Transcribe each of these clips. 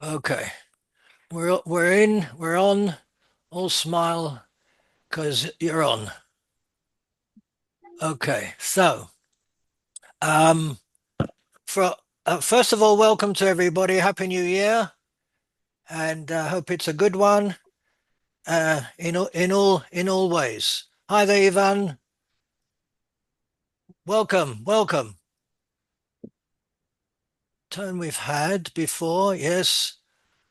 Okay, we're on. All smile because you're on. Okay, so um, for first of all, welcome to everybody. Happy New Year, and hope it's a good one. In all ways. Hi there, Ivan. Welcome, welcome. Tone we've had before, yes.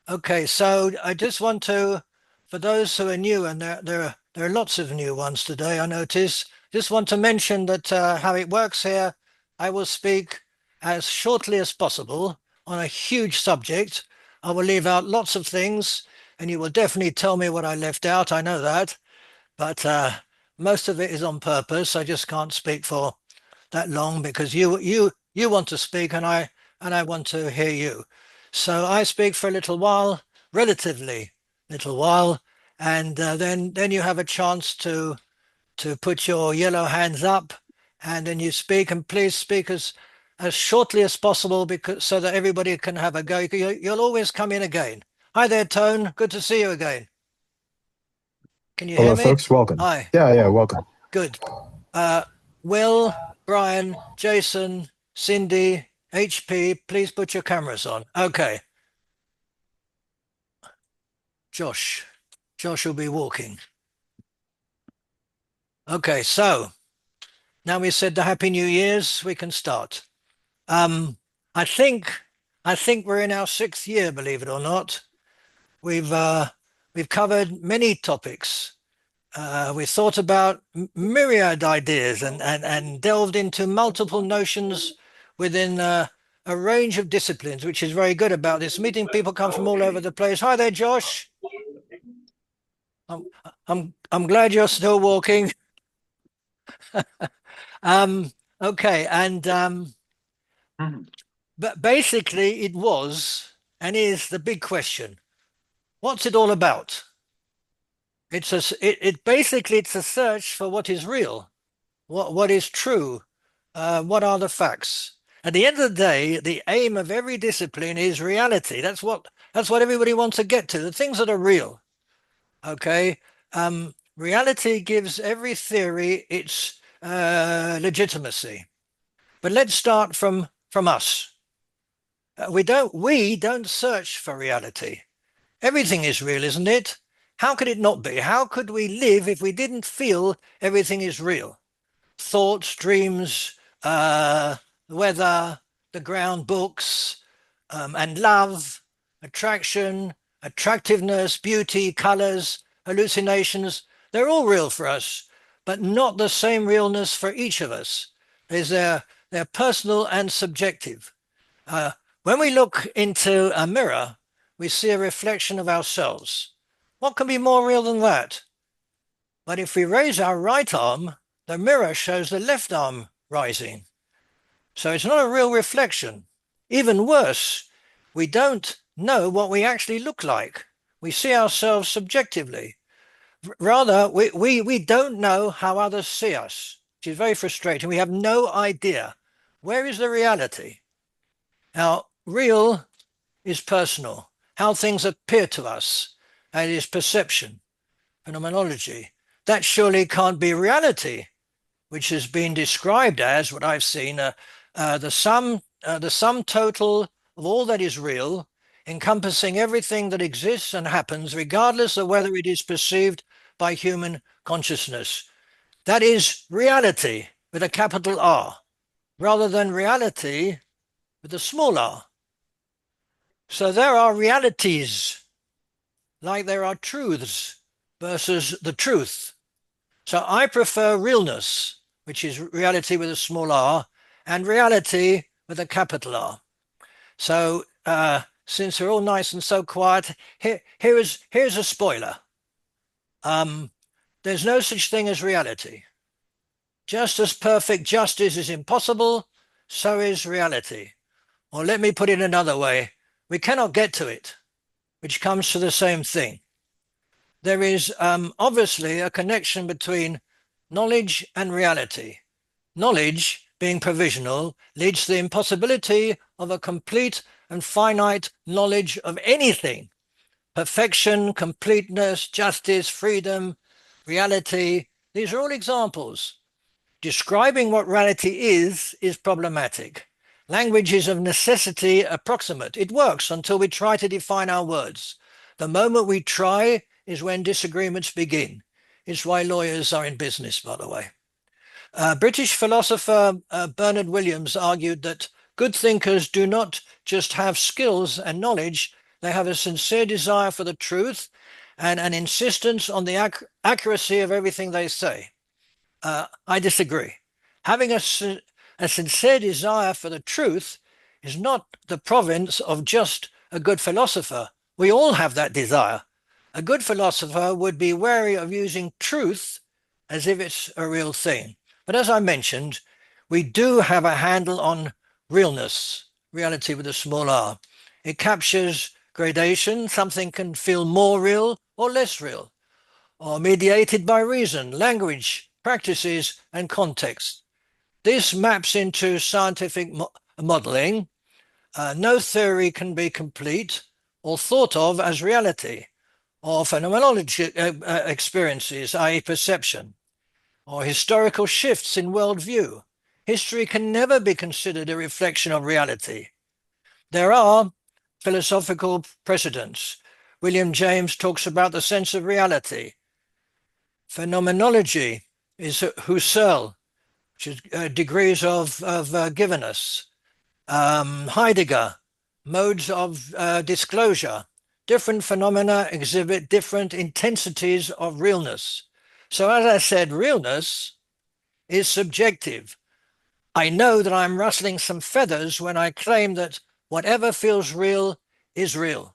Okay, so I just want to, for those who are new, and there are lots of new ones today, I notice, just want to mention that how it works here. I will speak as shortly as possible on a huge subject. I will leave out lots of things, and you will definitely tell me what I left out. I know that, but most of it is on purpose. I just can't speak for that long because you want to speak and I want to hear you. So I speak for a little while, relatively little while, and then you have a chance to put your yellow hands up, and then you speak. And please speak as shortly as possible because so that everybody can have a go. You'll always come in again. Hi there, Tone. Good to see you again. Can you hear Hello, me? folks. Welcome. Hi. Yeah, welcome. Good. Uh, Will, Brian, Jason, Cindy, HP, please put your cameras on. Okay, Josh. Josh will be walking. Okay, so now we said the Happy New Year's, we can start. Um, I think I think we're in our sixth year, believe it or not. We've uh, we've covered many topics. We thought about myriad ideas and delved into multiple notions within a range of disciplines, which is very good about this meeting. People come from all over the place. Hi there, Josh. I'm I'm glad you're still walking. Um, okay, and but basically, it was and is the big question: what's it all about? It basically it's a search for what is real, what is true, what are the facts. At the end of the day, the aim of every discipline is reality. That's what everybody wants to get to. The things that are real. Okay. Reality gives every theory its legitimacy. But let's start from us. We don't search for reality. Everything is real, isn't it? How could it not be? How could we live if we didn't feel everything is real? Thoughts, dreams, the weather, the ground, books, and love, attraction, attractiveness, beauty, colors, hallucinations. They're all real for us, but not the same realness for each of us. They're personal and subjective. Uh, when we look into a mirror, we see a reflection of ourselves. What can be more real than that? But if we raise our right arm, the mirror shows the left arm rising. So it's not a real reflection. Even worse, we don't know what we actually look like. We see ourselves subjectively. Rather, we don't know how others see us, which is very frustrating. We have no idea. Where is the reality? Now, real is personal. How things appear to us, and it is perception, phenomenology. That surely can't be reality, which has been described as what I've seen the sum total of all that is real, encompassing everything that exists and happens, regardless of whether it is perceived by human consciousness. That is reality with a capital R, rather than reality with a small r. So there are realities, like there are truths versus the truth. So I prefer realness, which is reality with a small r, and reality with a capital R. So since we're all nice and so quiet, here's a spoiler. Um, there's no such thing as reality. Just as perfect justice is impossible, so is reality. Or let me put it another way, we cannot get to it, which comes to the same thing. There is obviously a connection between knowledge and reality. Knowledge, being provisional, leads to the impossibility of a complete and finite knowledge of anything. Perfection, completeness, justice, freedom, reality, these are all examples. Describing what reality is problematic. Language is of necessity approximate. It works until we try to define our words. The moment we try is when disagreements begin. It's why lawyers are in business, by the way. British philosopher Bernard Williams argued that good thinkers do not just have skills and knowledge, they have a sincere desire for the truth and an insistence on the accuracy of everything they say. I disagree. Having a sincere desire for the truth is not the province of just a good philosopher. We all have that desire. A good philosopher would be wary of using truth as if it's a real thing. But as I mentioned, we do have a handle on realness, reality with a small r. It captures gradation. Something can feel more real or less real, or mediated by reason, language, practices, and context. This maps into scientific modeling. No theory can be complete or thought of as reality, or phenomenology experiences, i.e. perception, or historical shifts in worldview. History can never be considered a reflection of reality. There are philosophical precedents. William James talks about the sense of reality. Phenomenology is Husserl, which is degrees of givenness. Heidegger, modes of disclosure. Different phenomena exhibit different intensities of realness. So as I said, realness is subjective. I know that I'm rustling some feathers when I claim that whatever feels real is real.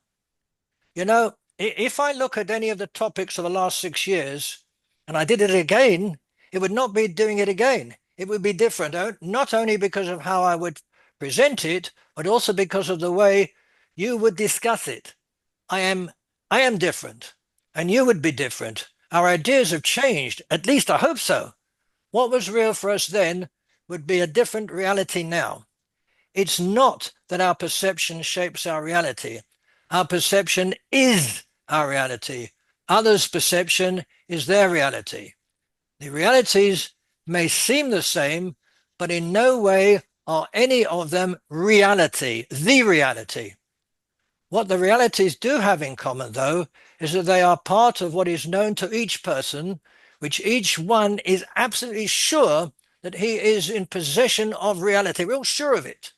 You know, if I look at any of the topics of the last 6 years and I did it again, it would not be doing it again. It would be different, not only because of how I would present it, but also because of the way you would discuss it. I am different, and you would be different. Our ideas have changed, at least I hope so. What was real for us then would be a different reality now. It's not that our perception shapes our reality. Our perception is our reality. Others' perception is their reality. The realities may seem the same, but in no way are any of them reality, the reality. What the realities do have in common, though, is that they are part of what is known to each person, which each one is absolutely sure that he is in possession of reality. We're all sure of it.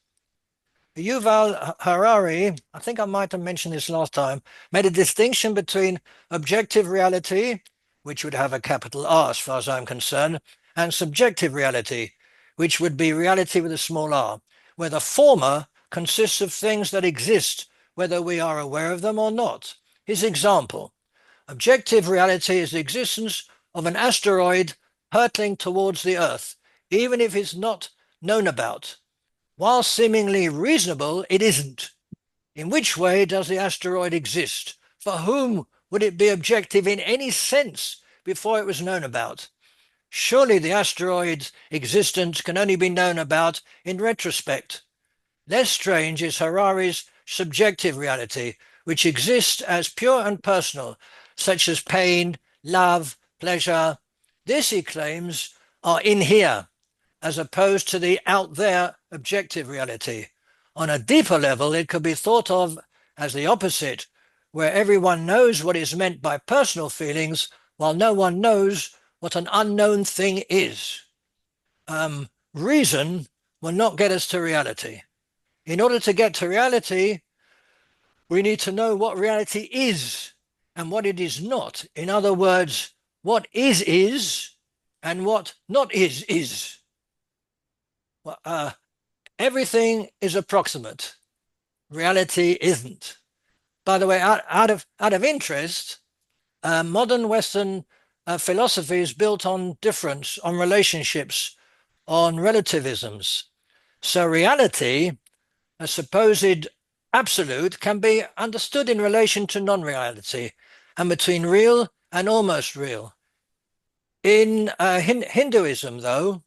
Yuval Harari, I think I might have mentioned this last time, made a distinction between objective reality, which would have a capital R as far as I'm concerned, and subjective reality, which would be reality with a small r, where the former consists of things that exist, whether we are aware of them or not. His example: objective reality is the existence of an asteroid hurtling towards the Earth, even if it's not known about. While seemingly reasonable, it isn't. In which way does the asteroid exist? For whom would it be objective in any sense before it was known about? Surely the asteroid's existence can only be known about in retrospect. Less strange is Harari's subjective reality, which exists as pure and personal, such as pain, love, pleasure. This, he claims, are in here, as opposed to the out there objective reality. On a deeper level, it could be thought of as the opposite, where everyone knows what is meant by personal feelings, while no one knows what an unknown thing is. Reason will not get us to reality. In order to get to reality, we need to know what reality is and what it is not. In other words, what is, and what not is. Everything is approximate. Reality isn't. By the way, out of interest, modern Western philosophy is built on difference, on relationships, on relativisms. So reality, a supposed absolute, can be understood in relation to non-reality and between real and almost real. In Hinduism, though,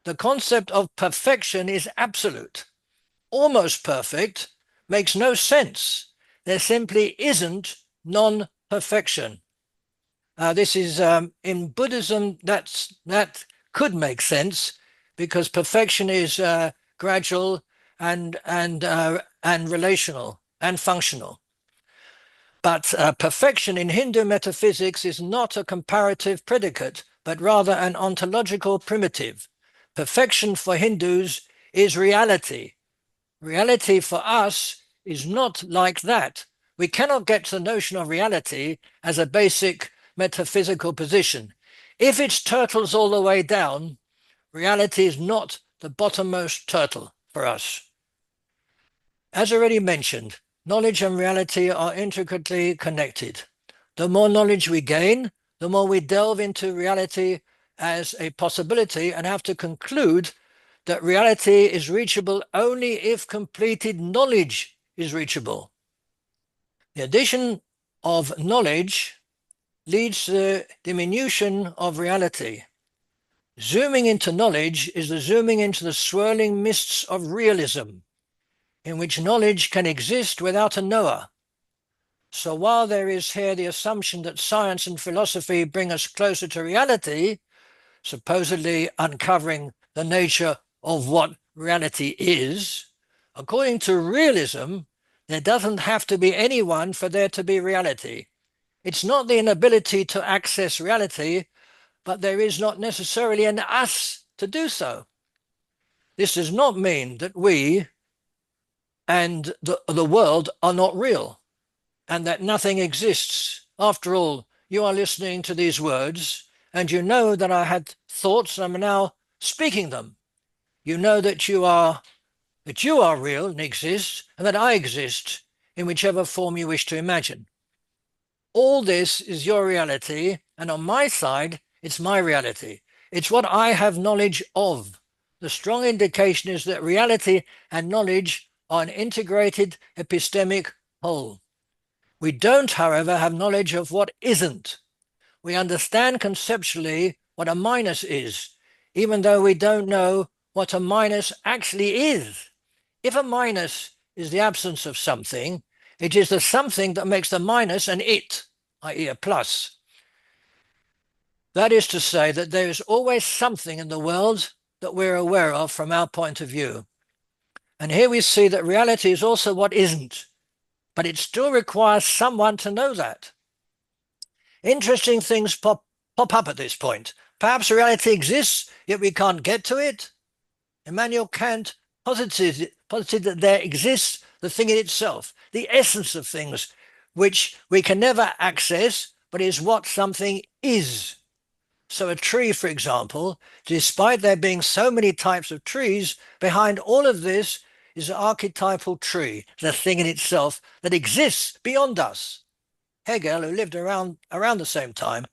the concept of perfection is absolute. Almost perfect makes no sense. There simply isn't non-perfection. This is in Buddhism, that could make sense because perfection is gradual and relational and functional. But perfection in Hindu metaphysics is not a comparative predicate, but rather an ontological primitive. Perfection for Hindus is reality. Reality for us is not like that. We cannot get to the notion of reality as a basic metaphysical position. If it's turtles all the way down, reality is not the bottommost turtle for us. As already mentioned, knowledge and reality are intricately connected. The more knowledge we gain, the more we delve into reality as a possibility and have to conclude that reality is reachable only if completed knowledge is reachable. The addition of knowledge leads to the diminution of reality. Zooming into knowledge is the zooming into the swirling mists of realism, in which knowledge can exist without a knower. So while there is here the assumption that science and philosophy bring us closer to reality, supposedly uncovering the nature of what reality is, according to realism, there doesn't have to be anyone for there to be reality. It's not the inability to access reality, but there is not necessarily an us to do so. This does not mean that we and the world are not real and that nothing exists. After all, you are listening to these words and you know that I had thoughts and I'm now speaking them. You know that you are real and exist, and that I exist in whichever form you wish to imagine. All this is your reality, and on my side, it's my reality. It's what I have knowledge of. The strong indication is that reality and knowledge are an integrated epistemic whole. We don't, however, have knowledge of what isn't. We understand conceptually what a minus is, even though we don't know what a minus actually is. If a minus is the absence of something, it is the something that makes the minus an it, i.e. a plus. That is to say that there is always something in the world that we're aware of from our point of view. And here we see that reality is also what isn't, but it still requires someone to know that. Interesting things pop up at this point. Perhaps reality exists, yet we can't get to it. Immanuel Kant posited that there exists the thing in itself, the essence of things, which we can never access, but is what something is. So a tree, for example, despite there being so many types of trees, behind all of this is an archetypal tree, the thing in itself that exists beyond us. Hegel, who lived around the same time,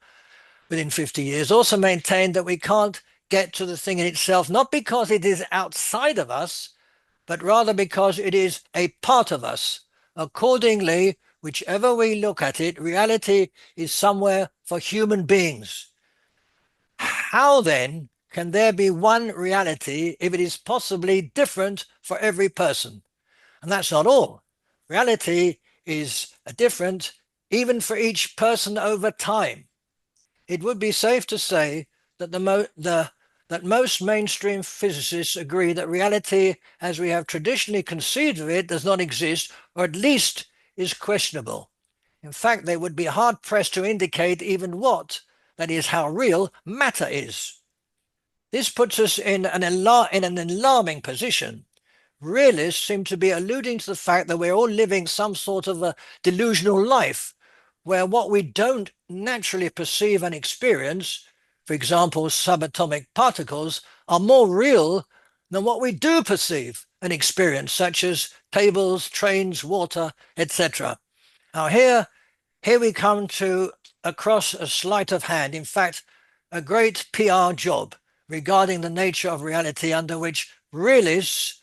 within 50 years, also maintained that we can't get to the thing in itself, not because it is outside of us, but rather because it is a part of us. Accordingly, whichever we look at it, reality is somewhere for human beings. How then can there be one reality if it is possibly different for every person? And that's not all. Reality is different even for each person over time. It would be safe to say that that most mainstream physicists agree that reality as we have traditionally conceived of it does not exist, or at least is questionable. In fact, they would be hard-pressed to indicate even what, that is, how real, matter is. This puts us in an alarming position. Realists seem to be alluding to the fact that we're all living some sort of a delusional life, where what we don't naturally perceive and experience, for example, subatomic particles, are more real than what we do perceive and experience, such as tables, trains, water, etc. Now here we come to across a sleight of hand, in fact, a great PR job regarding the nature of reality, under which realists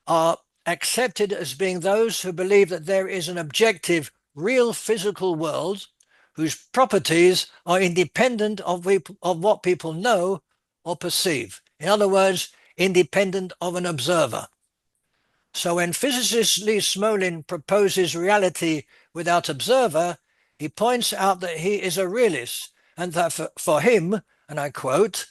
are accepted as being those who believe that there is an objective, real physical world whose properties are independent of what people know or perceive. In other words, independent of an observer. So when physicist Lee Smolin proposes reality without observer, he points out that he is a realist and that for him, and I quote,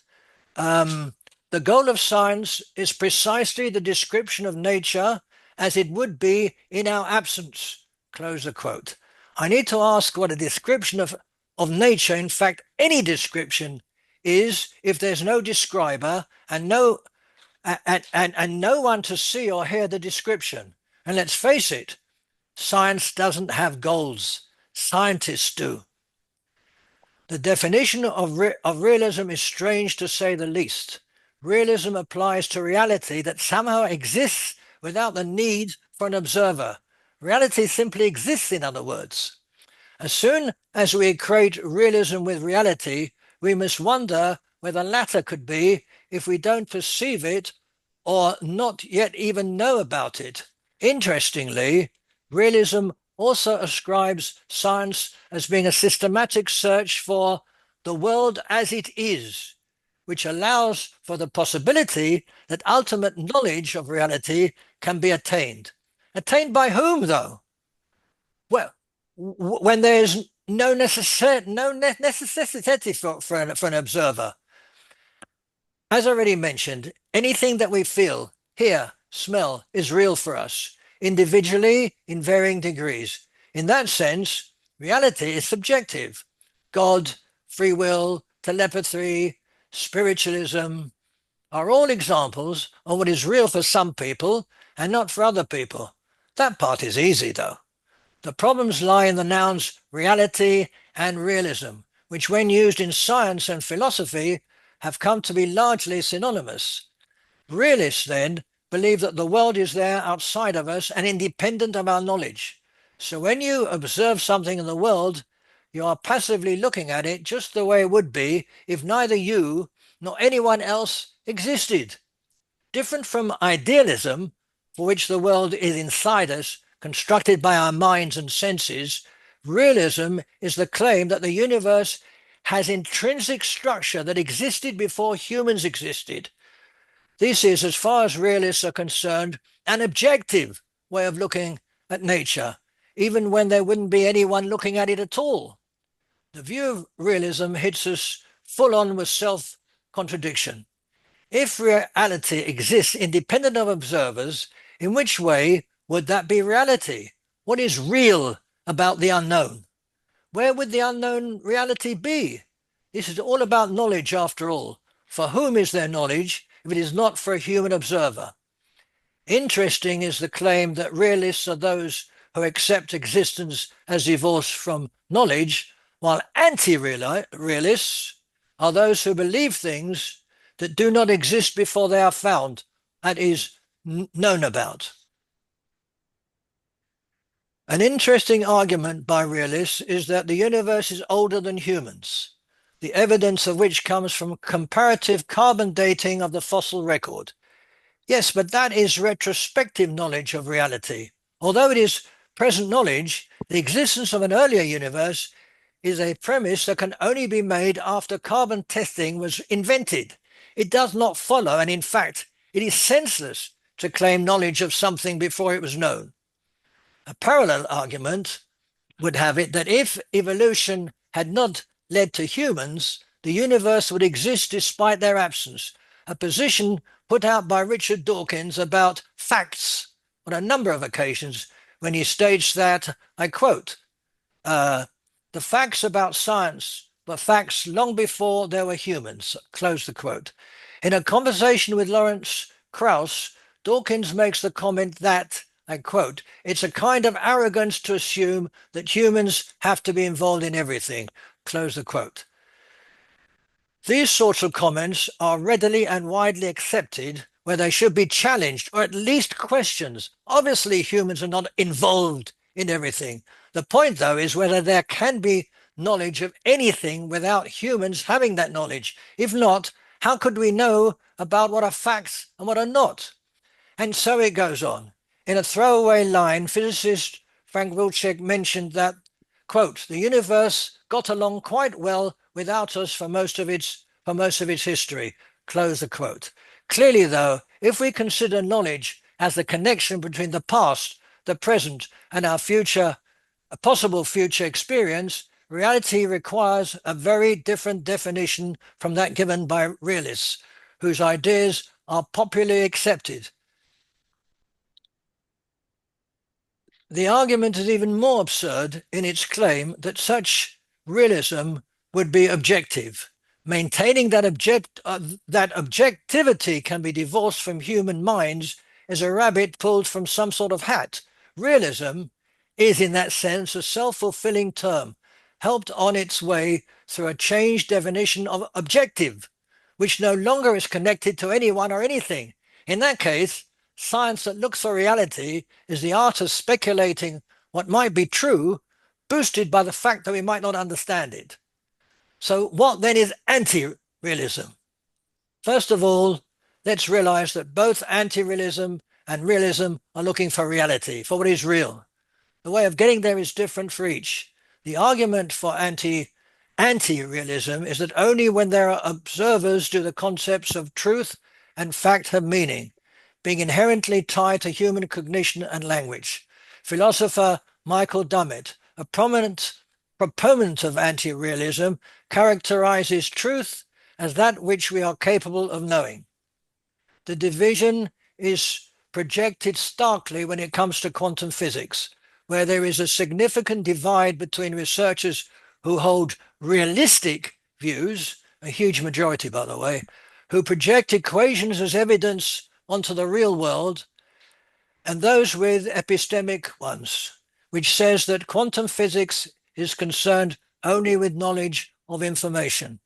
the goal of science is precisely the description of nature as it would be in our absence. Close the quote. I need to ask what a description of nature, in fact, any description, is if there's no describer and no one to see or hear the description. And let's face it, science doesn't have goals. Scientists do. The definition of realism is strange to say the least. Realism applies to reality that somehow exists without the need for an observer. Reality simply exists, in other words. As soon as we equate realism with reality, we must wonder where the latter could be if we don't perceive it or not yet even know about it. Interestingly, realism also ascribes science as being a systematic search for the world as it is, which allows for the possibility that ultimate knowledge of reality can be attained. Attained by whom, though? Well, when there's no necessity for an observer. As already mentioned, anything that we feel, hear, smell is real for us, individually in varying degrees. In that sense, reality is subjective. God, free will, telepathy, spiritualism are all examples of what is real for some people and not for other people. That part is easy, though. The problems lie in the nouns reality and realism, which when used in science and philosophy have come to be largely synonymous. Realists, then, believe that the world is there outside of us and independent of our knowledge. So when you observe something in the world, you are passively looking at it just the way it would be if neither you nor anyone else existed. Different from idealism, for which the world is inside us, constructed by our minds and senses, realism is the claim that the universe has intrinsic structure that existed before humans existed. This is, as far as realists are concerned, an objective way of looking at nature, even when there wouldn't be anyone looking at it at all. The view of realism hits us full on with self-contradiction. If reality exists independent of observers, in which way would that be reality? What is real about the unknown? Where would the unknown reality be? This is all about knowledge after all. For whom is there knowledge if it is not for a human observer? Interesting is the claim that realists are those who accept existence as divorced from knowledge, while anti-realists are those who believe things that do not exist before they are found, that is, known about. An interesting argument by realists is that the universe is older than humans, the evidence of which comes from comparative carbon dating of the fossil record. Yes, but that is retrospective knowledge of reality. Although it is present knowledge, the existence of an earlier universe is a premise that can only be made after carbon testing was invented. It does not follow, and in fact, it is senseless to claim knowledge of something before it was known. A parallel argument would have it that if evolution had not led to humans, the universe would exist despite their absence, a position put out by Richard Dawkins about facts on a number of occasions when he states that, I quote, the facts about science were facts long before there were humans, close the quote. In a conversation with Lawrence Krauss, Dawkins makes the comment that, I quote, it's a kind of arrogance to assume that humans have to be involved in everything, close the quote. These sorts of comments are readily and widely accepted where they should be challenged or at least questioned. Obviously, humans are not involved in everything. The point, though, is whether there can be knowledge of anything without humans having that knowledge. If not, how could we know about what are facts and what are not? And so it goes on. In a throwaway line, physicist Frank Wilczek mentioned that, quote, the universe got along quite well without us for most of its history, close the quote. Clearly, though, if we consider knowledge as the connection between the past, the present, and our future, a possible future experience, reality requires a very different definition from that given by realists, whose ideas are popularly accepted. The argument is even more absurd in its claim that such realism would be objective. Maintaining that that objectivity can be divorced from human minds is a rabbit pulled from some sort of hat. Realism is, in that sense, a self-fulfilling term, helped on its way through a changed definition of objective, which no longer is connected to anyone or anything. In that case, science that looks for reality is the art of speculating what might be true, boosted by the fact that we might not understand it. So what then is anti-realism? First of all, let's realize that both anti-realism and realism are looking for reality, for what is real. The way of getting there is different for each. The argument for anti-realism is that only when there are observers do the concepts of truth and fact have meaning, being inherently tied to human cognition and language. Philosopher Michael Dummett, a prominent proponent of anti-realism, characterizes truth as that which we are capable of knowing. The division is projected starkly when it comes to quantum physics, where there is a significant divide between researchers who hold realistic views, a huge majority by the way, who project equations as evidence onto the real world, and those with epistemic ones, which says that quantum physics is concerned only with knowledge of information.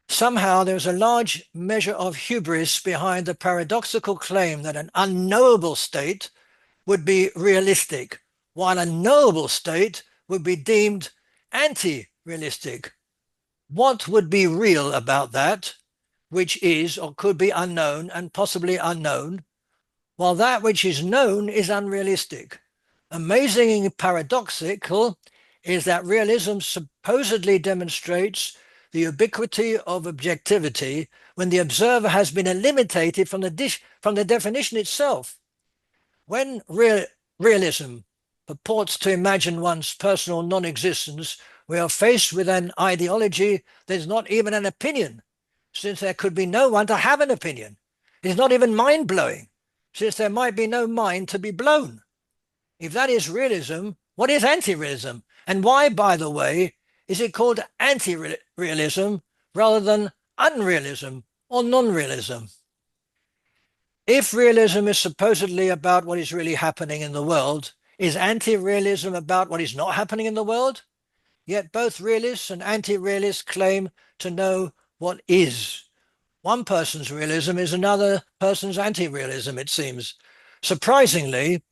Somehow there's a large measure of hubris behind the paradoxical claim that an unknowable state would be realistic, while a knowable state would be deemed anti-realistic. What would be real about that, which is or could be unknown and possibly unknown, while that which is known is unrealistic? Amazingly paradoxical is that realism supposedly demonstrates the ubiquity of objectivity when the observer has been eliminated from the definition itself. When realism purports to imagine one's personal non-existence, we are faced with an ideology that is not even an opinion, since there could be no one to have an opinion. It is not even mind-blowing, since there might be no mind to be blown. If that is realism, what is anti-realism? And why, by the way, is it called anti-realism rather than unrealism or non-realism? If realism is supposedly about what is really happening in the world, is anti-realism about what is not happening in the world? Yet both realists and anti-realists claim to know what is. One person's realism is another person's anti-realism, it seems. Surprisingly,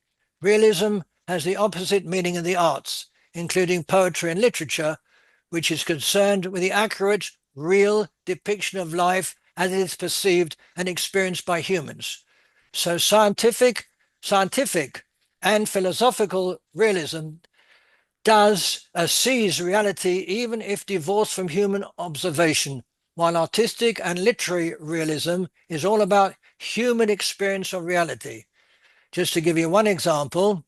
realism has the opposite meaning in the arts, including poetry and literature, which is concerned with the accurate, real depiction of life as it is perceived and experienced by humans. So scientific and philosophical realism sees reality even if divorced from human observation, while artistic and literary realism is all about human experience of reality. Just to give you one example,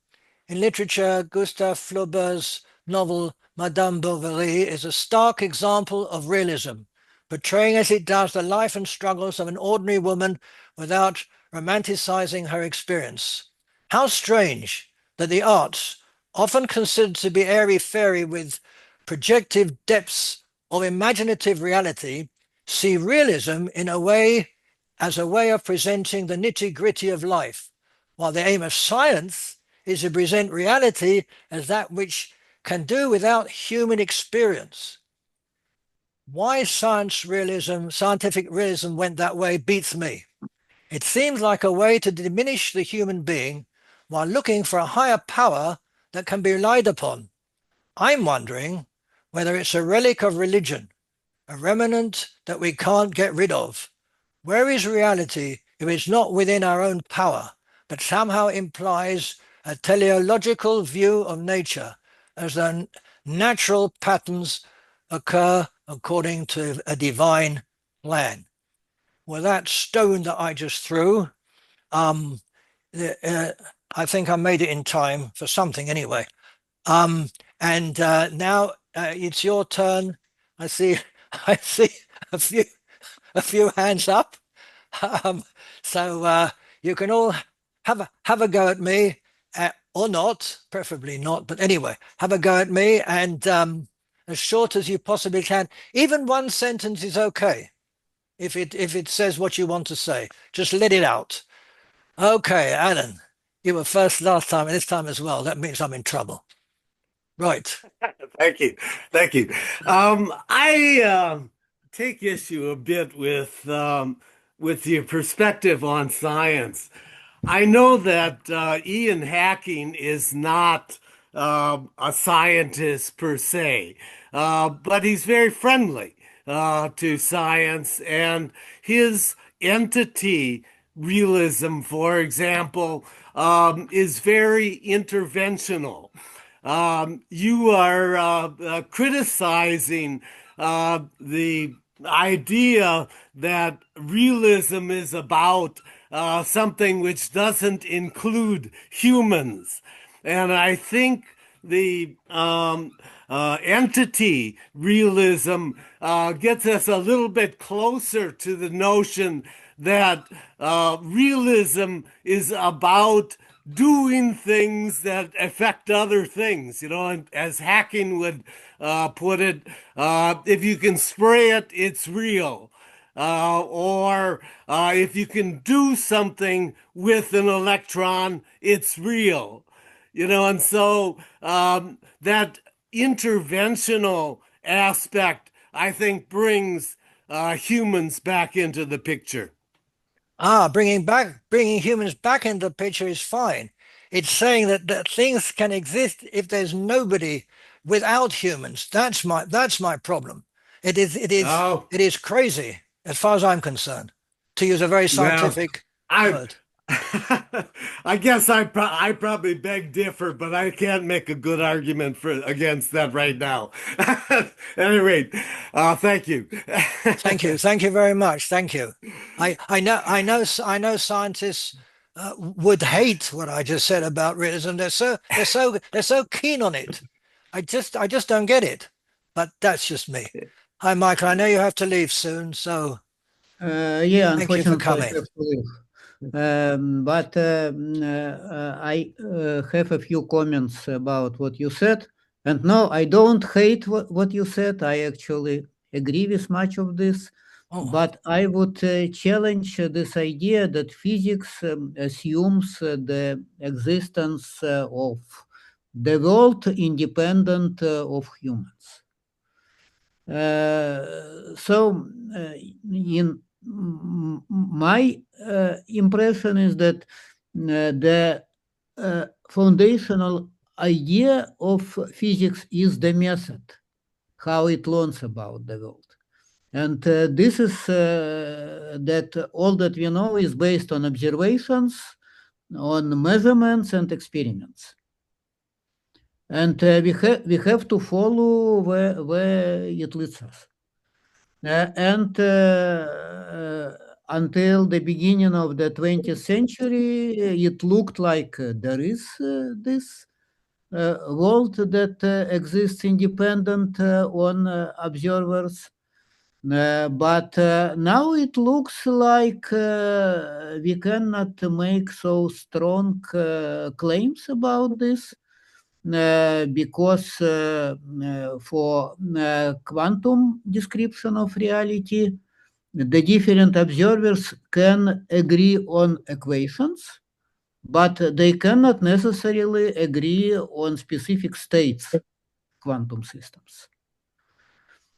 in literature, Gustave Flaubert's novel Madame Bovary is a stark example of realism, portraying as it does the life and struggles of an ordinary woman without romanticizing her experience. How strange that the arts, often considered to be airy-fairy with projective depths of imaginative reality, see realism as a way of presenting the nitty-gritty of life, while the aim of science is to present reality as that which can do without human experience. Why scientific realism went that way beats me. It seems like a way to diminish the human being while looking for a higher power that can be relied upon. I'm wondering whether it's a relic of religion, a remnant that we can't get rid of. Where is reality if it's not within our own power, but somehow implies a teleological view of nature, as though natural patterns occur according to a divine plan? Well, that stone that I just threw Um, I think I made it in time for something anyway. And now it's your turn. I see, I see a few, a few hands up. Um, so you can all have a go at me, or not, preferably not. But anyway, have a go at me, and as short as you possibly can. Even one sentence is okay. If it says what you want to say, just let it out. Okay, Alan, you were first last time, and this time as well. That means I'm in trouble. Right. Thank you. Thank you. I take issue a bit with your perspective on science. I know that Ian Hacking is not a scientist per se, but he's very friendly to science, and his entity realism, for example, is very interventional. You are criticizing the idea that realism is about something which doesn't include humans. And I think the entity realism gets us a little bit closer to the notion that realism is about doing things that affect other things. And as Hacking would put it, if you can spray it, it's real. Or if you can do something with an electron, it's real. And so that interventional aspect, I think, brings humans back into the picture. Bringing humans back into the picture is fine. It's saying that things can exist if there's nobody without humans. That's my problem. It is it is Oh, it is crazy as far as I'm concerned, to use a very well, scientific I word. I guess I probably beg differ, but I can't make a good argument for against that right now. At any rate, thank you. Thank you very much. Thank you. I know scientists would hate what I just said about realism. They're so keen on it. I just don't get it. But that's just me. Hi, Michael. I know you have to leave soon, so Yeah, thank you for unfortunately, I coming. have to leave. But I have a few comments about what you said. And no, I don't hate what you said. I actually agree with much of this. Oh, But I would challenge this idea that physics assumes the existence of the world independent of humans. In my impression is that the foundational idea of physics is the method, how it learns about the world. And this is that all that we know is based on observations, on measurements and experiments. And we have to follow where it leads us. And until the beginning of the 20th century, it looked like there is this world that exists independent on observers. But now it looks like we cannot make so strong claims about this. Because for quantum description of reality, the different observers can agree on equations, but they cannot necessarily agree on specific states of quantum systems.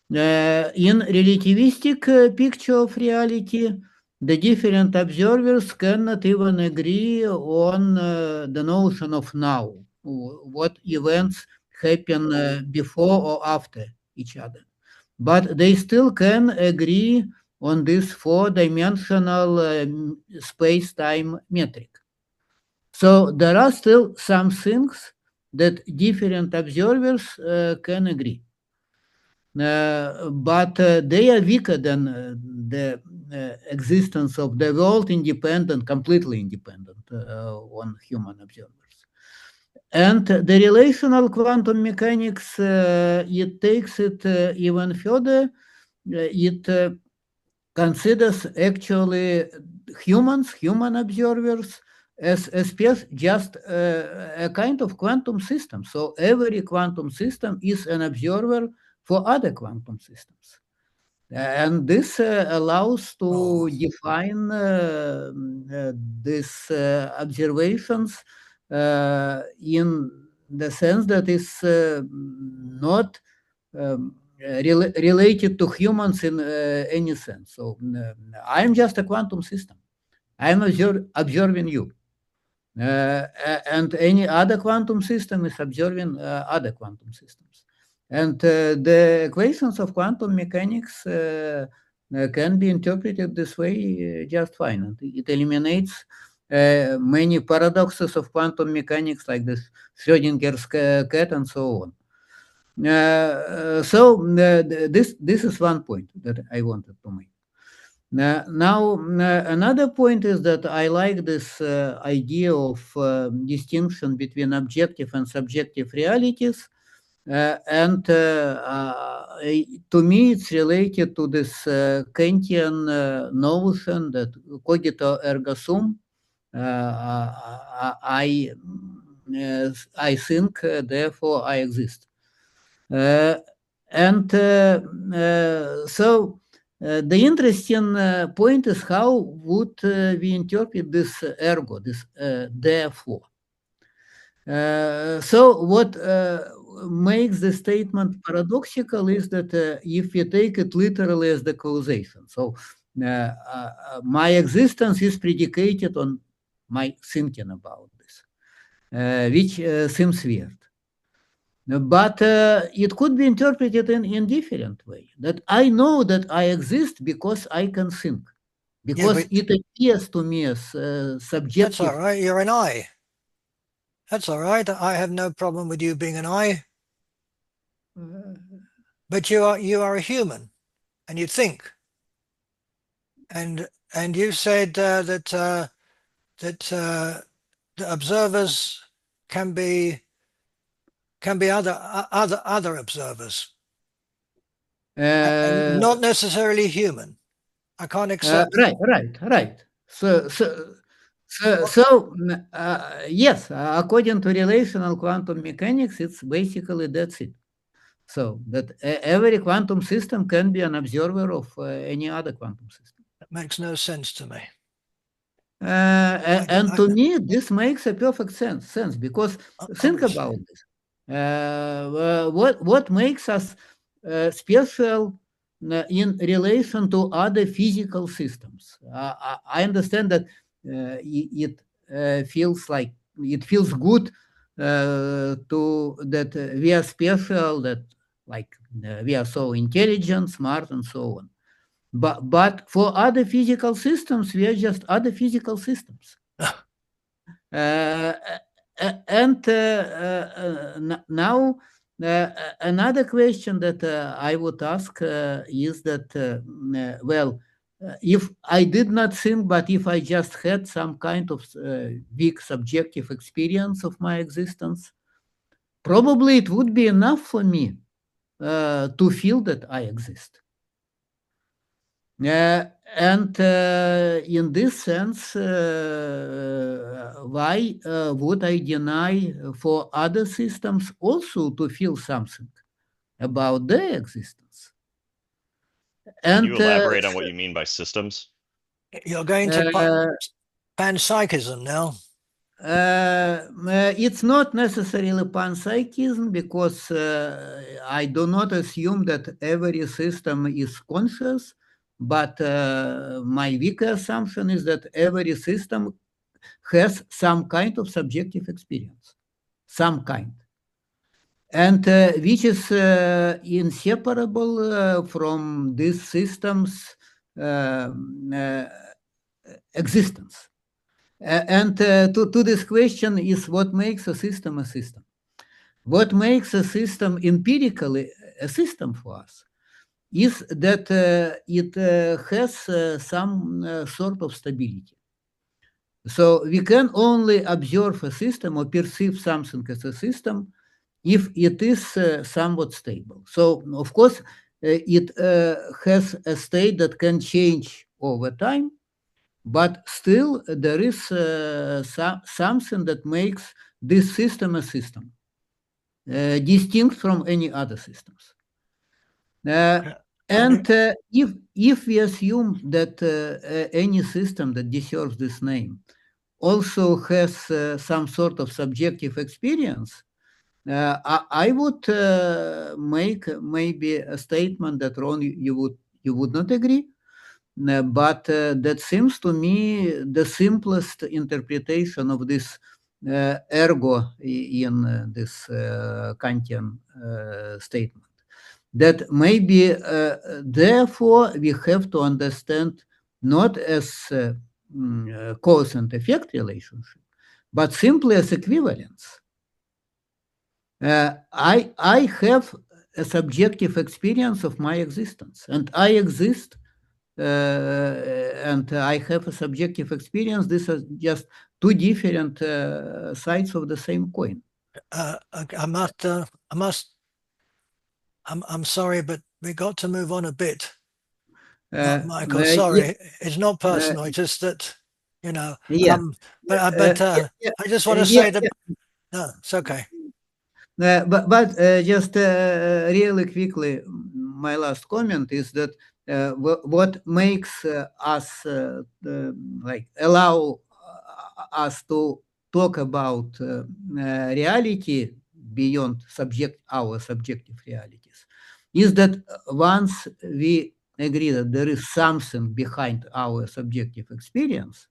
In relativistic picture of reality, the different observers cannot even agree on the notion of now, what events happen before or after each other. But they still can agree on this four-dimensional space-time metric. So there are still some things that different observers can agree. but they are weaker than the existence of the world independent, completely independent on human observers. And the relational quantum mechanics, it takes it even further. It considers actually human observers, as just a kind of quantum system. So every quantum system is an observer for other quantum systems. And this allows to define these observations in the sense that is not related to humans in any sense. So I'm just a quantum system. I'm observing you. And any other quantum system is observing other quantum systems. And the equations of quantum mechanics can be interpreted this way just fine. And it eliminates many paradoxes of quantum mechanics, like this Schrödinger's cat and so on. So this is one point that I wanted to make. Now, another point is that I like this idea of distinction between objective and subjective realities. And to me, it's related to this Kantian notion that cogito ergo sum. I think, therefore I exist. So the interesting point is how would we interpret this ergo, this therefore. So what makes the statement paradoxical is that if we take it literally as the causation, so my existence is predicated on my thinking about this, which seems weird. But it could be interpreted in different way, that I know that I exist because I can think, because it appears to me as subjective. That's all right, you're an I. That's all right, I have no problem with you being an I. But you are a human, and you think. And you said that the observers can be other observers, and not necessarily human. I can't accept. Right. So yes, according to relational quantum mechanics, it's basically that's it. So that every quantum system can be an observer of any other quantum system. That makes no sense to me. And to me, this makes a perfect sense because think about this. What makes us special in relation to other physical systems? I understand that it feels good that we are special, that we are so intelligent, smart, and so on. But for other physical systems, we are just other physical systems. And now another question that I would ask is that, if I did not think, but if I just had some kind of weak subjective experience of my existence, probably it would be enough for me to feel that I exist. And in this sense, why would I deny for other systems also to feel something about their existence? And can you elaborate on what you mean by systems? You're going to panpsychism now. It's not necessarily panpsychism, because I do not assume that every system is conscious. But my weaker assumption is that every system has some kind of subjective experience, some kind, and which is inseparable from this system's existence. And to this question is what makes a system a system. What makes a system empirically a system for us is that it has some sort of stability. So we can only observe a system or perceive something as a system if it is somewhat stable. So, of course, it has a state that can change over time, but still there is something that makes this system a system, distinct from any other systems. And if we assume that any system that deserves this name also has some sort of subjective experience, I would make maybe a statement that, Ron, you would not agree, but that seems to me the simplest interpretation of this ergo in this Kantian statement. That maybe, therefore, we have to understand not as cause and effect relationship, but simply as equivalence. I have a subjective experience of my existence, and I exist, and I have a subjective experience. These are just two different sides of the same coin. I'm sorry, but we got to move on a bit. Michael, sorry, it's not personal. It's just that, you know. Yeah. I just want to say that. No, it's okay. But just really quickly, my last comment is that what makes us like allow us to talk about reality beyond our subjective realities is that once we agree that there is something behind our subjective experience,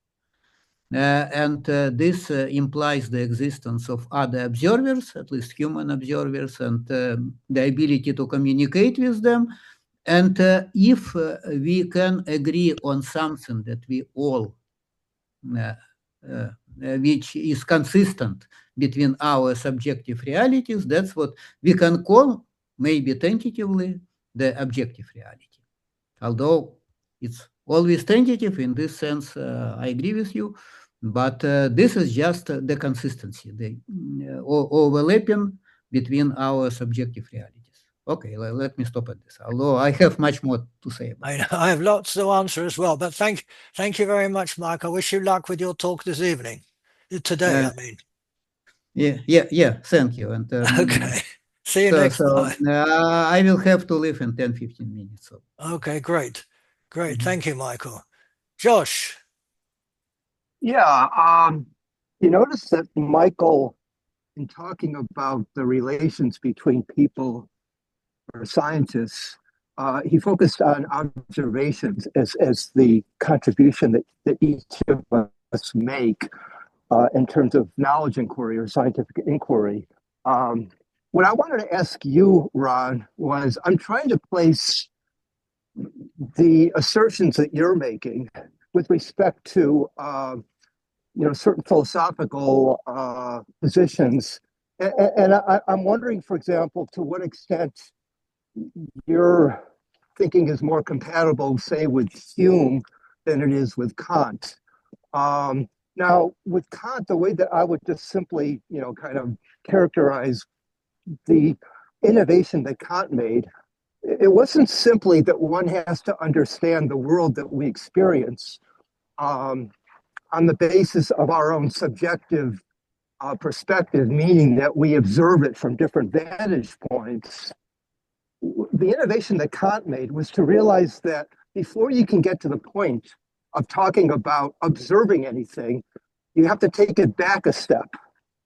and this implies the existence of other observers, at least human observers, and the ability to communicate with them. And if we can agree on something that we all, which is consistent between our subjective realities, that's what we can call, maybe tentatively, the objective reality. Although it's always tentative, in this sense, I agree with you. But this is just the consistency, the overlapping between our subjective realities. Okay, let me stop at this, although I have much more to say about it. I have lots to answer as well, but thank you very much, Mike. I wish you luck with your talk this evening. Today, I mean. Yeah, thank you. And okay, see you next time. I will have to leave in 10-15 minutes. So. Okay, great. Thank you, Michael. Josh. Yeah, you notice that Michael, in talking about the relations between people or scientists, he focused on observations as the contribution that each of us make in terms of knowledge inquiry or scientific inquiry. What I wanted to ask you, Ron, was I'm trying to place the assertions that you're making with respect to certain philosophical positions, and I'm wondering, for example, to what extent your thinking is more compatible, say, with Hume than it is with Kant. Now, with Kant, the way that I would just simply, kind of characterize the innovation that Kant made, it wasn't simply that one has to understand the world that we experience on the basis of our own subjective perspective, meaning that we observe it from different vantage points. The innovation that Kant made was to realize that before you can get to the point of talking about observing anything, you have to take it back a step.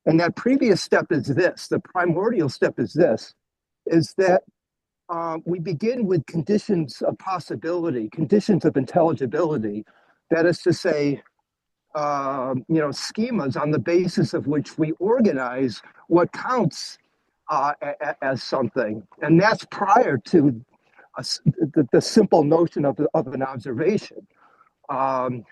And that previous step is this, the primordial step is this, is that we begin with conditions of possibility, conditions of intelligibility. That is to say, schemas on the basis of which we organize what counts as something. And that's prior to the simple notion of an observation. Now,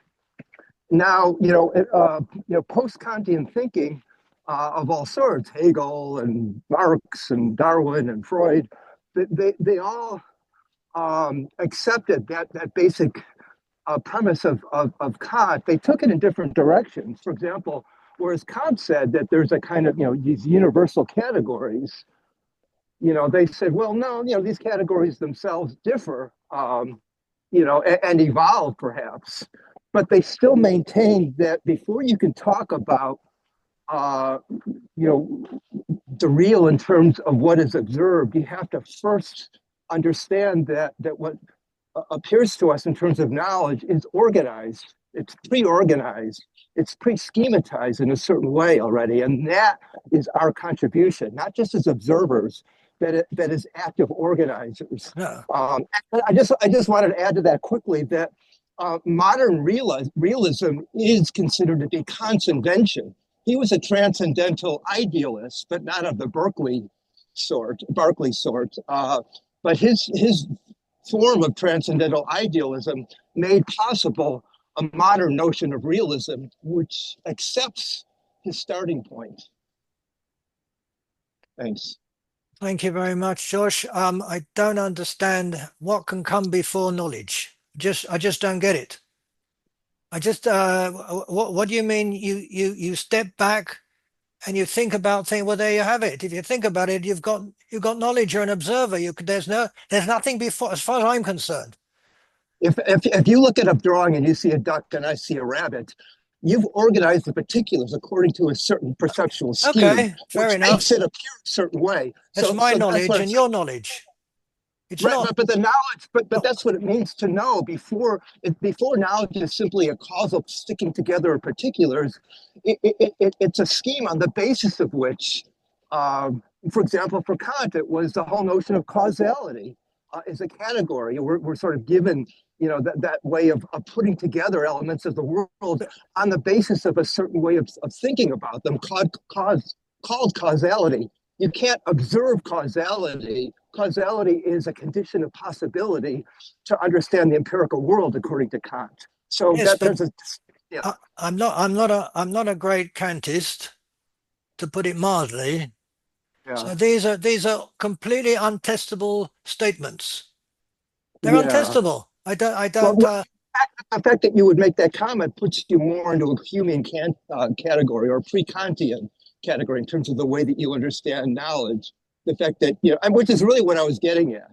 post-Kantian thinking of all sorts, Hegel and Marx and Darwin and Freud, they all accepted that basic premise of Kant. They took it in different directions. For example, whereas Kant said that there's a kind of, these universal categories, they said, well, no, these categories themselves differ, and evolve perhaps, but they still maintained that before you can talk about, the real in terms of what is observed, you have to first understand that what appears to us in terms of knowledge is organized. It's pre-organized. It's pre-schematized in a certain way already, and that is our contribution, not just as observers, but as active organizers. No. I just wanted to add to that quickly that modern realism is considered to be Kant's invention. He was a transcendental idealist, but not of the Berkeley sort. But his form of transcendental idealism made possible a modern notion of realism, which accepts his starting point. Thanks. Thank you very much, Josh. I don't understand what can come before knowledge. I just don't get it. What do you mean? You step back and you think about things. Well, there you have it. If you think about it, you've got knowledge. You're an observer. There's nothing before, as far as I'm concerned. If you look at a drawing and you see a duck and I see a rabbit, you've organized the particulars according to a certain perceptual scheme, Okay, fair which enough. makes it appear a certain way. That's my knowledge and your knowledge. It's right, not. but the knowledge, but that's what it means to know. Before knowledge is simply a causal sticking together of particulars. It's a scheme on the basis of which, for example, for Kant, it was the whole notion of causality as a category. We're sort of given, that way of putting together elements of the world on the basis of a certain way of thinking about them, called causality. You can't observe causality. Causality is a condition of possibility to understand the empirical world, according to Kant. So Yes, yeah. I'm not a great Kantist, to put it mildly. Yeah. So these are completely untestable statements. They're Yeah. untestable. I don't. Well, the fact that you would make that comment puts you more into a Humean category or pre-Kantian category in terms of the way that you understand knowledge. The fact that, which is really what I was getting at.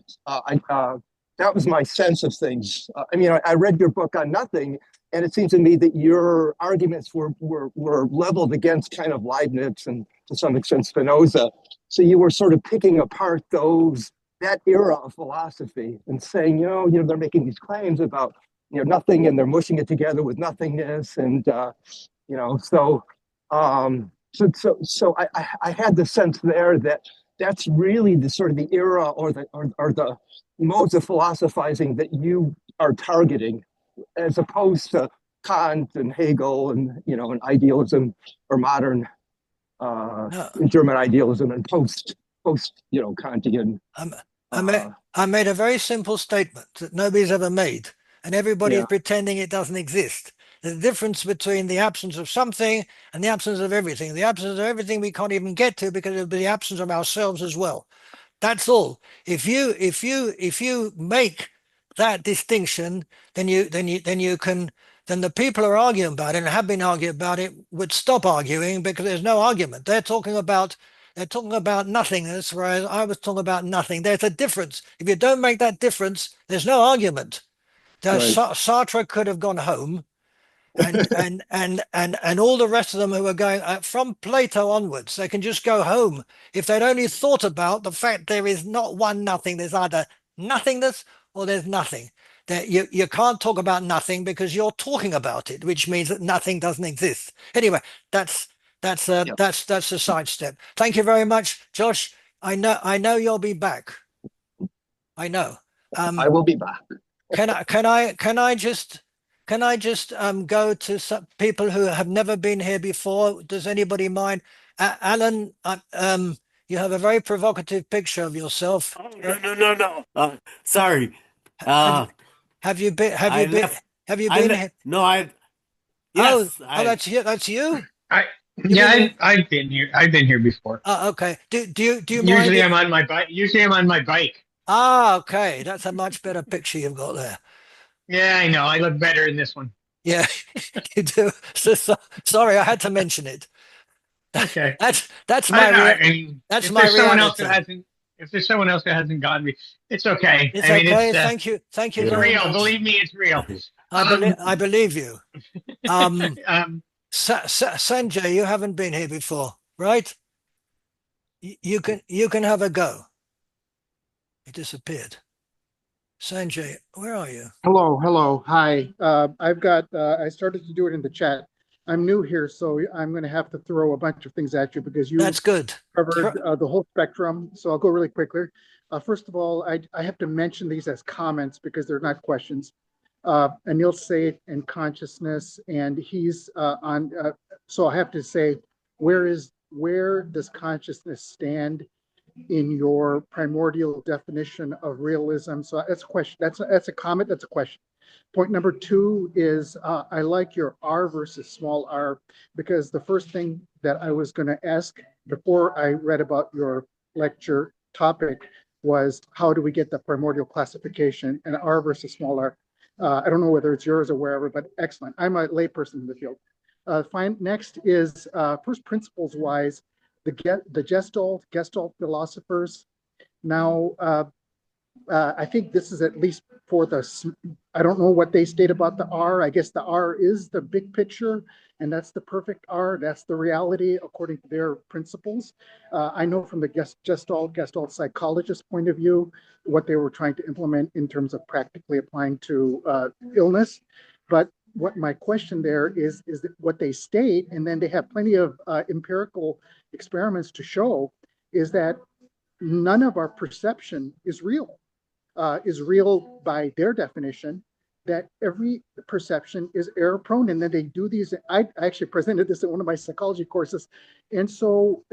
That was my sense of things. I read your book on nothing, and it seems to me that your arguments were leveled against kind of Leibniz and to some extent Spinoza. So you were sort of picking apart that era of philosophy and saying, they're making these claims about, nothing, and they're mushing it together with nothingness, and so I had the sense there that that's really the sort of the era or the modes of philosophizing that you are targeting, as opposed to Kant and Hegel and and idealism or modern German idealism and post Kantian. I made a very simple statement that nobody's ever made, and everybody is pretending it doesn't exist. The difference between the absence of something and the absence of everything. The absence of everything we can't even get to because it'll be the absence of ourselves as well. That's all. If you make that distinction, then the people who are arguing about it and have been arguing about it would stop arguing, because there's no argument. They're talking about nothingness, whereas I was talking about nothing. There's a difference. If you don't make that difference, there's no argument. Right. Sartre could have gone home, and all the rest of them who are going from Plato onwards, they can just go home if they'd only thought about the fact there is not one nothing. There's either nothingness or there's nothing. That you can't talk about nothing because you're talking about it, which means that nothing doesn't exist. Anyway, that's a sidestep. Thank you very much, Josh. I know you'll be back. I know. I will be back. Can I just go to some people who have never been here before? Does anybody mind? Alan, you have a very provocative picture of yourself. No. Sorry. Have you been here? No, yes. That's you. That's you. I've been here. I've been here before. Okay. Do you Usually mind? I'm on my bike. Usually I'm on my bike. Ah, okay. That's a much better picture you've got there. Yeah, I know. I look better in this one. Yeah, you do. Sorry, I had to mention it. Okay. That's I, my I, I mean, that's if my there's someone else who reality. hasn't, if there's someone else who hasn't gotten me, it's okay. It's I mean, okay. Thank you it's very real. much. Believe me, it's real. I believe you. Um, Um, Sanjay, you haven't been here before, right? You can have a go. He disappeared. Sanjay, where are you? Hello, hi. I started to do it in the chat. I'm new here, so I'm going to have to throw a bunch of things at you because you That's good. covered the whole spectrum. So I'll go really quickly. First of all, I have to mention these as comments because they're not questions. Anil Seth and consciousness, and he's so I have to say, where does consciousness stand in your primordial definition of realism? So that's a question. That's a comment. That's a question. Point number two is I like your R versus small r, because the first thing that I was going to ask before I read about your lecture topic was, how do we get the primordial classification and R versus small r? I don't know whether it's yours or wherever, but excellent. I'm a layperson in the field. Fine. Next is first principles wise, the Gestalt philosophers. Now, I think this is at least for I don't know what they state about the R. I guess the R is the big picture, and that's the perfect R. That's the reality according to their principles. I know from the Gestalt psychologist point of view, what they were trying to implement in terms of practically applying to illness. But what my question there is that what they state, and then they have plenty of empirical experiments to show, is that none of our perception is real by their definition, that every perception is error prone. And then they do these. I actually presented this in one of my psychology courses. And so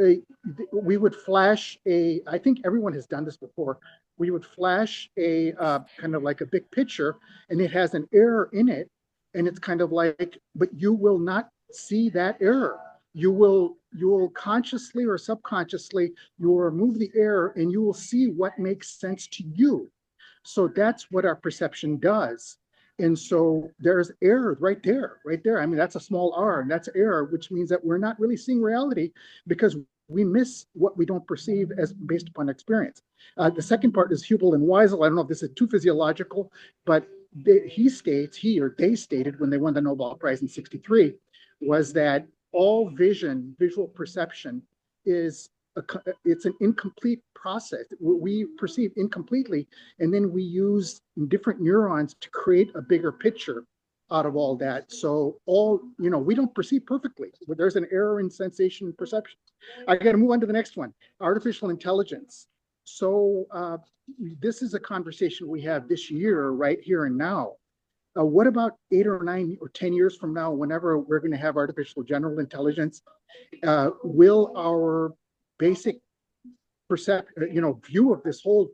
we would flash I think everyone has done this before. We would flash a kind of like a big picture, and it has an error in it. And it's kind of like, but you will not see that error. You will consciously or subconsciously, you will remove the error and you will see what makes sense to you. So that's what our perception does. And so there's error right there. I mean, that's a small r, and that's error, which means that we're not really seeing reality because we miss what we don't perceive as based upon experience. The second part is Hubel and Wiesel. I don't know if this is too physiological, but they stated when they won the Nobel Prize in '63, was that all visual perception it's an incomplete process. We perceive incompletely, and then we use different neurons to create a bigger picture out of all that. So we don't perceive perfectly. There's an error in sensation and perception. I got to move on to the next one, artificial intelligence. So this is a conversation we have this year, right here and now. What about 8 or 9 or 10 years from now, whenever we're going to have artificial general intelligence? Will our basic view of this whole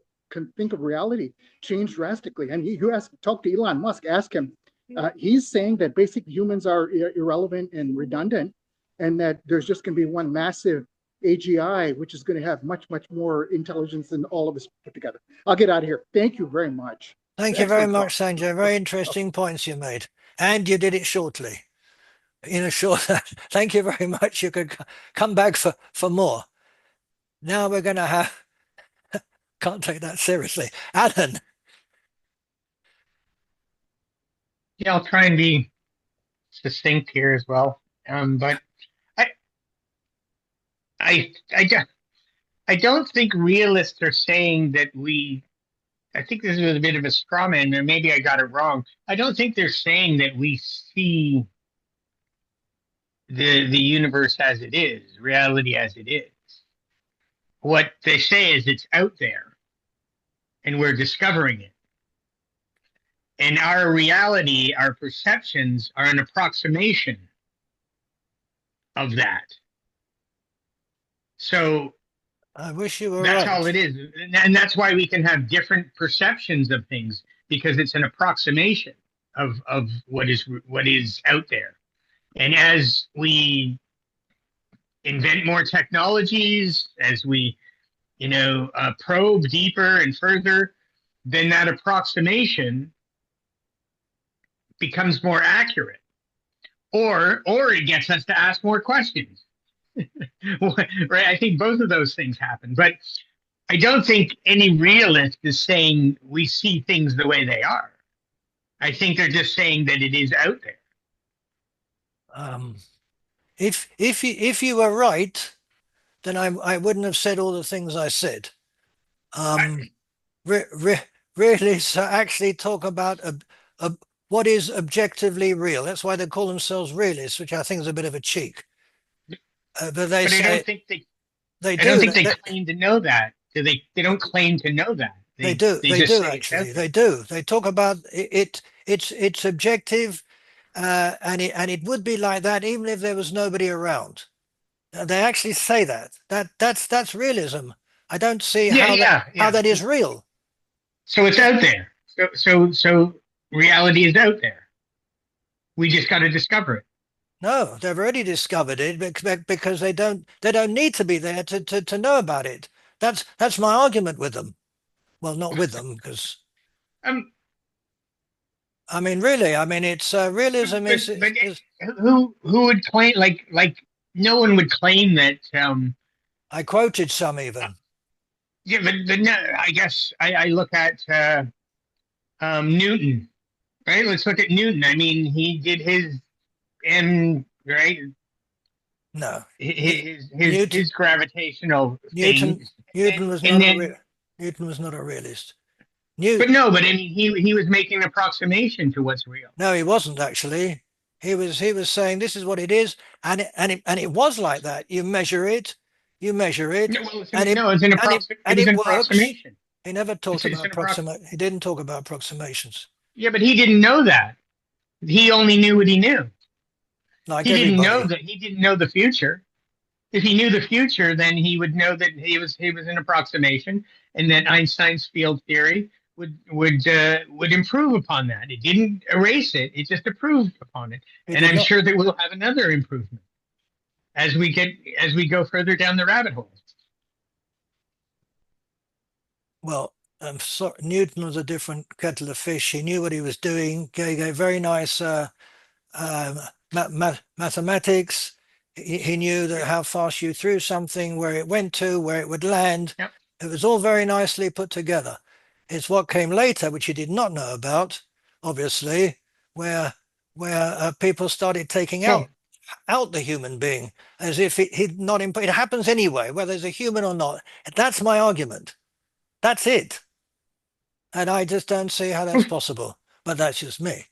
think of reality change drastically? And talk to Elon Musk, ask him. He's saying that basic humans are irrelevant and redundant, and that there's just going to be one massive AGI, which is going to have much, much more intelligence than all of us put together. I'll get out of here. Thank you very much. Thank you very much, Sanjay. Very interesting points you made. And you did it shortly. Thank you very much. You could come back for more. Now we're going to have, can't take that seriously. Alan. yeah, I'll try and be succinct here as well. But I don't think realists are saying that I think this is a bit of a straw man, and maybe I got it wrong. I don't think they're saying that we see the universe as it is, reality as it is. What they say is it's out there, and we're discovering it. And our reality, our perceptions are an approximation of that. So I wish you were that's right. all it is. And that's why we can have different perceptions of things, because it's an approximation of what is out there. And as we invent more technologies, as we probe deeper and further, then that approximation becomes more accurate, or it gets us to ask more questions. Right? I think both of those things happen, but I don't think any realist is saying we see things the way they are. I think they're just saying that it is out there. If you were right, then I wouldn't have said all the things I said. Realists actually talk about what is objectively real. That's why they call themselves realists, which I think is a bit of a cheek. But they But I say don't think they I don't do. think they claim to know that. They don't claim to know that. They do. They They just do say it's out actually. there. They do. They talk about it. It's objective, and it would be like that even if there was nobody around. They actually say that. That's realism. I don't see how that is real. So it's out there. So reality is out there. We just got to discover it. No, they've already discovered it because they don't need to be there to know about it. That's my argument with them. Well, not with them, because I mean, really, I mean, it's realism but, is who would claim like no one would claim that. I quoted some even. Yeah, but no, I guess I look at Newton, right? Let's look at Newton. I mean, he did his right. No, His gravitational Newton thing, Newton was and not then. Newton was not a realist. But no, but I mean, he was making an approximation to what's real. No, he wasn't actually. He was saying this is what it is, and it was like that. You measure it, No, well, and no, it's an it works. approximation. He never talked It's about approximate. He didn't talk about approximations. Yeah, but he didn't know that. He only knew what he knew. Like He didn't know everybody. that. He didn't know the future. If he knew the future, then he would know that he was an approximation, and that Einstein's field theory would improve upon that. It didn't erase it; it just improved upon it. And I'm sure that we'll have another improvement as we go further down the rabbit hole. Well, Newton was a different kettle of fish. He knew what he was doing. He gave very nice mathematics. He knew that how fast you threw something, where it went to, where it would land. Yep. It was all very nicely put together. It's what came later, which he did not know about, obviously, where people started taking out the human being as if he'd not. It happens anyway, whether there's a human or not. That's my argument. That's it. And I just don't see how that's possible. But that's just me.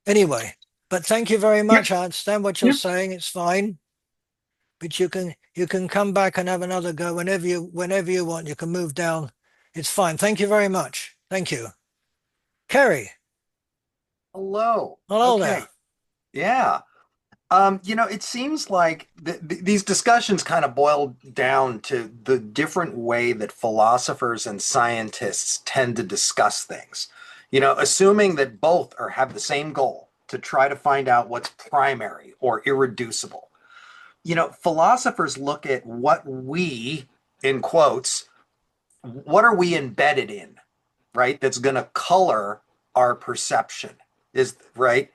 Anyway, but thank you very much. I understand what you're saying. It's fine. But you can come back and have another go whenever you want. You can move down. It's fine. Thank you very much. Thank you. Kerry. Hello. Hello there. Yeah. It seems like these discussions kind of boil down to the different way that philosophers and scientists tend to discuss things. Assuming that both have the same goal, to try to find out what's primary or irreducible. Philosophers look at what we, in quotes, what are we embedded in, right? That's going to color our perception, is right.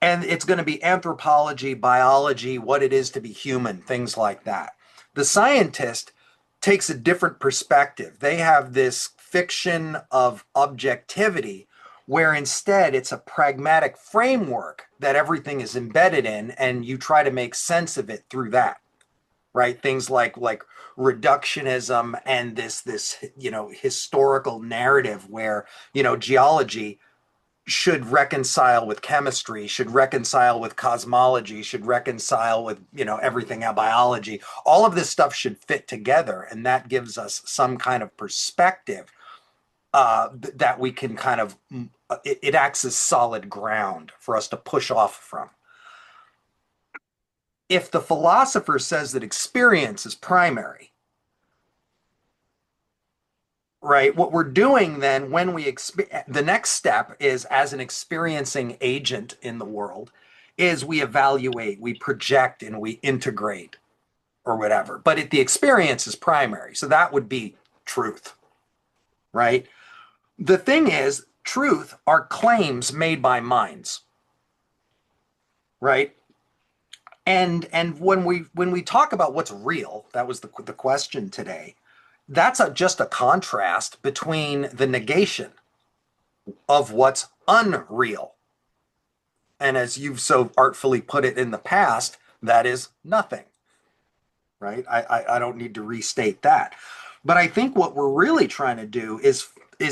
And it's going to be anthropology, biology, what it is to be human, things like that. The scientist takes a different perspective. They have this fiction of objectivity, where instead it's a pragmatic framework that everything is embedded in, and you try to make sense of it through that, right? Things like reductionism and this historical narrative where geology should reconcile with chemistry, should reconcile with cosmology, should reconcile with everything about biology. All of this stuff should fit together, and that gives us some kind of perspective that we can kind of, it acts as solid ground for us to push off from. If the philosopher says that experience is primary, right, what we're doing then when the next step is, as an experiencing agent in the world, is we evaluate, we project, and we integrate, or whatever, but the experience is primary. So that would be truth, right? The thing is, truth are claims made by minds, right? And when we talk about what's real, that was the question today. That's just a contrast between the negation of what's unreal. And as you've so artfully put it in the past, that is nothing, right? I don't need to restate that. But I think what we're really trying to do is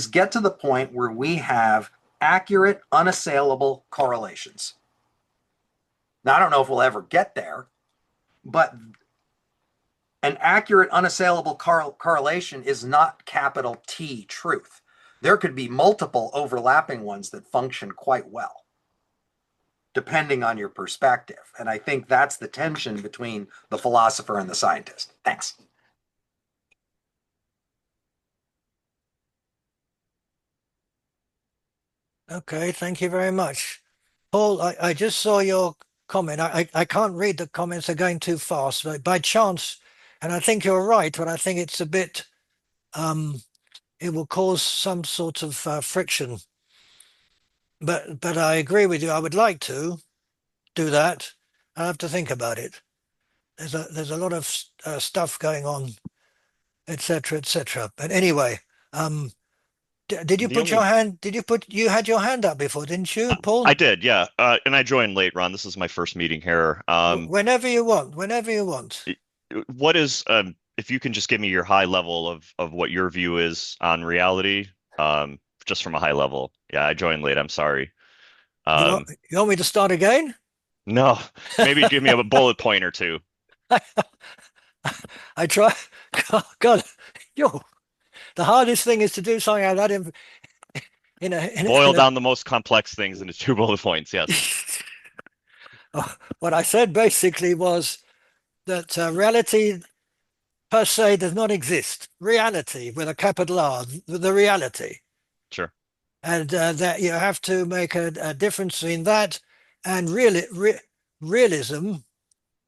get to the point where we have accurate, unassailable correlations. Now, I don't know if we'll ever get there, but an accurate, unassailable correlation is not capital T truth. There could be multiple overlapping ones that function quite well, depending on your perspective. And I think that's the tension between the philosopher and the scientist. Thanks. Okay, thank you very much. Paul, I just saw your comment. I can't read the comments, they're going too fast, but by chance, and I think you're right, but I think it's a bit, it will cause some sort of friction. But I agree with you. I would like to do that. I have to think about it. There's a lot of stuff going on, etc., etc. But anyway, did you put your hand? You had your hand up before, didn't you, Paul? I did, yeah. And I joined late, Ron. This is my first meeting here. Whenever you want, whenever you want. What is, if you can just give me your high level of what your view is on reality, just from a high level. Yeah, I joined late. I'm sorry. You want me to start again? No, maybe give me a bullet point or two. I try. God, the hardest thing is to do something like that boil down the most complex things into 2 bullet points. Yes. What I said basically was that reality per se does not exist. Reality with a capital R, the reality. Sure. And that you have to make a difference between that and realism,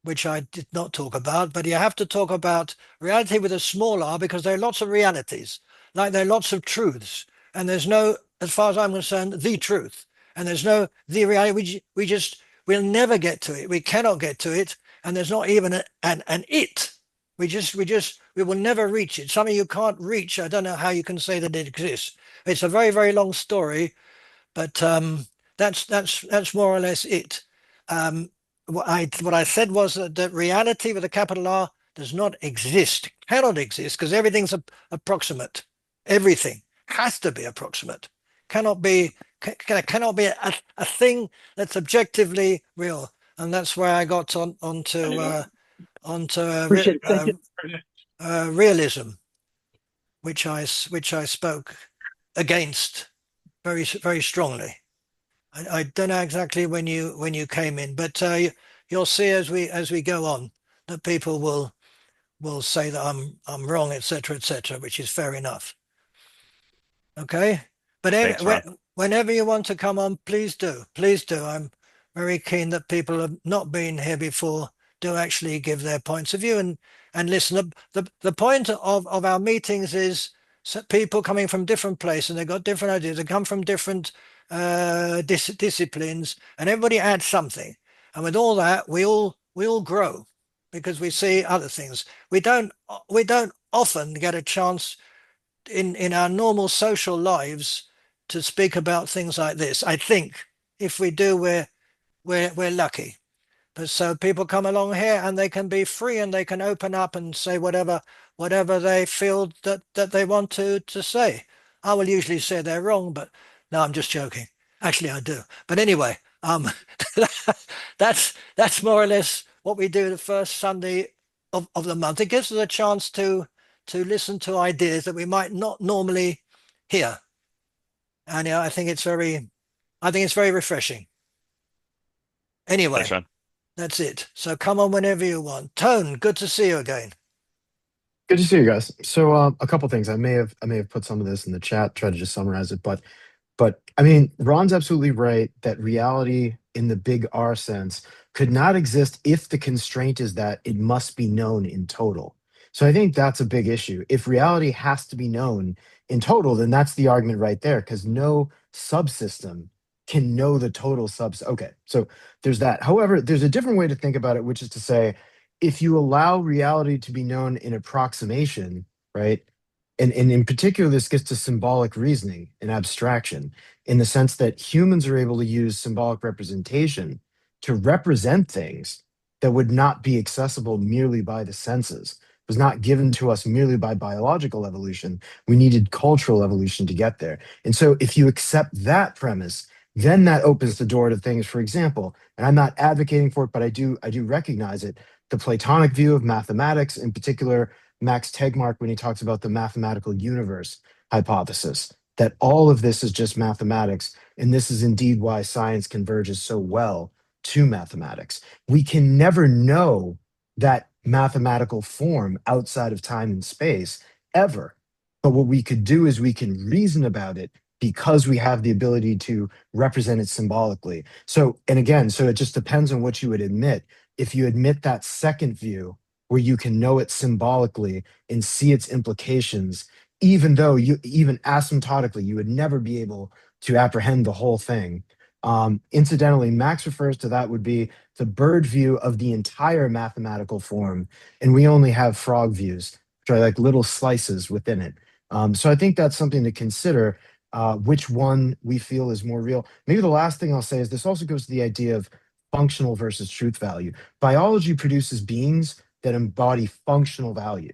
which I did not talk about, but you have to talk about reality with a small r, because there are lots of realities, like there are lots of truths, and there's no, as far as I'm concerned, the truth, and there's no the reality. We'll never get to it. We cannot get to it, and there's not even an it. We will never reach it. Something you can't reach. I don't know how you can say that it exists. It's a very, very long story, but that's more or less it. What I said was that reality with a capital R does not exist, cannot exist, because everything's approximate. Everything has to be approximate. Cannot be a thing that's objectively real. And that's where I got onto realism, which I spoke against very, very strongly. I don't know exactly when you came in, but you'll see as we go on that people will say that I'm wrong, etc., etc., which is fair enough. Okay, but Thanks, whenever you want to come on, please do. I'm very keen that people have not been here before do actually give their points of view and listen. The point of our meetings is people coming from different places, and they've got different ideas. They come from different disciplines, and everybody adds something. And with all that, we all grow, because we see other things. We don't often get a chance in our normal social lives to speak about things like this. I think if we do, we're lucky. But so people come along here and they can be free, and they can open up and say whatever they feel that they want to say. I will usually say they're wrong, but no, I'm just joking. Actually, I do. But anyway, that's more or less what we do the first Sunday of the month. It gives us a chance to listen to ideas that we might not normally hear. And I think it's very refreshing. Anyway. Thanks, Ron. That's it. So come on whenever you want. Tone, good to see you again. Good to see you guys. So a couple things. I may have put some of this in the chat, try to just summarize it, but I mean, Ron's absolutely right that reality in the big R sense could not exist if the constraint is that it must be known in total. So I think that's a big issue. If reality has to be known in total, then that's the argument right there, because no subsystem can know the total subs. Okay, so there's that. However, there's a different way to think about it, which is to say, if you allow reality to be known in approximation, right? And in particular, this gets to symbolic reasoning and abstraction in the sense that humans are able to use symbolic representation to represent things that would not be accessible merely by the senses. It was not given to us merely by biological evolution. We needed cultural evolution to get there. And so if you accept that premise, then that opens the door to things, for example, and I'm not advocating for it, but I do recognize it. The Platonic view of mathematics, in particular, Max Tegmark, when he talks about the mathematical universe hypothesis, that all of this is just mathematics. And this is indeed why science converges so well to mathematics. We can never know that mathematical form outside of time and space ever. But what we could do is we can reason about it because we have the ability to represent it symbolically. So, and again, so it just depends on what you would admit. If you admit that second view, where you can know it symbolically and see its implications, even though even asymptotically, you would never be able to apprehend the whole thing. Incidentally, Max refers to that would be the bird view of the entire mathematical form, and we only have frog views, which are like little slices within it. So I think that's something to consider, which one we feel is more real. Maybe the last thing I'll say is this also goes to the idea of functional versus truth value. Biology produces beings that embody functional value.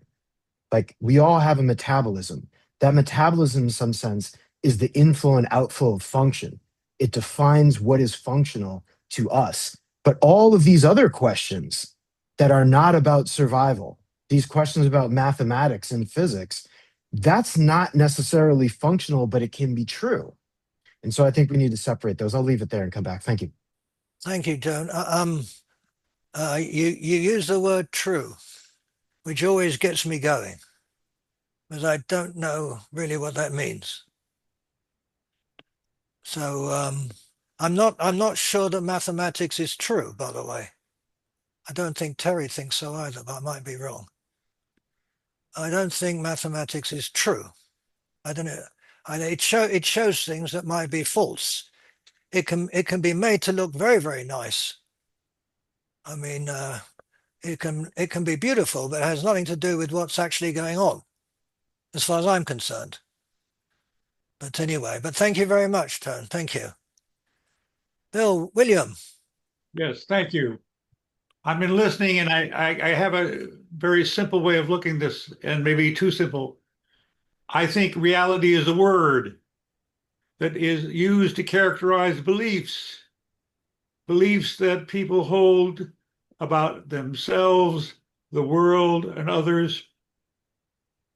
Like we all have a metabolism. That metabolism, in some sense, is the inflow and outflow of function. It defines what is functional to us. But all of these other questions that are not about survival, these questions about mathematics and physics, that's not necessarily functional, but it can be true. And so I think we need to separate those. I'll leave it there and come back. Thank you. Thank you, Joan. You use the word true, which always gets me going, because I don't know really what that means. So I'm not sure that mathematics is true, by the way. I don't think Terry thinks so either, but I might be wrong. I don't think mathematics is true. I don't know. It shows things that might be false. It can be made to look very, very nice. I mean, it can be beautiful, but it has nothing to do with what's actually going on, as far as I'm concerned. But anyway, but thank you very much, Tone. Thank you. William. Yes, thank you. I've been listening, and I have a very simple way of looking this, and maybe too simple. I think reality is a word that is used to characterize beliefs that people hold about themselves, the world, and others,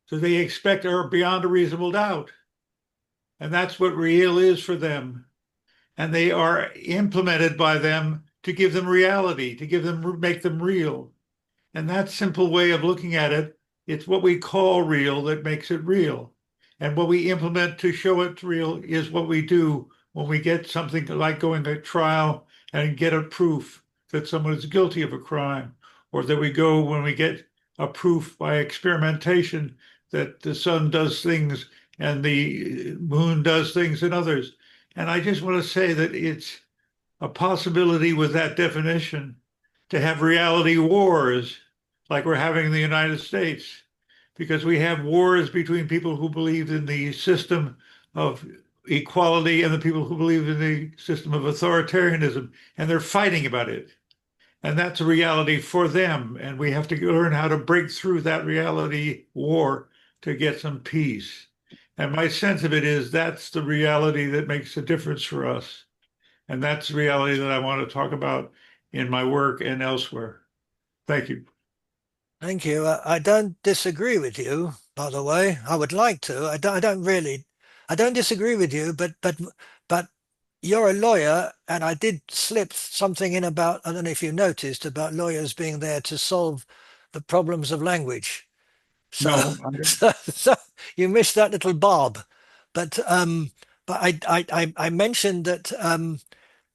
so they expect are beyond a reasonable doubt. And that's what real is for them. And they are implemented by them to give them reality, make them real. And that simple way of looking at it, it's what we call real that makes it real. And what we implement to show it's real is what we do when we get something like going to trial and get a proof that someone is guilty of a crime, or that we go when we get a proof by experimentation that the sun does things and the moon does things and others. And I just want to say that it's a possibility with that definition to have reality wars like we're having in the United States, because we have wars between people who believe in the system of equality and the people who believe in the system of authoritarianism, and they're fighting about it. And that's a reality for them. And we have to learn how to break through that reality war to get some peace. And my sense of it is that's the reality that makes a difference for us. And that's the reality that I want to talk about in my work and elsewhere. Thank you. Thank you. I don't disagree with you, by the way. I would like to. I don't disagree with you, but you're a lawyer, and I did slip something in about, I don't know if you noticed, about lawyers being there to solve the problems of language. So, No, so you missed that little barb. But I mentioned that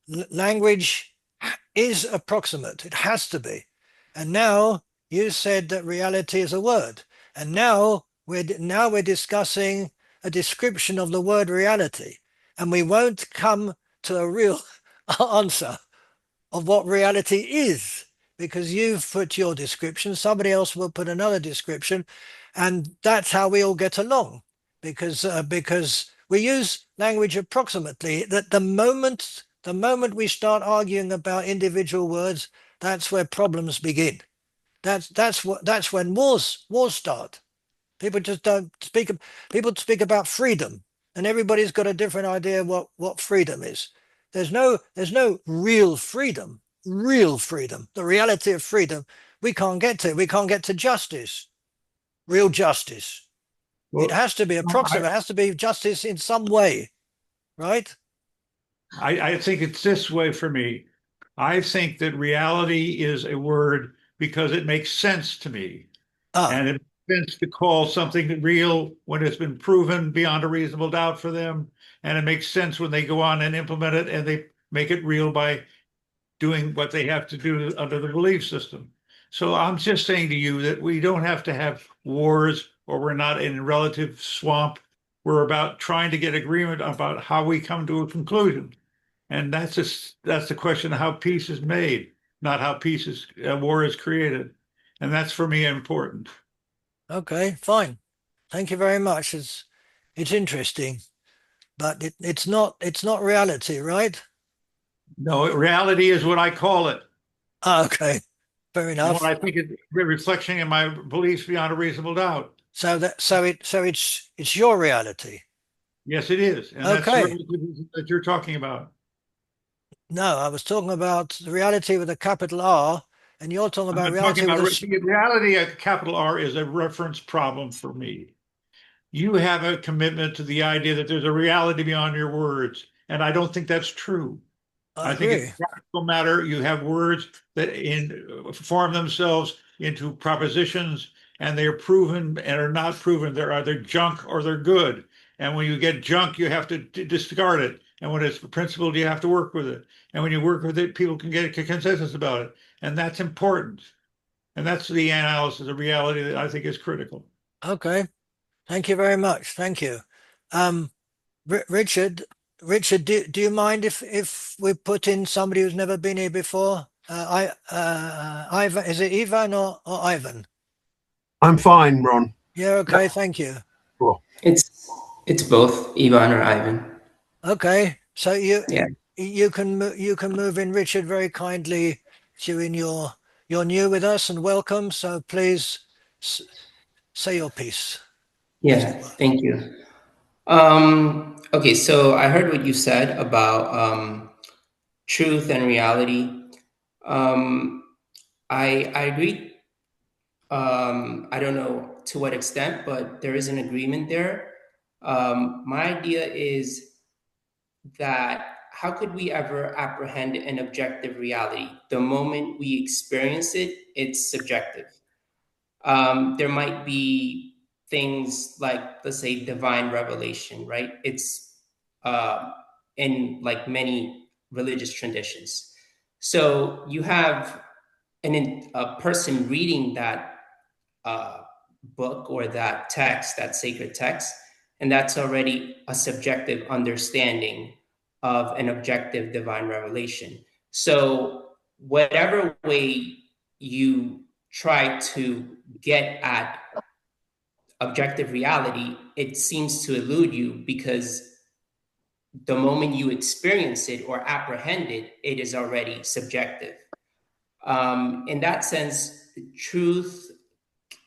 Language is approximate. It has to be. And now you said that reality is a word. And now we're discussing a description of the word reality. And we won't come to a real answer of what reality is, because you've put your description, somebody else will put another description, and that's how we all get along. Because we use language approximately. That the moment we start arguing about individual words, that's where problems begin. That's when wars start. People just don't speak. People speak about freedom, and everybody's got a different idea what freedom is. There's no real freedom. Real freedom, the reality of freedom, we can't get to. We can't get to justice, real justice. It Well, has to be approximate. It has to be justice in some way, right? I think it's this way for me. I think that reality is a word because it makes sense to me. Ah, And it makes sense to call something real when it's been proven beyond a reasonable doubt for them. And it makes sense when they go on and implement it and they make it real by doing what they have to do under the belief system. So I'm just saying to you that we don't have to have wars or we're not in a relative swamp. We're about trying to get agreement about how we come to a conclusion. And that's the question of how peace is made, not how war is created. And that's for me important. okay, fine. Thank you very much. It's interesting, but it's not reality, right? No, reality is what I call it. Ah, okay, fair And what enough. I think is a reflection in my beliefs beyond a reasonable doubt. So it's your reality. Yes, it is. And that's the Okay. relativism that you're talking about. No, I was talking about the reality with a capital R, and you're talking I'm about not talking reality with about a. see, reality. A capital R is a reference problem for me. You have a commitment to the idea that there's a reality beyond your words. And I don't think that's true. I I think it's agree. a practical matter. You have words that form themselves into propositions, and they are proven and are not proven. They're either junk or they're good. And when you get junk, you have to discard it. And when it's principled, you have to work with it. And when you work with it, people can get a consensus about it. And that's important. And that's the analysis of reality that I think is critical. Okay. Thank you very much. Thank you. Um, Richard, do you mind if we put in somebody who's never been here before? Ivan, is it Ivan or Ivan? I'm fine, Ron. Yeah, okay, thank you. Cool. It's both Ivan or Ivan. Okay, so Yeah. you can move in, Richard, very kindly. During you're new with us and welcome. So please say your piece, as Yeah. it were. Thank you. Okay, so I heard what you said about truth and reality. Um, I agree. I don't know to what extent, but there is an agreement there. My idea is that how could we ever apprehend an objective reality? The moment we experience it, it's subjective. There might be things like, let's say, divine revelation, right? It's in like many religious traditions. So you have a person reading that book or that text, that sacred text, and that's already a subjective understanding of an objective divine revelation. So, whatever way you try to get at objective reality, it seems to elude you because the moment you experience it or apprehend it, it is already subjective. In that sense, truth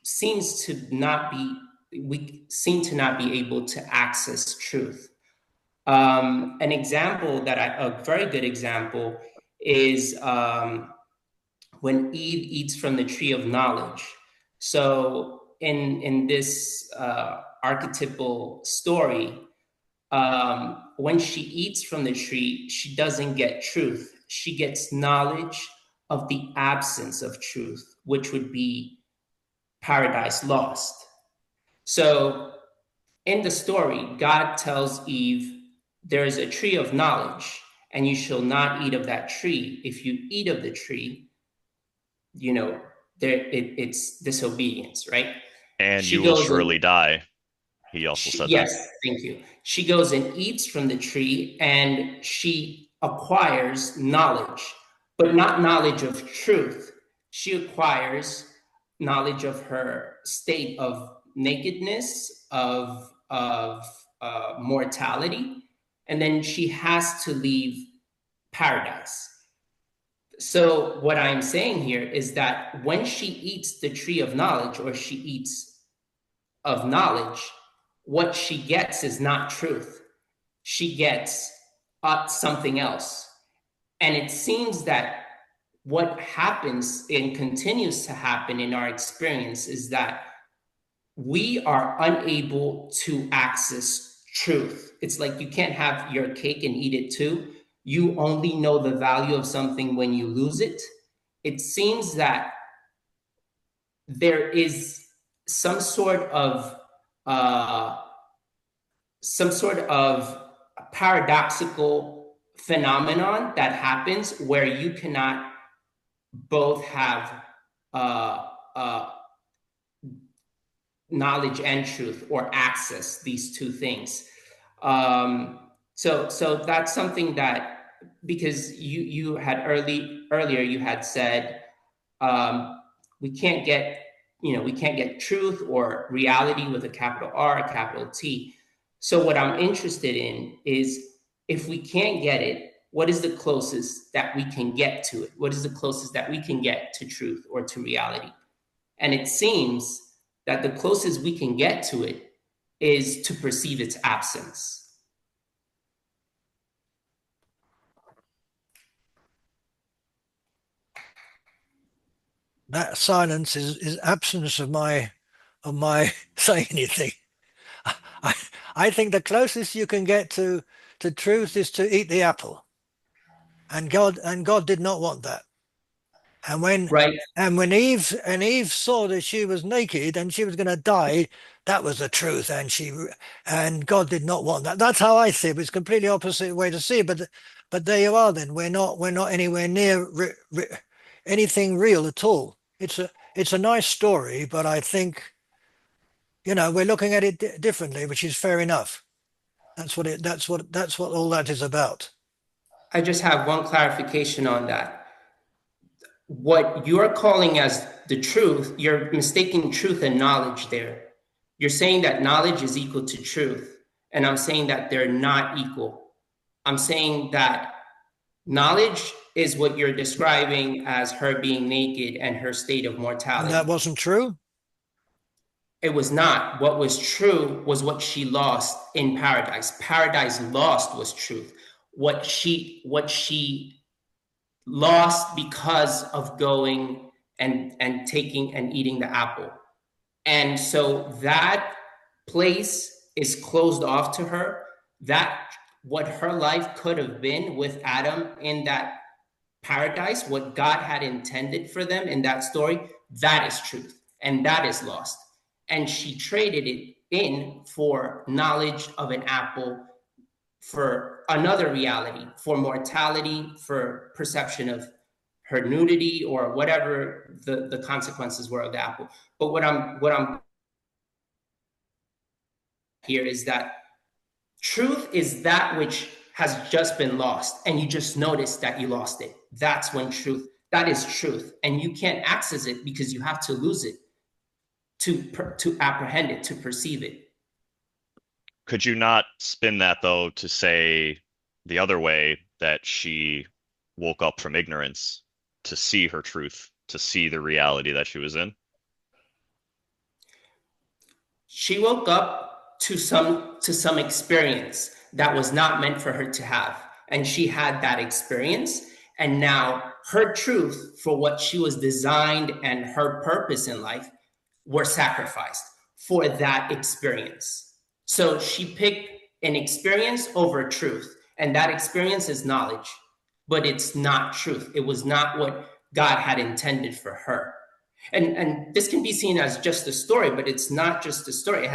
seems to not be, we seem to not be able to access truth. An example a very good example is when Eve eats from the tree of knowledge. So in this archetypal story, when she eats from the tree, she doesn't get truth. She gets knowledge of the absence of truth, which would be paradise lost. So in the story, God tells Eve, there's a tree of knowledge, and you shall not eat of that tree. If you eat of the tree, it's disobedience, right? And She you will goes and surely die. He also said that. yes, thank you. She goes and eats from the tree, and she acquires knowledge, but not knowledge of truth. She acquires knowledge of her state of nakedness, of mortality, and then she has to leave paradise. So what I'm saying here is that when she eats the tree of knowledge, or she eats of knowledge, what she gets is not truth. She gets something else. And it seems that what happens and continues to happen in our experience is that we are unable to access truth. It's like you can't have your cake and eat it too. You only know the value of something when you lose it. It seems that there is some sort of paradoxical phenomenon that happens where you cannot both have uh, uh, knowledge and truth, or access these two things. So that's something that, because you had earlier you had said, we can't get truth or reality with a capital R, a capital T. So what I'm interested in is, if we can't get it, what is the closest that we can get to it? What is the closest that we can get to truth or to reality? And it seems that the closest we can get to it is to perceive its absence. That silence is absence of my saying anything. I think the closest you can get to truth is to eat the apple, and God did not want that. And when Eve saw that she was naked and she was going to die, that was the truth, and God did not want that. That's how I see it. It's a completely opposite way to see it, but there you are. Then we're not anywhere near anything real at all. It's a nice story, but I think we're looking at it differently, which is fair enough. That's what all that is about. I just have one clarification on that. What you're calling as the truth, you're mistaking truth and knowledge there. You're saying that knowledge is equal to truth, and I'm saying that they're not equal. I'm saying that knowledge is what you're describing as her being naked and her state of mortality. And that wasn't true? It was not. What was true was what she lost in paradise. Paradise lost was truth. What she lost because of going and taking and eating the apple. And so that place is closed off to her. That what her life could have been with Adam in that paradise, what God had intended for them in that story, that is truth, and that is lost. And she traded it in for knowledge of an apple, for another reality, for mortality, for perception of her nudity, or whatever the consequences were of the apple. But what I'm here is that truth is that which has just been lost, and you just notice that you lost it. That's when that is truth, and you can't access it because you have to lose it to apprehend it, to perceive it. Could you not spin that, though, to say the other way, that she woke up from ignorance to see her truth, to see the reality that she was in? She woke up to some experience that was not meant for her to have, and she had that experience, and now her truth for what she was designed and her purpose in life were sacrificed for that experience. So she picked an experience over truth, and that experience is knowledge, but it's not truth. It was not what God had intended for her. And this can be seen as just a story, but it's not just a story.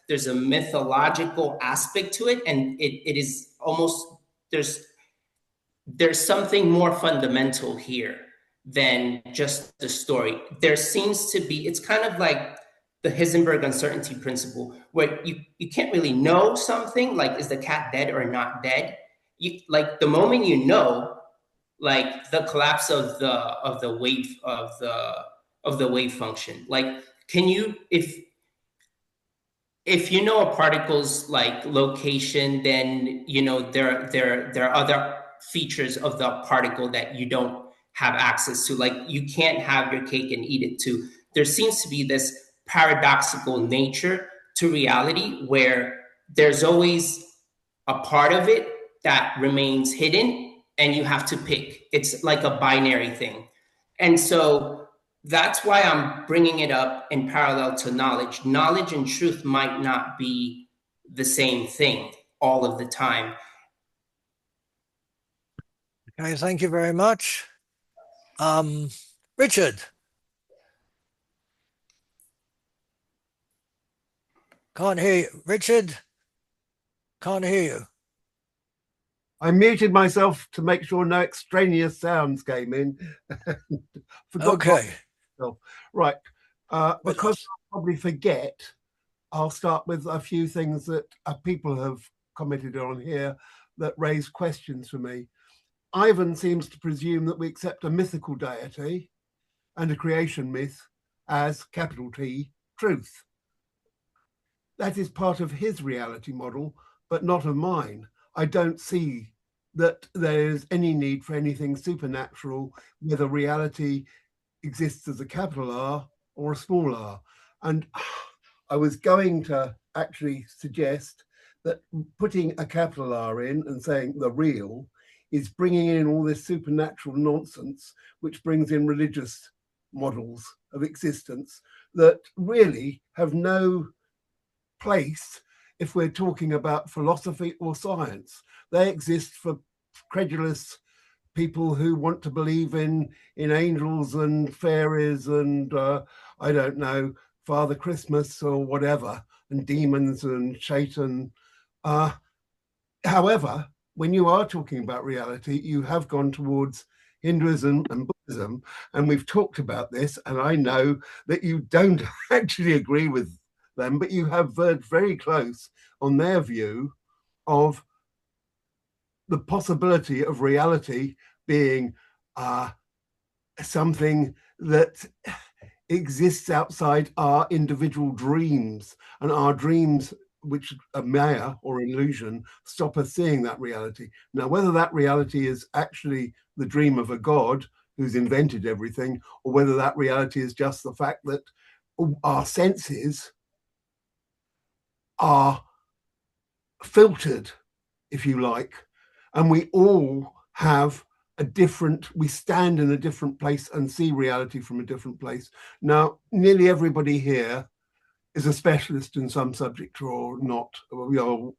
There's a mythological aspect to it, and it is almost, there's there's something more fundamental here than just the story. There seems to be, it's kind of like the Heisenberg uncertainty principle, where you can't really know something, like is the cat dead or not dead? You, like the moment you know, like the collapse of the wave of the wave function. Like, can you, if you know a particle's like location, then you know there are other features of the particle that you don't have access to. Like you can't have your cake and eat it too. There seems to be this paradoxical nature to reality where there's always a part of it that remains hidden and you have to pick. It's like a binary thing. And so that's why I'm bringing it up in parallel to knowledge. Knowledge and truth might not be the same thing all of the time. Okay, thank you very much. Richard. Can't hear you. Richard, can't hear you. I muted myself to make sure no extraneous sounds came in. Forgot Okay. myself. Right. Because I'll probably forget, I'll start with a few things that people have commented on here that raise questions for me. Ivan seems to presume that we accept a mythical deity and a creation myth as capital T truth. That is part of his reality model, but not of mine. I don't see that there is any need for anything supernatural, whether reality exists as a capital R or a small r. And I was going to actually suggest that putting a capital R in and saying the real is bringing in all this supernatural nonsense, which brings in religious models of existence that really have no place if we're talking about philosophy or science. They exist for credulous people who want to believe in angels and fairies and I don't know, Father Christmas or whatever, and demons and Satan. However, when you are talking about reality, you have gone towards Hinduism and Buddhism, and we've talked about this, and I know that you don't actually agree with them, but you have verged very close on their view of the possibility of reality being something that exists outside our individual dreams, and our dreams, which are maya or illusion, stop us seeing that reality. Now, whether that reality is actually the dream of a god who's invented everything, or whether that reality is just the fact that our senses are filtered, if you like, and we all have we stand in a different place and see reality from a different place. Now, nearly everybody here is a specialist in some subject or not, or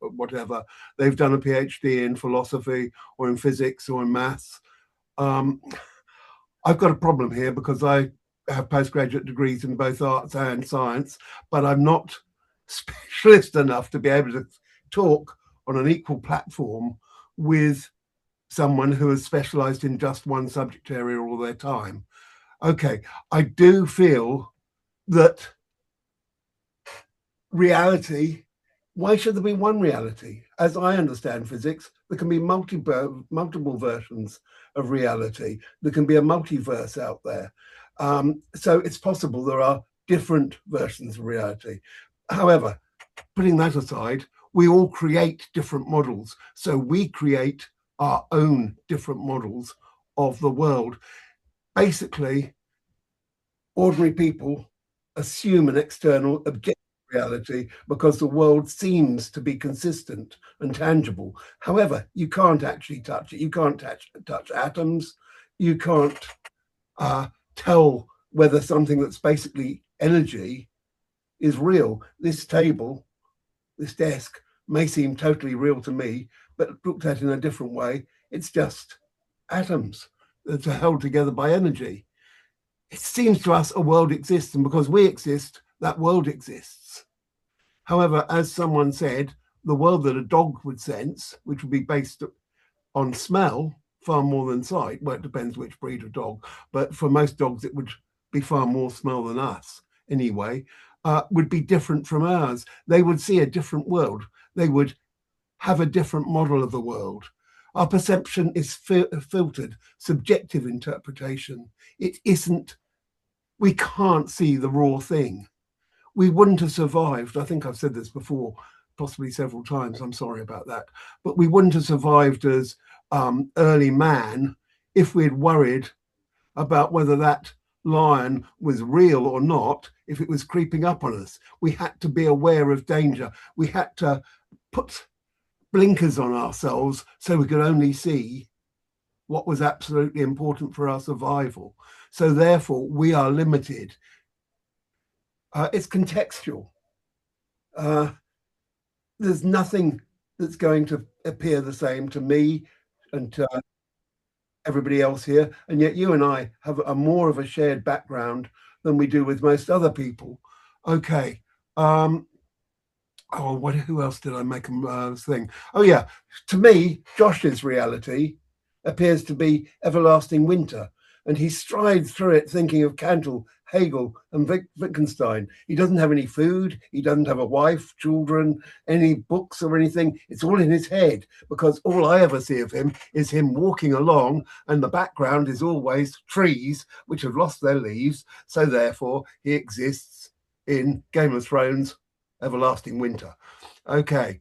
whatever. They've done a PhD in philosophy or in physics or in maths. I've got a problem here because I have postgraduate degrees in both arts and science, but I'm not specialist enough to be able to talk on an equal platform with someone who has specialized in just one subject area all their time. Okay, I do feel that reality, why should there be one reality? As I understand physics, there can be multiple versions of reality. There can be a multiverse out there. So it's possible there are different versions of reality. However, putting that aside, we all create different models. So we create our own different models of the world. Basically, ordinary people assume an external objective reality because the world seems to be consistent and tangible. However, you can't actually touch it. You can't touch atoms. You can't tell whether something that's basically energy is real. This table, this desk, may seem totally real to me, but looked at in a different way, it's just atoms that are held together by energy. It seems to us a world exists, and because we exist, that world exists. However, as someone said, the world that a dog would sense, which would be based on smell, far more than sight. Well, it depends which breed of dog, but for most dogs, it would be far more smell than us anyway, would be different from ours. They would see a different world. They would have a different model of the world. Our perception is filtered, subjective interpretation. It isn't, we can't see the raw thing. We wouldn't have survived. I think I've said this before, possibly several times. I'm sorry about that. But we wouldn't have survived as early man if we'd worried about whether that lion was real or not, if it was creeping up on us. We had to be aware of danger. We had to put blinkers on ourselves so we could only see what was absolutely important for our survival. So therefore, we are limited. It's contextual. There's nothing that's going to appear the same to me and to everybody else here, and yet you and I have a more of a shared background than we do with most other people. Okay. Who else did I make a thing? Oh yeah, to me, Josh's reality appears to be everlasting winter, and he strides through it thinking of Kant, Hegel, and Wittgenstein. He doesn't have any food, he doesn't have a wife, children, any books or anything. It's all in his head, because all I ever see of him is him walking along, and the background is always trees which have lost their leaves, so therefore he exists in Game of Thrones, everlasting winter. Okay.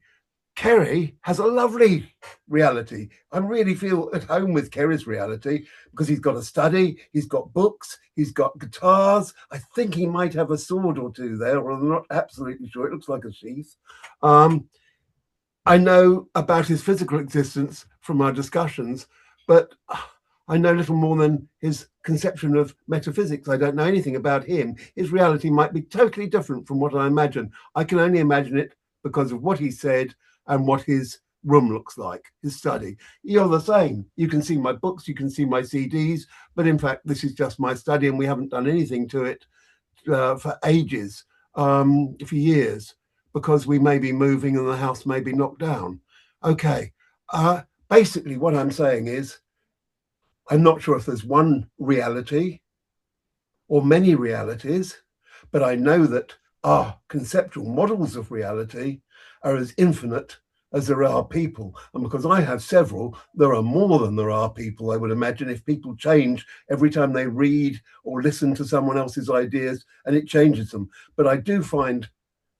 Kerry has a lovely reality. I really feel at home with Kerry's reality because he's got a study, he's got books, he's got guitars. I think he might have a sword or two there, or I'm not absolutely sure. It looks like a sheath. I know about his physical existence from our discussions, but I know little more than his conception of metaphysics. I don't know anything about him. His reality might be totally different from what I imagine. I can only imagine it because of what he said and what his room looks like, his study. You're the same. You can see my books, you can see my CDs, but in fact, this is just my study and we haven't done anything to it for ages, for years, because we may be moving and the house may be knocked down. Okay. Basically, what I'm saying is, I'm not sure if there's one reality or many realities, but I know that our conceptual models of reality are as infinite as there are people. And because I have several, there are more than there are people, I would imagine, if people change every time they read or listen to someone else's ideas, and it changes them. But I do find,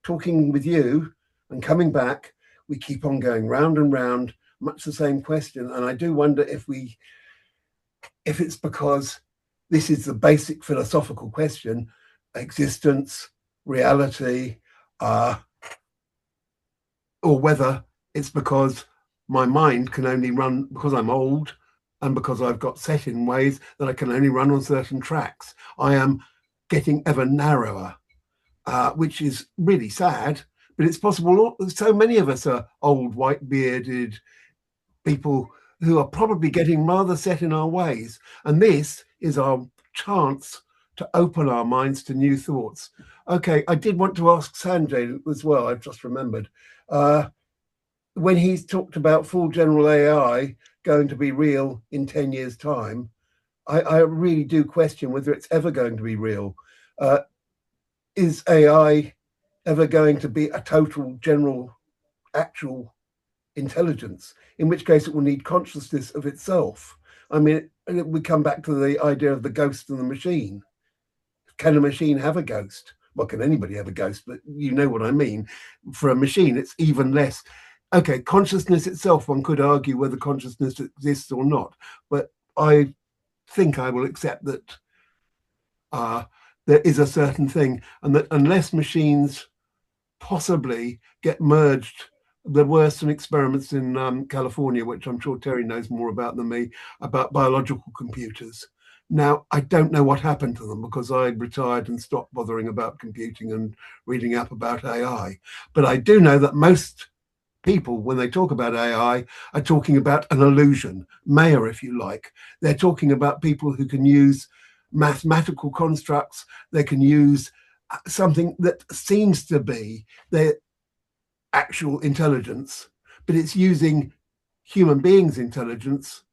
talking with you and coming back, we keep on going round and round, much the same question. And I do wonder if it's because this is the basic philosophical question, existence, reality, or whether it's because my mind can only run, because I'm old and because I've got set in ways that I can only run on certain tracks. I am getting ever narrower, which is really sad, but it's possible. So many of us are old, white-bearded people who are probably getting rather set in our ways. And this is our chance to open our minds to new thoughts. Okay, I did want to ask Sanjay as well, I've just remembered. When he's talked about full general AI going to be real in 10 years' time, I really do question whether it's ever going to be real. Is AI ever going to be a total, general, actual intelligence, in which case it will need consciousness of itself? I mean, we come back to the idea of the ghost and the machine. Can a machine have a ghost? Well, can anybody have a ghost? But you know what I mean. For a machine, it's even less. Okay, consciousness itself, one could argue whether consciousness exists or not. But I think I will accept that there is a certain thing, and that unless machines possibly get merged, there were some experiments in California, which I'm sure Terry knows more about than me, about biological computers. Now, I don't know what happened to them because I retired and stopped bothering about computing and reading up about AI. But I do know that most people, when they talk about AI, are talking about an illusion, Maya, if you like. They're talking about people who can use mathematical constructs. They can use something that seems to be their actual intelligence, but it's using human beings' intelligence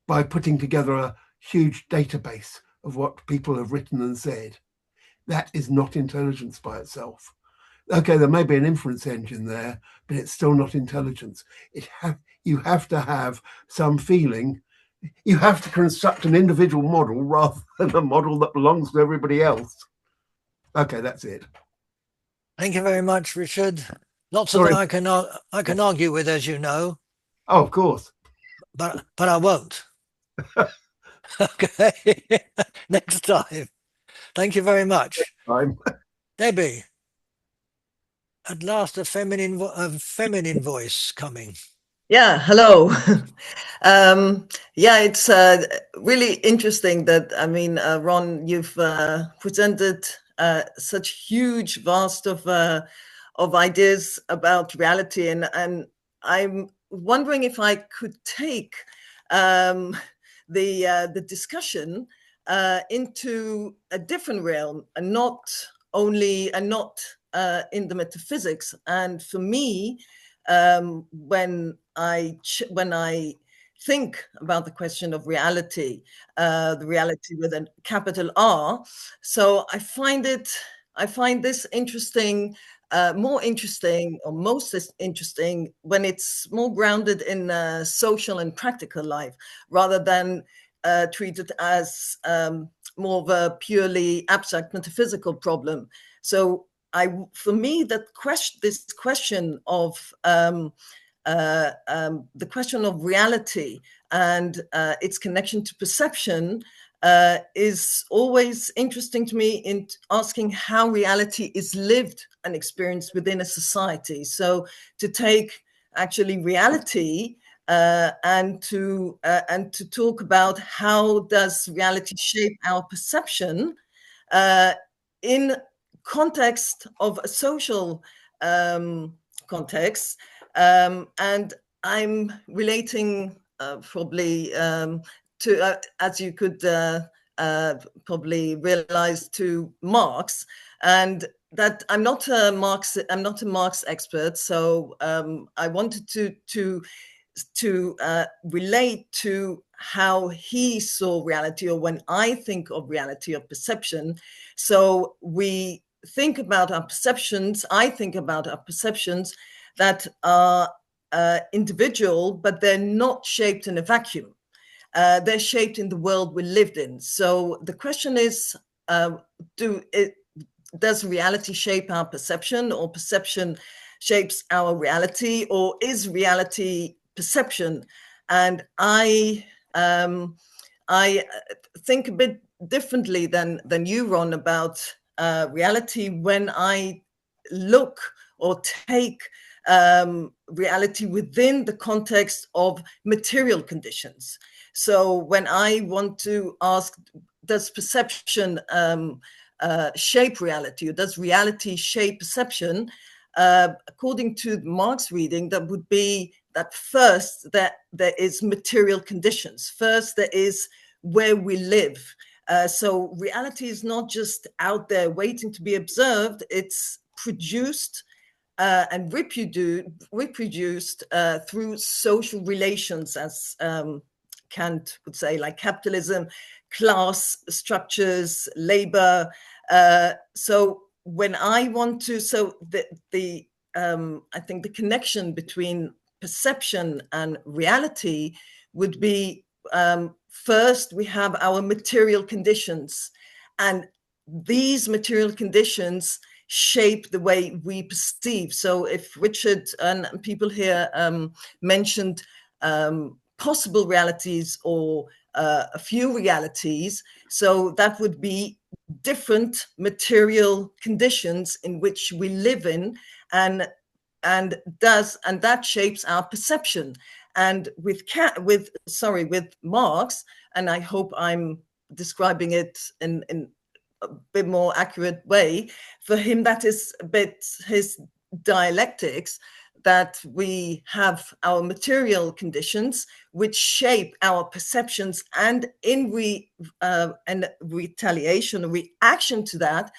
by putting together a huge database of what people have written and said. That is not intelligence by itself. Okay, there may be an inference engine there, but it's still not intelligence. You have to have some feeling. You have to construct an individual model rather than a model that belongs to everybody else. Okay, that's it. Thank you very much, Richard. Lots Sorry. of them I can argue with, as you know. Oh, of course. But I won't. Okay. Next time. Thank you very much. Debbie. At last, a feminine voice coming. Yeah, hello. Yeah, it's really interesting that, I mean, Ron, you've presented such huge vast of ideas about reality, and I'm wondering if I could take the discussion into a different realm, and not in the metaphysics. And for me, when I think about the question of reality, the reality with a capital R, so I find this interesting, more interesting, or most interesting, when it's more grounded in social and practical life, rather than treated as more of a purely abstract metaphysical problem. So for me, this question of the question of reality and its connection to perception is always interesting to me, in asking how reality is lived and experienced within a society. So to take actually reality and to talk about how does reality shape our perception in context of a social context, and I'm relating probably to, as you could probably realize, to Marx, and that I'm not a Marx expert, so I wanted to relate to how he saw reality, or when I think of reality, of perception. So we think about our perceptions, I think about our perceptions that are individual, but they're not shaped in a vacuum. They're shaped in the world we lived in. So the question is, does reality shape our perception, or perception shapes our reality, or is reality perception? And I think a bit differently than you, Ron, about reality when I look or take reality within the context of material conditions. So when I want to ask, does perception shape reality, or does reality shape perception? According to Marx reading, that would be that first, that there is material conditions. First, there is where we live. So reality is not just out there waiting to be observed. It's produced and reproduced through social relations, as Kant would say, like capitalism, class structures, labor. So when I want to, so I think the connection between perception and reality would be, first, we have our material conditions, and these material conditions shape the way we perceive. So if Richard and people here mentioned possible realities, or a few realities, so that would be different material conditions in which we live in, and that shapes our perception. And with Marx, and I hope I'm describing it in a bit more accurate way, for him that is a bit his dialectics, that we have our material conditions which shape our perceptions, and in retaliation, reaction to that,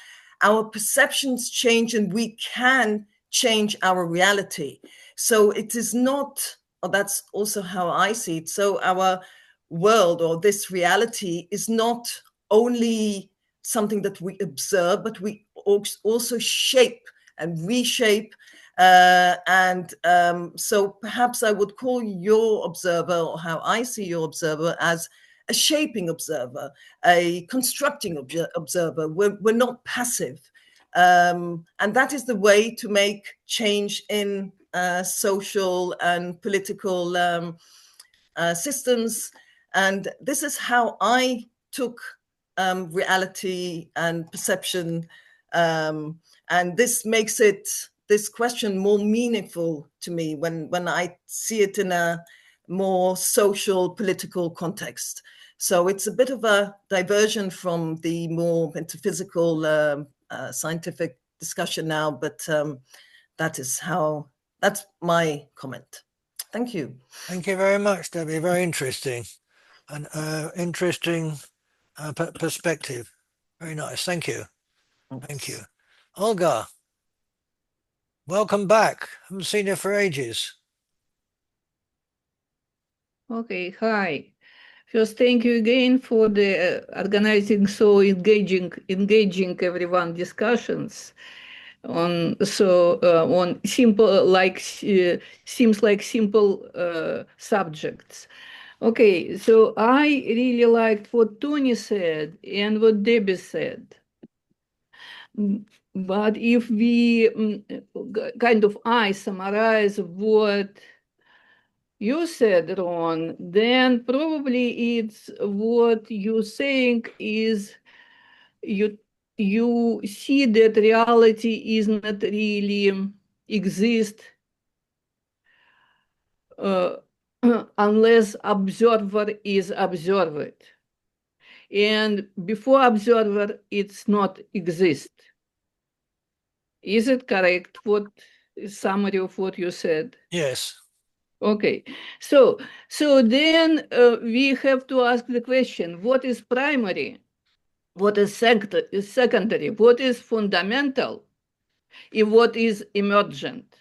our perceptions change, and we can change our reality. So it is not, or that's also how I see it. So our world or this reality is not only something that we observe, but we also shape and reshape. So perhaps I would call your observer, or how I see your observer, as a shaping observer, a constructing observer. We're not passive. And that is the way to make change in social and political systems. And this is how I took reality and perception. And this makes this question more meaningful to me when I see it in a more social, political context. So it's a bit of a diversion from the more metaphysical, scientific discussion now, but that's my comment. Thank you. Thank you very much, Debbie. Very interesting. An interesting perspective. Very nice. Thank you. Thank you. Olga, welcome back. Haven't seen you for ages. Okay, hi. First, thank you again for the organizing so engaging everyone discussions on simple seems like simple subjects. Okay, so I really liked what Tony said and what Debbie said. But if we I summarize what you said, Ron, then probably it's what you think is you see that reality is not really exist unless observer is observed. And before observer, it's not exist. Is it correct? What summary of what you said? Yes. Okay, so then we have to ask the question: what is primary? What is secondary? What is fundamental? And what is emergent?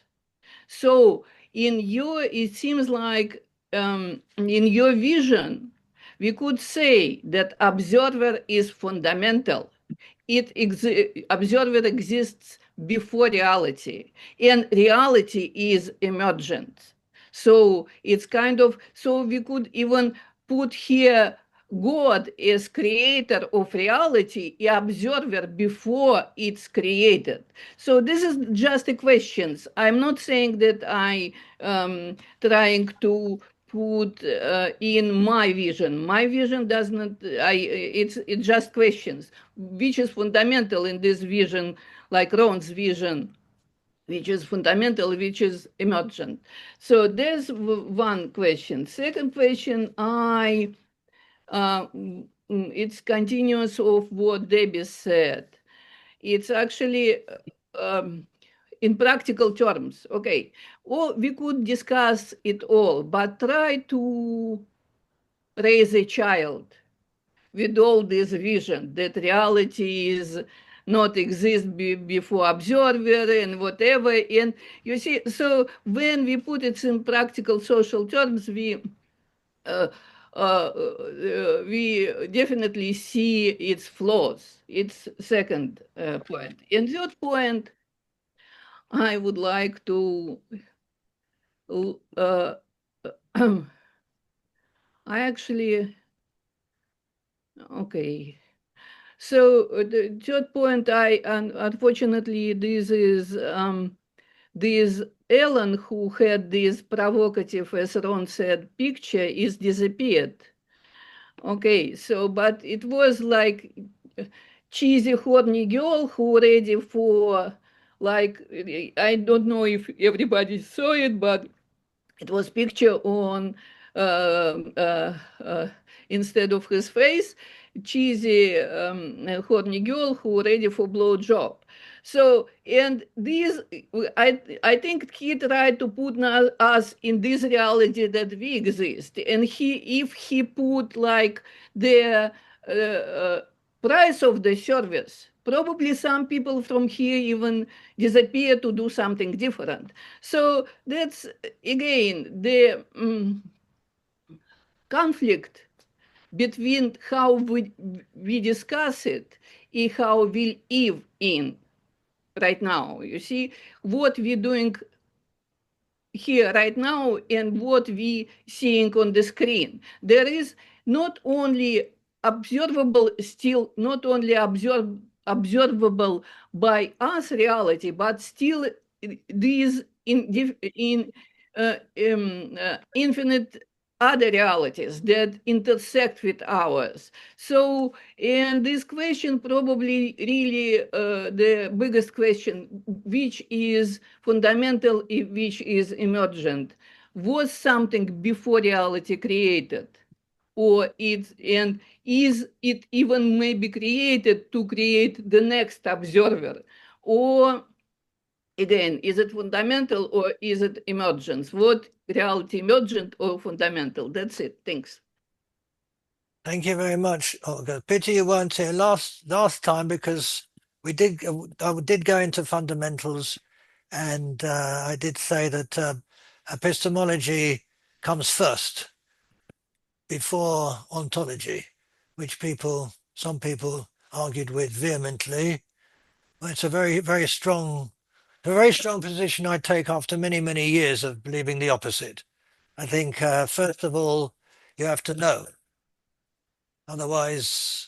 So it seems like in your vision, we could say that observer is fundamental. Observer exists before reality, and reality is emergent. So it's so we could even put here God is creator of reality, the observer before it's created. So this is just a question. I'm not saying that I trying to put in my vision. My vision does not, it's just questions. Which is fundamental in this vision, like Ron's vision, which is fundamental, which is emergent. So there's one question. Second question, it's continuous of what Debbie said. It's actually in practical terms, okay. Or we could discuss it all, but try to raise a child with all this vision that reality is not exist before observer and whatever. And you see, so when we put it in practical social terms, we definitely see its flaws. It's second point. And third point, I would like to I actually, okay. So the third point, unfortunately, this is this Ellen who had this provocative, as Ron said, picture is disappeared. Okay, so but it was like cheesy horny girl who ready for like I don't know if everybody saw it, but it was picture on instead of his face, cheesy horny girl who ready for blow job. So and these, I think he tried to put us in this reality that we exist, and if he put like the price of the service, probably some people from here even disappear to do something different. So that's again the conflict between how we discuss it and how we live in right now. You see, what we're doing here right now and what we seeing on the screen. There is not only observable, still not only observable by us reality, but still these in infinite other realities that intersect with ours. So, and this question probably really the biggest question, which is fundamental, which is emergent, was something before reality created, or and is it even maybe created to create the next observer, or again, is it fundamental or is it emergence? What reality, emergent or fundamental? That's it. Thanks. Thank you very much, Olga. Pity you weren't here last time, because I did go into fundamentals, and I did say that epistemology comes first before ontology, which some people argued with vehemently. It's a very strong position I take after many years of believing the opposite. I think first of all you have to know, otherwise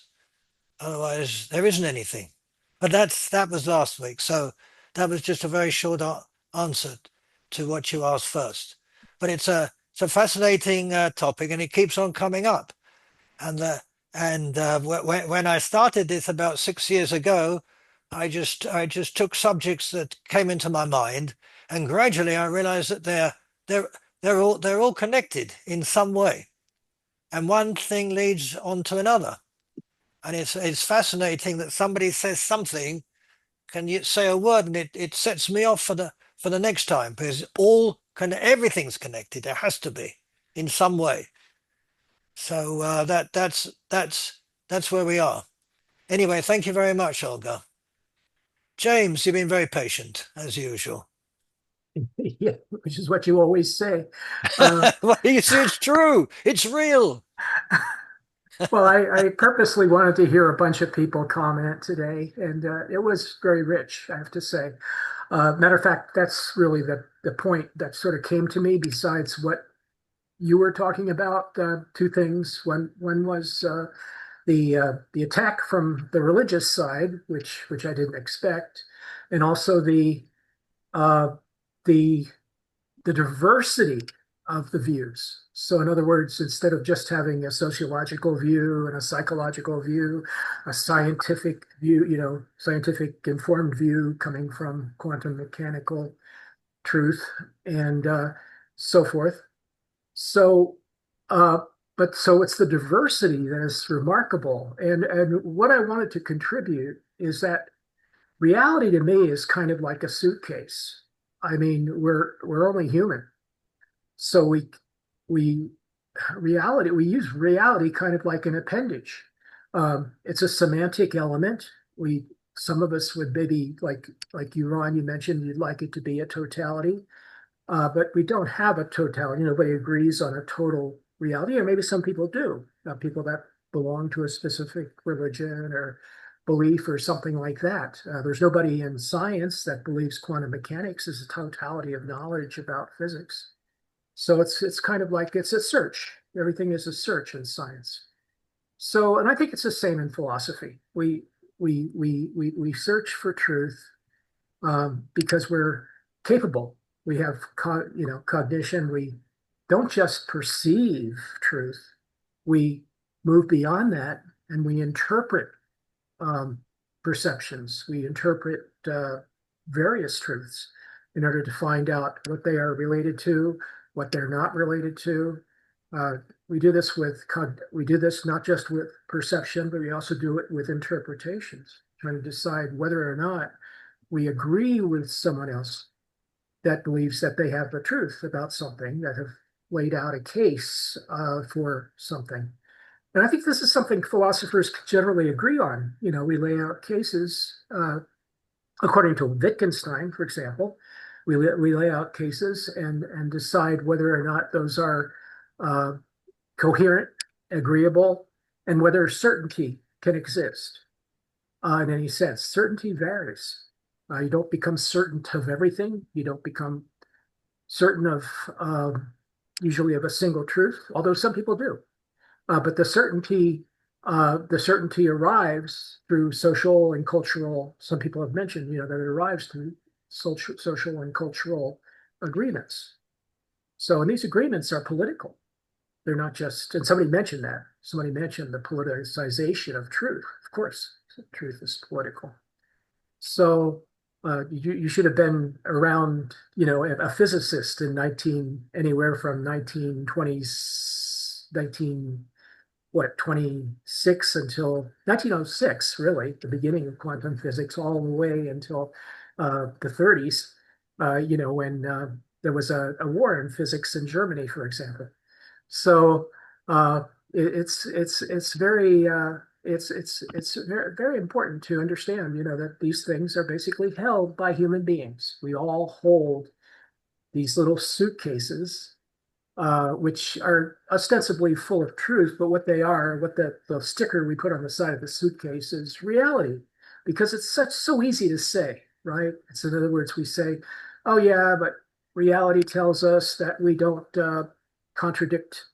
there isn't anything. But that was last week, so that was just a very short answer to what you asked first. But it's a fascinating topic, and it keeps on coming up. And when I started this about 6 years ago, I just took subjects that came into my mind, and gradually I realized that they're all connected in some way, and one thing leads on to another. And it's fascinating that somebody says something, can you say a word, and it sets me off for the next time, because everything's connected. There has to be in some way. So that's where we are. Anyway, thank you very much, Olga. James, you've been very patient, as usual. Yeah, which is what you always say. Well, you see, it's true. It's real. Well, I purposely wanted to hear a bunch of people comment today, and it was very rich, I have to say. Matter of fact, that's really the point that sort of came to me, besides what you were talking about. Two things. One was the attack from the religious side, which I didn't expect, and also uh, the diversity of the views. So in other words, instead of just having a sociological view and a psychological view, a scientific view, scientific informed view coming from quantum mechanical truth and so forth. So, so it's the diversity that is remarkable. And what I wanted to contribute is that reality to me is kind of like a suitcase. I mean, we're only human. So we use reality kind of like an appendage. It's a semantic element. Some of us would maybe like you, Ron, you mentioned you'd like it to be a totality, but we don't have a totality. Nobody agrees on a total reality, or maybe some people do. People that belong to a specific religion or belief or something like that. There's nobody in science that believes quantum mechanics is a totality of knowledge about physics. So it's kind of like it's a search. Everything is a search in science. So, and I think it's the same in philosophy. We search for truth because we're capable. We have cognition. We don't just perceive truth. We move beyond that, and we interpret perceptions. We interpret various truths in order to find out what they are related to, what they're not related to. We do this not just with perception, but we also do it with interpretations, trying to decide whether or not we agree with someone else that believes that they have the truth about something, that have laid out a case for something. And I think this is something philosophers generally agree on. We lay out cases, according to Wittgenstein, for example. We lay out cases and decide whether or not those are coherent, agreeable, and whether certainty can exist. In any sense, certainty varies. You don't become certain of everything. You don't become certain of usually of a single truth, although some people do. But the certainty arrives through social and cultural. Some people have mentioned, that it arrives through social and cultural agreements. So, and these agreements are political. They're not just. And somebody mentioned that. Somebody mentioned the politicization of truth. Of course, truth is political. So you should have been around, a physicist in anywhere from 1920s, 26 until 1906, really, the beginning of quantum physics, all the way until the 30s, when there was a war in physics in Germany, for example. So it's very very, very important to understand, that these things are basically held by human beings. We all hold these little suitcases, which are ostensibly full of truth, but what they are, what the sticker we put on the side of the suitcase is reality, because it's so easy to say, right? It's, in other words, we say, oh yeah, but reality tells us that we don't contradict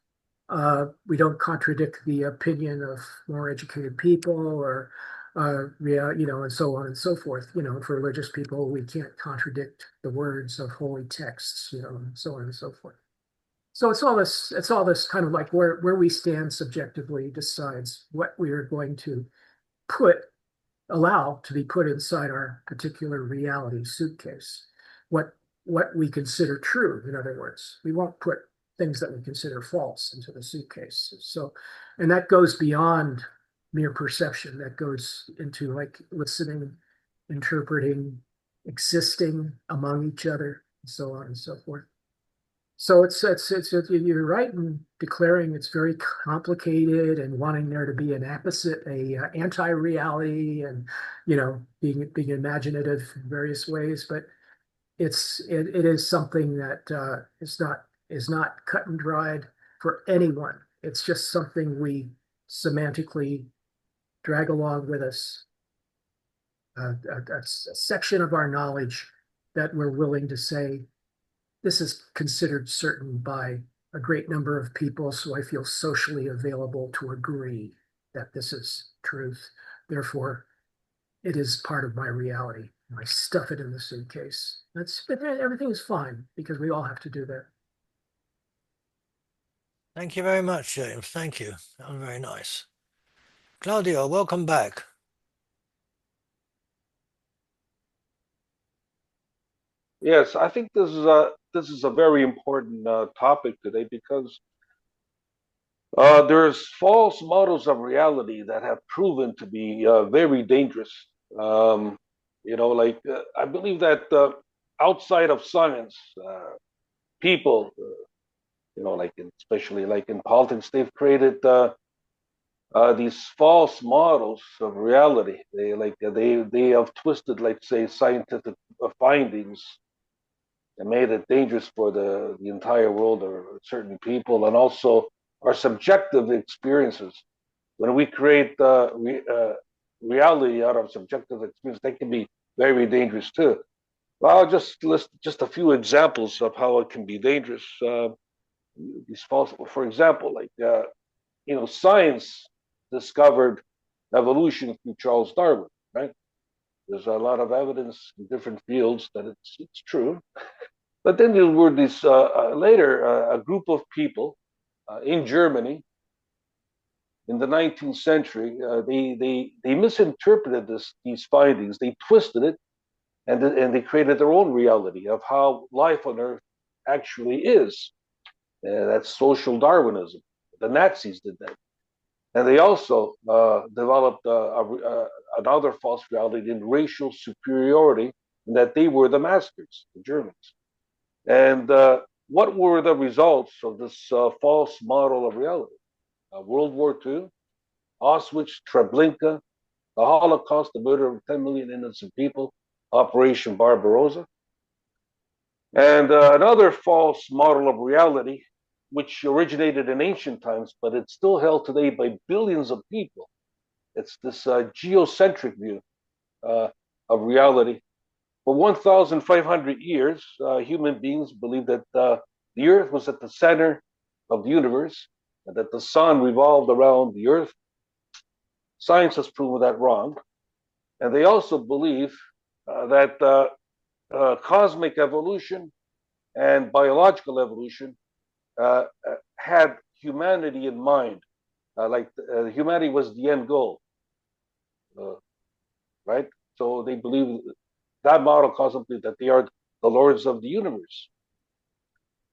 the opinion of more educated people, or and so on and so forth. For religious people, we can't contradict the words of holy texts, and so on and so forth. So it's all this kind of like where we stand subjectively decides what we are going to allow to be put inside our particular reality suitcase. What we consider true, in other words. We won't put things that we consider false into the suitcase. So, and that goes beyond mere perception. That goes into like listening, interpreting, existing among each other, and so on and so forth. So you're right in declaring it's very complicated and wanting there to be an anti-reality, and being imaginative in various ways, but it is something that is not cut and dried for anyone. It's just something we semantically drag along with us, a section of our knowledge that we're willing to say, this is considered certain by a great number of people, so I feel socially available to agree that this is truth. Therefore, it is part of my reality. I stuff it in the suitcase. Everything is fine, because we all have to do that. Thank you very much, James. Thank you. That was very nice. Claudio, welcome back. Yes, I think this is a very important topic today, because there's false models of reality that have proven to be very dangerous. I believe that outside of science, people, especially like in politics, they've created these false models of reality. They have twisted, like say, scientific findings and made it dangerous for the entire world or certain people, and also our subjective experiences. When we create reality out of subjective experience, they can be very dangerous too. Well, I'll just list just a few examples of how it can be dangerous. These false, for example, science discovered evolution through Charles Darwin, right? There's a lot of evidence in different fields that it's true. But then there were this later a group of people in Germany in the 19th century. They misinterpreted these findings. They twisted it, and they created their own reality of how life on Earth actually is. That's social Darwinism. The Nazis did that, and they also developed another false reality in racial superiority, and that they were the masters, the Germans. And what were the results of this false model of reality? World War II, Auschwitz, Treblinka, the Holocaust, the murder of 10 million innocent people, Operation Barbarossa. And another false model of reality which originated in ancient times, but it's still held today by billions of people. It's this geocentric view of reality. For 1,500 years, human beings believed that the Earth was at the center of the universe and that the sun revolved around the Earth. Science has proven that wrong. And they also believe that cosmic evolution and biological evolution had humanity in mind, humanity was the end goal, right? So they believe that model contemplates that they are the lords of the universe.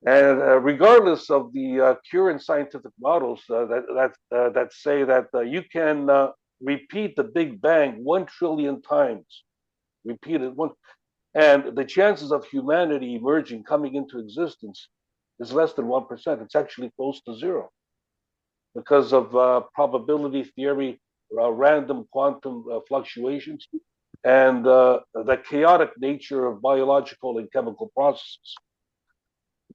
And regardless of the current scientific models that say that you can repeat the Big Bang 1 trillion times, repeat it one, and the chances of humanity emerging, coming into existence, is less than 1%. It's actually close to zero because of probability theory, random quantum fluctuations, and the chaotic nature of biological and chemical processes.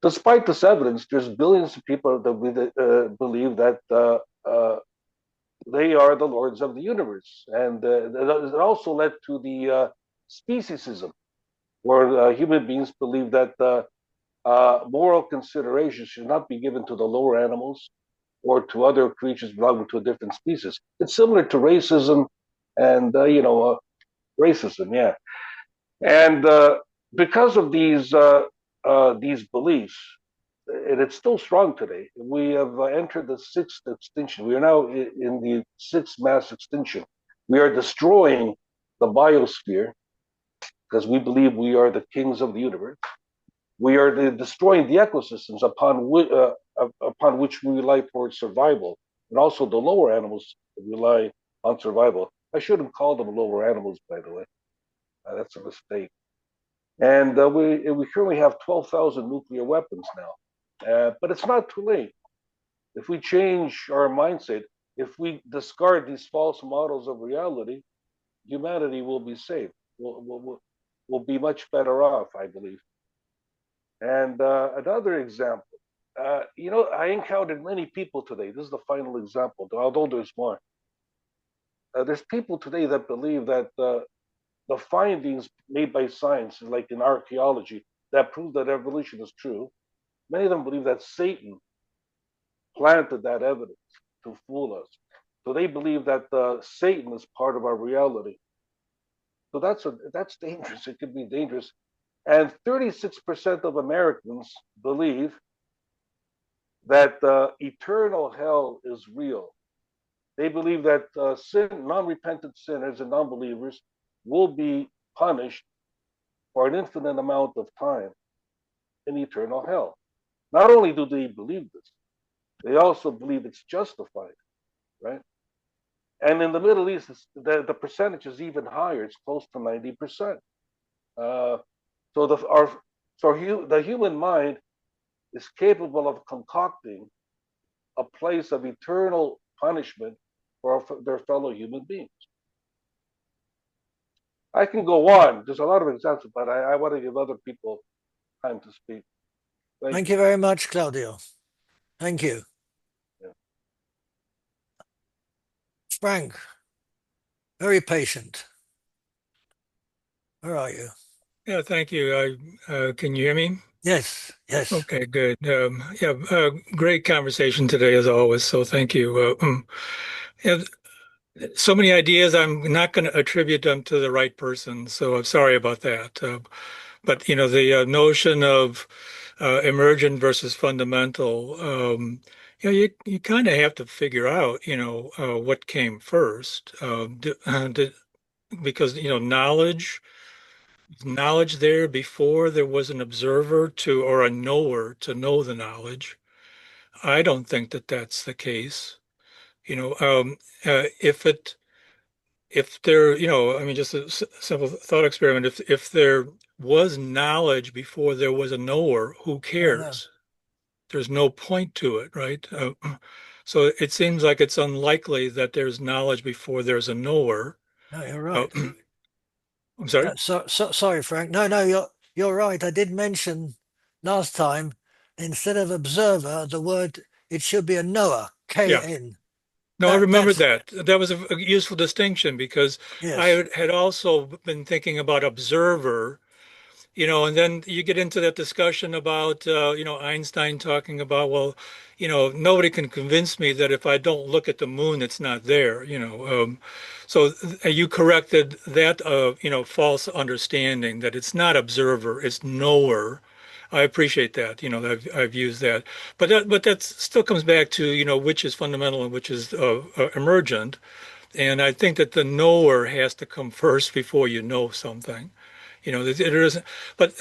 Despite this evidence, there's billions of people that believe that they are the lords of the universe. And it also led to the speciesism, where human beings believe that moral consideration should not be given to the lower animals or to other creatures belonging to a different species. It's similar to racism and, racism, yeah. And because of these beliefs, and it's still strong today, we have entered the 6th extinction. We are now in the 6th mass extinction. We are destroying the biosphere because we believe we are the kings of the universe. We are destroying the ecosystems upon which we rely for survival, and also the lower animals rely on survival. I shouldn't call them lower animals, by the way. That's a mistake. And we currently have 12,000 nuclear weapons now, but it's not too late. If we change our mindset, if we discard these false models of reality, humanity will be saved. We'll be much better off, I believe. And another example, I encountered many people today. This is the final example, although there's more. There's people today that believe that the findings made by science, like in archaeology, that prove that evolution is true, many of them believe that Satan planted that evidence to fool us. So they believe that Satan is part of our reality. So that's dangerous. It could be dangerous. And 36% of Americans believe that eternal hell is real. They believe that non-repentant sinners and non-believers will be punished for an infinite amount of time in eternal hell. Not only do they believe this, they also believe it's justified, right? And in the Middle East, the percentage is even higher. It's close to 90%. So the human mind is capable of concocting a place of eternal punishment for their fellow human beings. I can go on. There's a lot of examples, but I want to give other people time to speak. Thank you very much, Claudio. Thank you. Yeah. Frank, very patient. Where are you? Yeah, thank you. Can you hear me? Yes, yes. Okay, good. Great conversation today, as always. So thank you. Yeah, so many ideas. I'm not going to attribute them to the right person, so I'm sorry about that. But the notion of emergent versus fundamental. You kind of have to figure out, what came first, because knowledge there before there was an observer or a knower to know the knowledge. I don't think that that's the case. If there, I mean, just a simple thought experiment. If there was knowledge before there was a knower, who cares? There's no point to it, right? So it seems like it's unlikely that there's knowledge before there's a knower. No, you're right. I'm sorry. Sorry, Frank. No, you're right. I did mention last time instead of observer, the word, it should be a knower, Yeah. K-N. No, I remember That's, that. That was a useful distinction because I yes. had also been thinking about observer, and then you get into that discussion about, Einstein talking about, well, nobody can convince me that if I don't look at the moon, it's not there, So you corrected that, false understanding that it's not observer, it's knower. I appreciate that, I've used that, but that still comes back to, which is fundamental and which is emergent. And I think that the knower has to come first before you know something. There isn't, but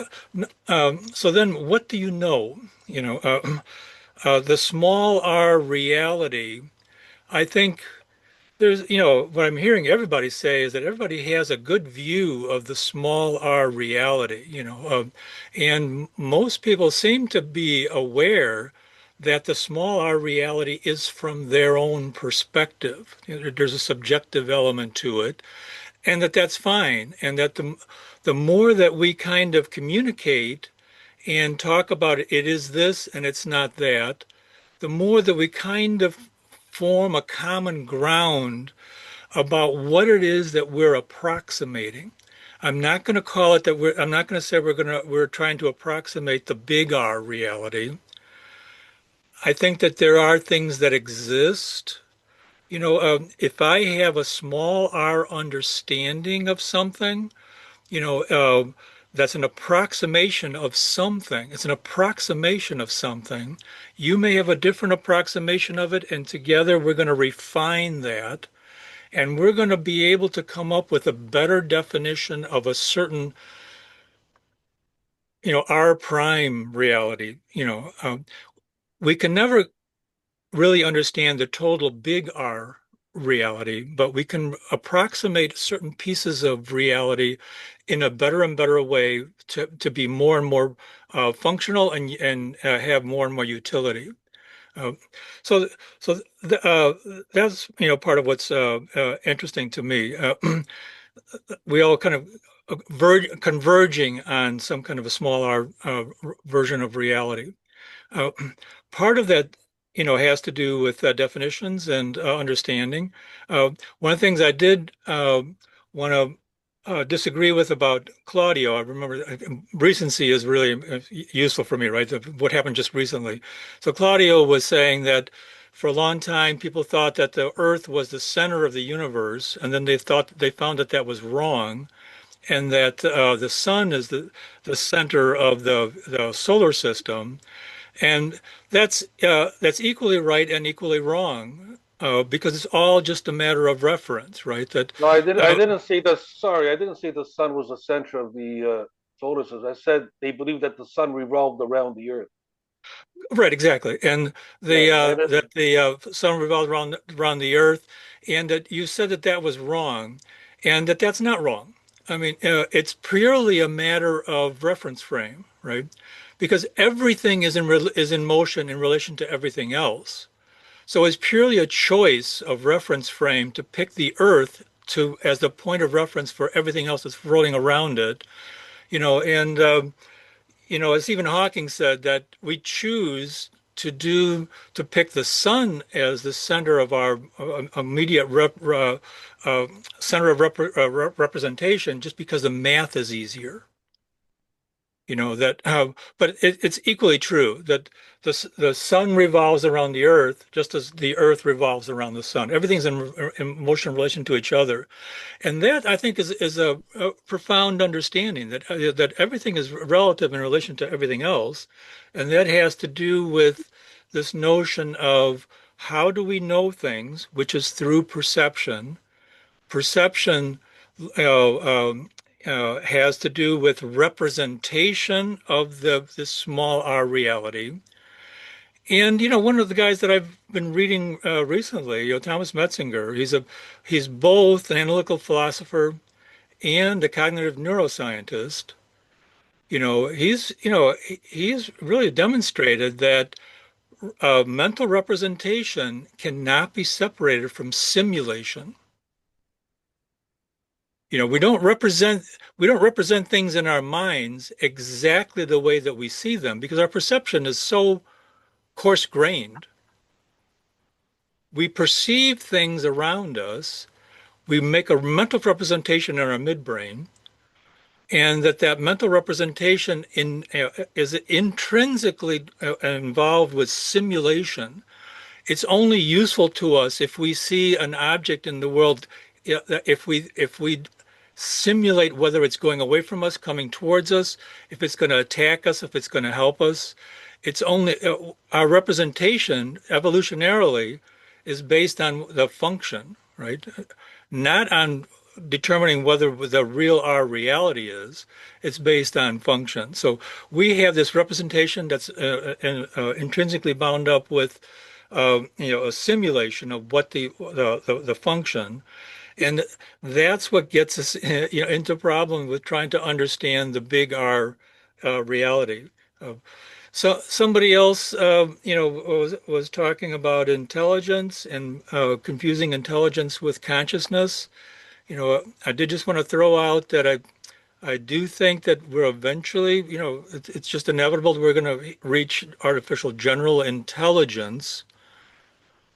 so then what do you know? The small r reality, I think there's, what I'm hearing everybody say is that everybody has a good view of the small r reality, and most people seem to be aware that the small r reality is from their own perspective. There's a subjective element to it, and that's fine, and that the more that we kind of communicate and talk about it is this and it's not that, the more that we kind of form a common ground about what it is that we're approximating. I'm not going to call it that I'm not going to say we're trying to approximate the big R reality. I think that there are things that exist. If I have a small r understanding of something, that's an approximation of something. It's an approximation of something. You may have a different approximation of it, and together we're going to refine that, and we're going to be able to come up with a better definition of a certain, R prime reality. We can never really understand the total big R reality, but we can approximate certain pieces of reality in a better and better way to be more and more functional and have more and more utility. Uh, so that's part of what's interesting to me. We all kind of converging on some kind of a small R version of reality. Uh, Part of that, has to do with definitions and understanding. One of the things I did want to disagree with about Claudio, I remember recency is really useful for me, right? What happened just recently. So Claudio was saying that for a long time, people thought that the Earth was the center of the universe, and then they found that that was wrong, and that the sun is the center of the solar system. And that's equally right and equally wrong, because it's all just a matter of reference, right? That No, I didn't. I uh, didn't say the. Sorry, I didn't say the sun was the center of the solar system. I said they believe that the sun revolved around the Earth. right, exactly, and Yeah, the I didn't. that the sun revolves around the Earth, and that you said that that was wrong, and that's not wrong. I mean, it's purely a matter of reference frame, right? Because everything is in motion in relation to everything else. So it's purely a choice of reference frame to pick the Earth to as the point of reference for everything else that's rolling around it. And as Stephen Hawking said, that we choose to pick the sun as the center of our immediate center of representation, just because the math is easier. But it's equally true that the sun revolves around the earth just as the earth revolves around the sun. Everything's in motion in relation to each other, and that I think is a profound understanding that everything is relative in relation to everything else, and that has to do with this notion of how do we know things, which is through perception. Perception has to do with representation of the small r reality. And one of the guys that I've been reading recently, Thomas Metzinger, he's both an analytical philosopher and a cognitive neuroscientist. He's really demonstrated that mental representation cannot be separated from simulation. We don't represent things in our minds exactly the way that we see them because our perception is so coarse-grained. We perceive things around us. We make a mental representation in our midbrain, and that mental representation is intrinsically involved with simulation. It's only useful to us if we see an object in the world, if we simulate whether it's going away from us, coming towards us, if it's going to attack us, if it's going to help us. It's only our representation evolutionarily is based on the function, right? Not on determining whether the real our reality is. It's based on function. So we have this representation that's intrinsically bound up with a simulation of what the function, and that's what gets us into problem with trying to understand the big R reality. So somebody else was talking about intelligence and confusing intelligence with consciousness. I did just want to throw out that I do think that we're eventually, it's just inevitable that we're going to reach artificial general intelligence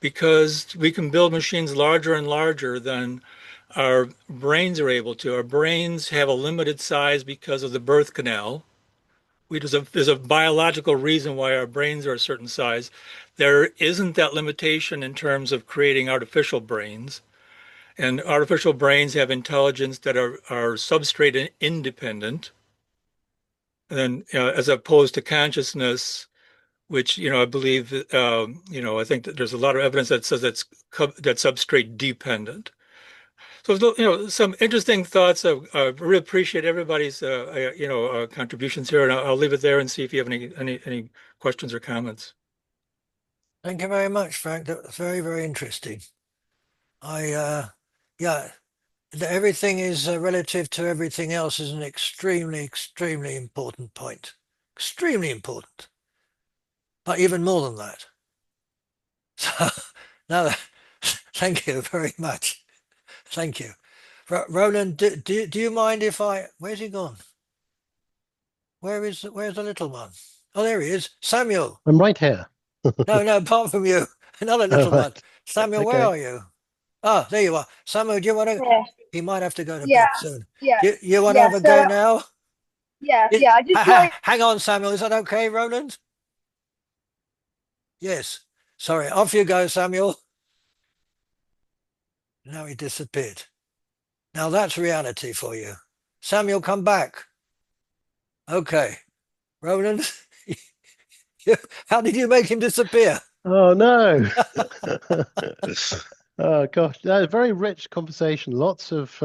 because we can build machines larger and larger than our brains are able to. Our brains have a limited size because of the birth canal. There's a biological reason why our brains are a certain size. There isn't that limitation in terms of creating artificial brains. And artificial brains have intelligence that are substrate independent, and as opposed to consciousness, which I believe I think that there's a lot of evidence that says that's substrate dependent. So some interesting thoughts. I really appreciate everybody's contributions here, and I'll leave it there and see if you have any questions or comments. Thank you very much, Frank. That was very, very interesting. Yeah, everything is relative to everything else is an extremely, extremely important point. Extremely important. But even more than that. So now, thank you very much. Thank you. Roland, do you mind if where's he gone? Where's the little one? Oh, there he is. Samuel. I'm right here. No, apart from you. Another little one. Right. Samuel, Okay. where are you? Ah, there you are. Samuel, do you want to? Yeah. He might have to go to Yeah. bed soon. Yeah. You want to Yeah. have a go now? Yeah. I just Hang on, Samuel. Is that okay, Roland? Yes. Sorry. Off you go, Samuel. Now he disappeared. Now that's reality for you. Samuel, come back. Okay. Roland, how did you make him disappear? Oh no. Oh gosh, a very rich conversation. Lots of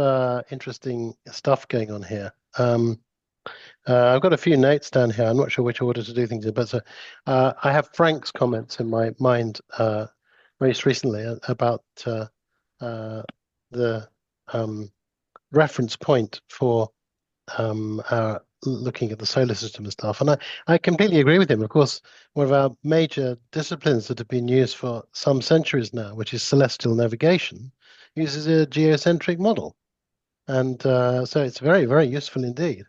interesting stuff going on here. I've got a few notes down here. I'm not sure which order to do things in, but I have Frank's comments in my mind most recently about the reference point for looking at the solar system and stuff. And I completely agree with him. Of course, one of our major disciplines that have been used for some centuries now, which is celestial navigation, uses a geocentric model. And so it's very, very useful indeed.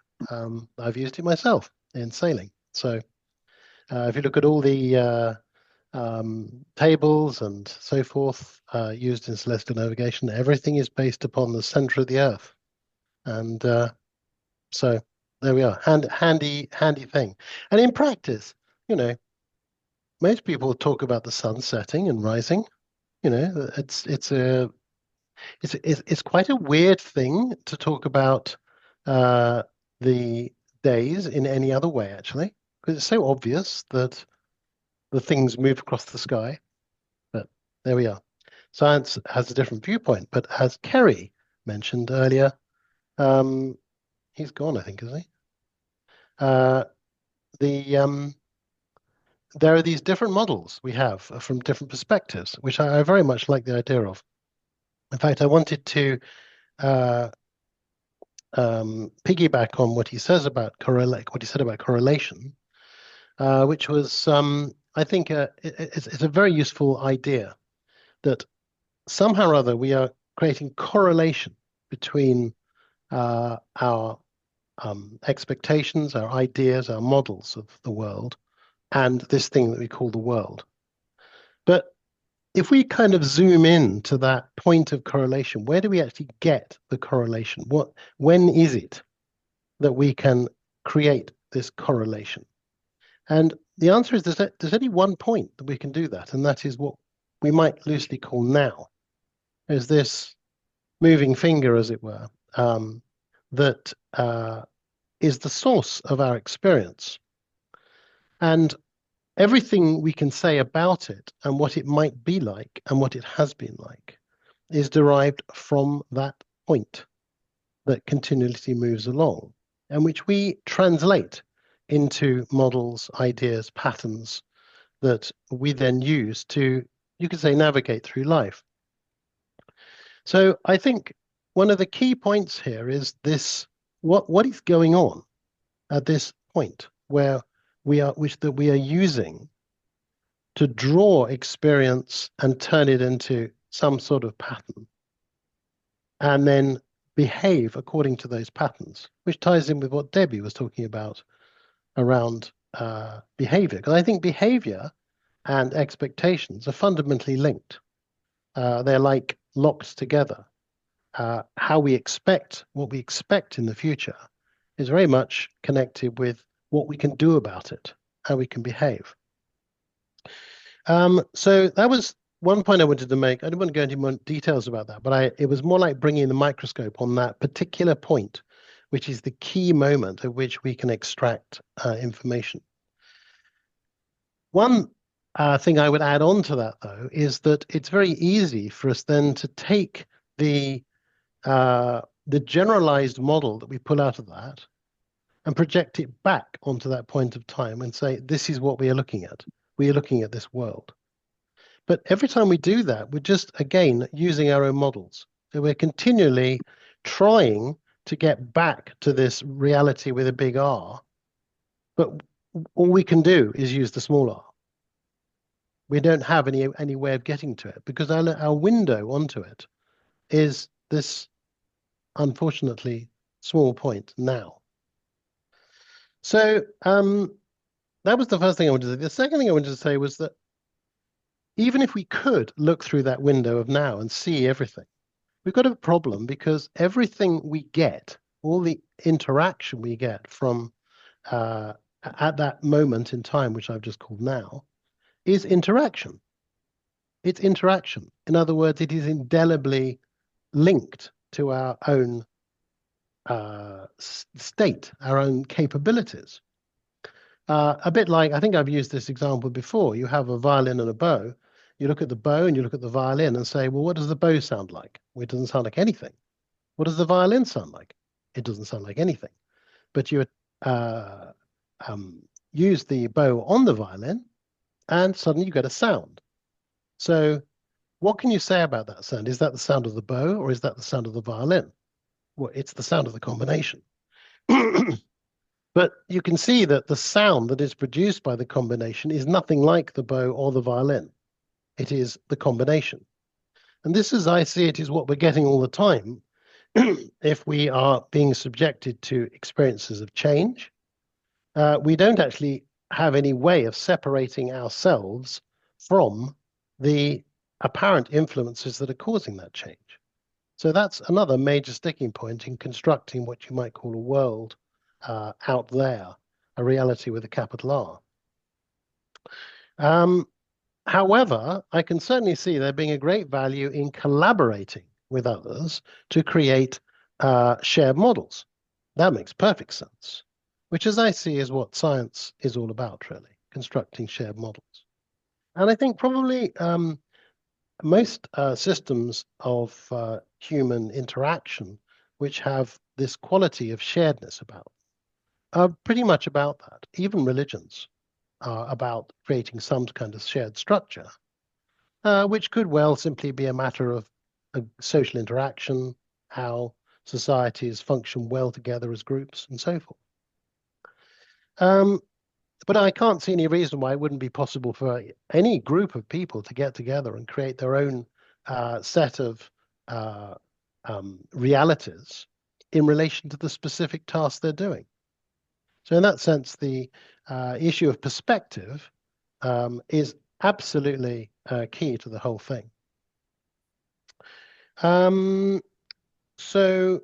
I've used it myself in sailing. So if you look at all the tables and so forth used in celestial navigation, everything is based upon the center of the Earth. And so there we are, handy thing. And in practice, most people talk about the sun setting and rising. It's quite a weird thing to talk about the days in any other way, actually, because it's so obvious that the things move across the sky. But there we are. Science has a different viewpoint. But as Kerry mentioned earlier, he's gone, I think, isn't he? There are these different models we have from different perspectives, which I very much like the idea of. In fact, I wanted to piggyback on what he says about correlation, which was, I think, it's a very useful idea that somehow or other we are creating correlation between our expectations, our ideas, our models of the world, and this thing that we call the world. But if we kind of zoom in to that point of correlation, where do we actually get the correlation? When is it that we can create this correlation? And the answer is there's only one point that we can do that, and that is what we might loosely call now. There's this moving finger, as it were, that is the source of our experience. And everything we can say about it and what it might be like and what it has been like is derived from that point that continually moves along, and which we translate into models, ideas, patterns that we then use to, you could say, navigate through life. So I think one of the key points here is this: what is going on at this point where we are using to draw experience and turn it into some sort of pattern, and then behave according to those patterns, which ties in with what Debbie was talking about around behavior. Because I think behavior and expectations are fundamentally linked. They're like locked together. How we expect what we expect in the future is very much connected with what we can do about it, how we can behave. So that was one point I wanted to make. I don't want to go into more details about that, but it was more like bringing the microscope on that particular point, which is the key moment at which we can extract information. One thing I would add on to that, though, is that it's very easy for us then to take the generalized model that we pull out of that and project it back onto that point of time and say, this is what we are looking at. We are looking at this world. But every time we do that, we're just, again, using our own models. So we're continually trying to get back to this reality with a big R, but all we can do is use the small r. We don't have any way of getting to it because our window onto it is this, unfortunately, small point now. So that was the first thing I wanted to say. The second thing I wanted to say was that even if we could look through that window of now and see everything, we've got a problem because everything we get, all the interaction we get from at that moment in time, which I've just called now, is interaction. It's interaction. In other words, it is indelibly linked to our own state, our own capabilities. A bit like, I think I've used this example before. You have a violin and a bow. You look at the bow and you look at the violin and say, well, what does the bow sound like? Well, it doesn't sound like anything. What does the violin sound like? It doesn't sound like anything. But you use the bow on the violin and suddenly you get a sound. So what can you say about that sound? Is that the sound of the bow or is that the sound of the violin? Well, it's the sound of the combination. But you can see that the sound that is produced by the combination is nothing like the bow or the violin. It is the combination. And this, as I see it, is what we're getting all the time if we are being subjected to experiences of change. We don't actually have any way of separating ourselves from the apparent influences that are causing that change. So that's another major sticking point in constructing what you might call a world out there, a reality with a capital R. However, I can certainly see there being a great value in collaborating with others to create shared models. That makes perfect sense, which, as I see, is what science is all about, really, constructing shared models. And I think probably most systems of human interaction which have this quality of sharedness about are pretty much about that. Even religions are about creating some kind of shared structure, which could well simply be a matter of social interaction, how societies function well together as groups, and so forth. But I can't see any reason why it wouldn't be possible for any group of people to get together and create their own set of realities in relation to the specific task they're doing. So in that sense, the issue of perspective is absolutely key to the whole thing. So,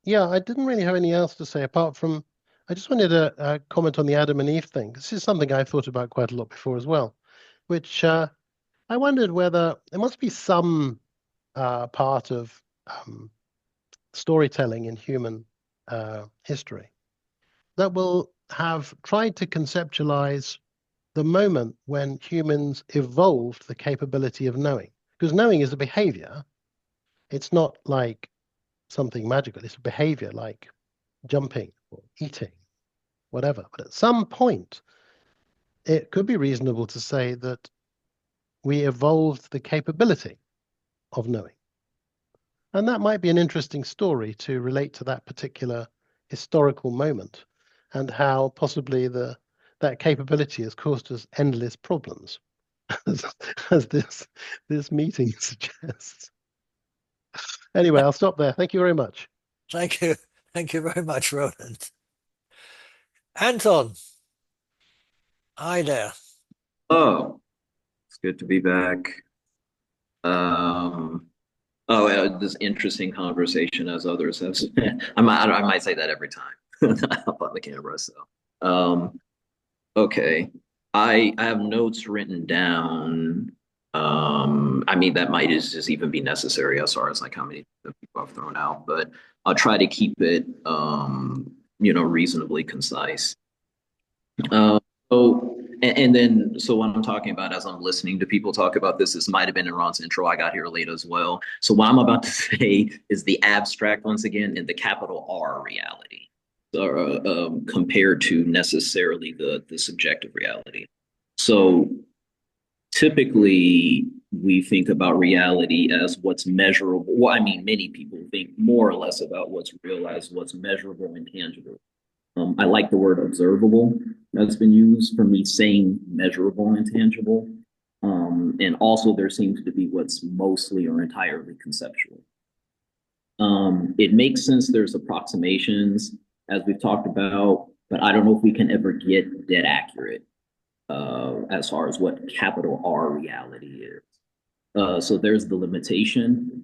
yeah, I didn't really have anything else to say apart from, I just wanted to comment on the Adam and Eve thing. This is something I've thought about quite a lot before as well, which I wondered whether there must be some part of storytelling in human history that will have tried to conceptualize the moment when humans evolved the capability of knowing. Because knowing is a behavior. It's not like something magical. It's a behavior like jumping or eating, whatever. But at some point, it could be reasonable to say that we evolved the capability of knowing. And that might be an interesting story to relate to that particular historical moment and how possibly that capability has caused us endless problems, as this meeting suggests. Anyway, I'll stop there. Thank you very much. Thank you. Thank you very much, Roland. Anton. Hi there. Oh, it's good to be back. This interesting conversation as others have. I might say that every time up on the camera. So, okay, I have notes written down. I mean, that might just even be necessary as far as like how many people I've thrown out, but I'll try to keep it, reasonably concise. And then, so what I'm talking about as I'm listening to people talk about this might have been in Ron's intro. I got here late as well. So what I'm about to say is the abstract, once again, and the capital R reality, compared to necessarily the subjective reality. So typically, we think about reality as what's measurable. Well, I mean, many people think more or less about what's real as what's measurable and tangible. I like the word observable that's been used for me saying measurable and tangible. And also there seems to be what's mostly or entirely conceptual. It makes sense there's approximations as we've talked about, but I don't know if we can ever get dead accurate as far as what capital R reality is. So there's the limitation.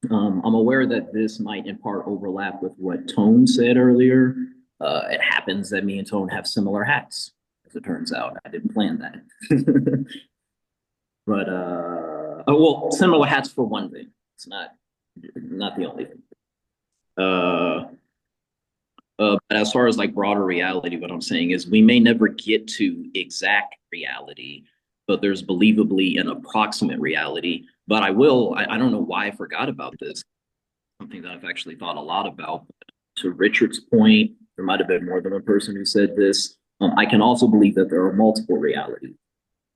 I'm aware that this might in part overlap with what Tone said earlier. It happens that me and Tone have similar hats, as it turns out. I didn't plan that. But, well, similar hats for one thing. It's not the only thing. But as far as like broader reality, what I'm saying is we may never get to exact reality, but there's believably an approximate reality. But I don't know why I forgot about this. Something that I've actually thought a lot about. To Richard's point, there might have been more than one person who said this. I can also believe that there are multiple realities.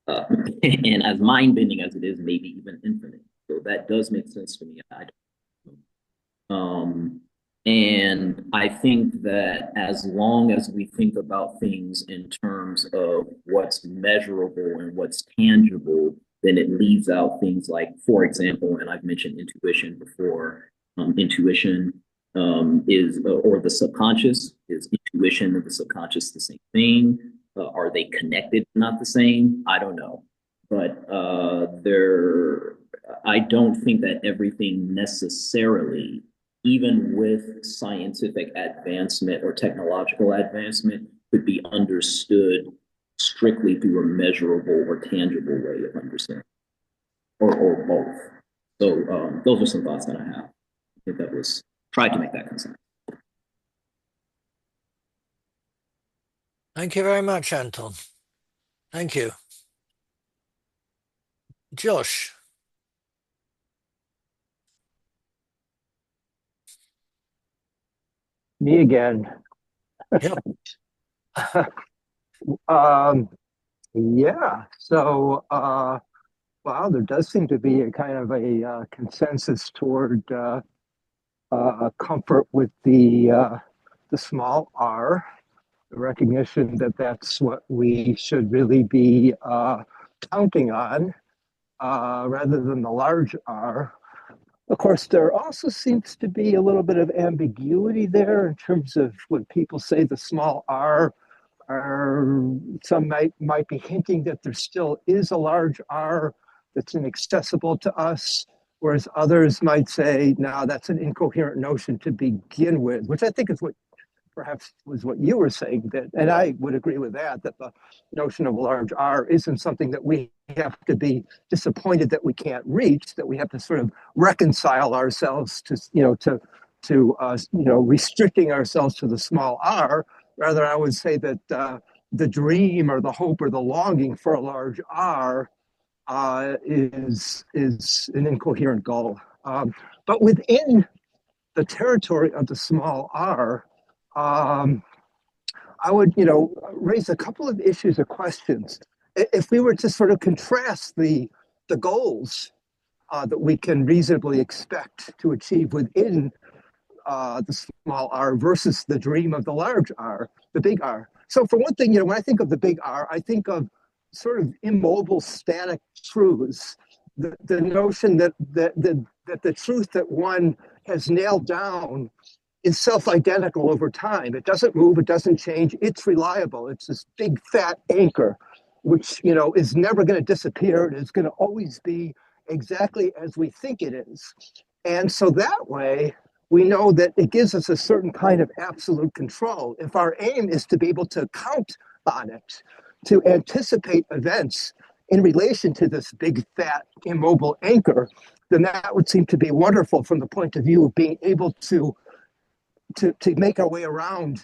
And as mind-bending as it is, maybe even infinite. So that does make sense to me. And I think that as long as we think about things in terms of what's measurable and what's tangible, then it leaves out things like, for example, and I've mentioned intuition before, intuition is, or the subconscious, is intuition and the subconscious the same thing? Are they connected, not the same? I don't know. But I don't think that everything necessarily, even with scientific advancement or technological advancement, could be understood strictly through a measurable or tangible way of understanding, or both. So those are some thoughts that I have. I think that was tried to make that concise. Thank you very much, Anton. Thank you. Josh. Me again. Yep. Yeah. So, wow, there does seem to be a kind of a consensus toward comfort with the small r, the recognition that that's what we should really be counting on rather than the large R. Of course, there also seems to be a little bit of ambiguity there in terms of when people say the small r, some might be hinting that there still is a large R that's inaccessible to us, whereas others might say, no, that's an incoherent notion to begin with, which I think is what perhaps was what you were saying, that, and I would agree with that, that the notion of a large R isn't something that we have to be disappointed that we can't reach, that we have to sort of reconcile ourselves to, restricting ourselves to the small R. Rather, I would say that the dream or the hope or the longing for a large R is an incoherent goal. But within the territory of the small R, I would, raise a couple of issues or questions. If we were to sort of contrast the goals that we can reasonably expect to achieve within the small r versus the dream of the large R, the big R. So for one thing, when I think of the big R, I think of sort of immobile, static truths. The notion that the truth that one has nailed down is self-identical over time. It doesn't move, it doesn't change, it's reliable. It's this big fat anchor, which is never going to disappear. It is going to always be exactly as we think it is. And so that way, we know that it gives us a certain kind of absolute control. If our aim is to be able to count on it, to anticipate events in relation to this big, fat, immobile anchor, then that would seem to be wonderful from the point of view of being able to make our way around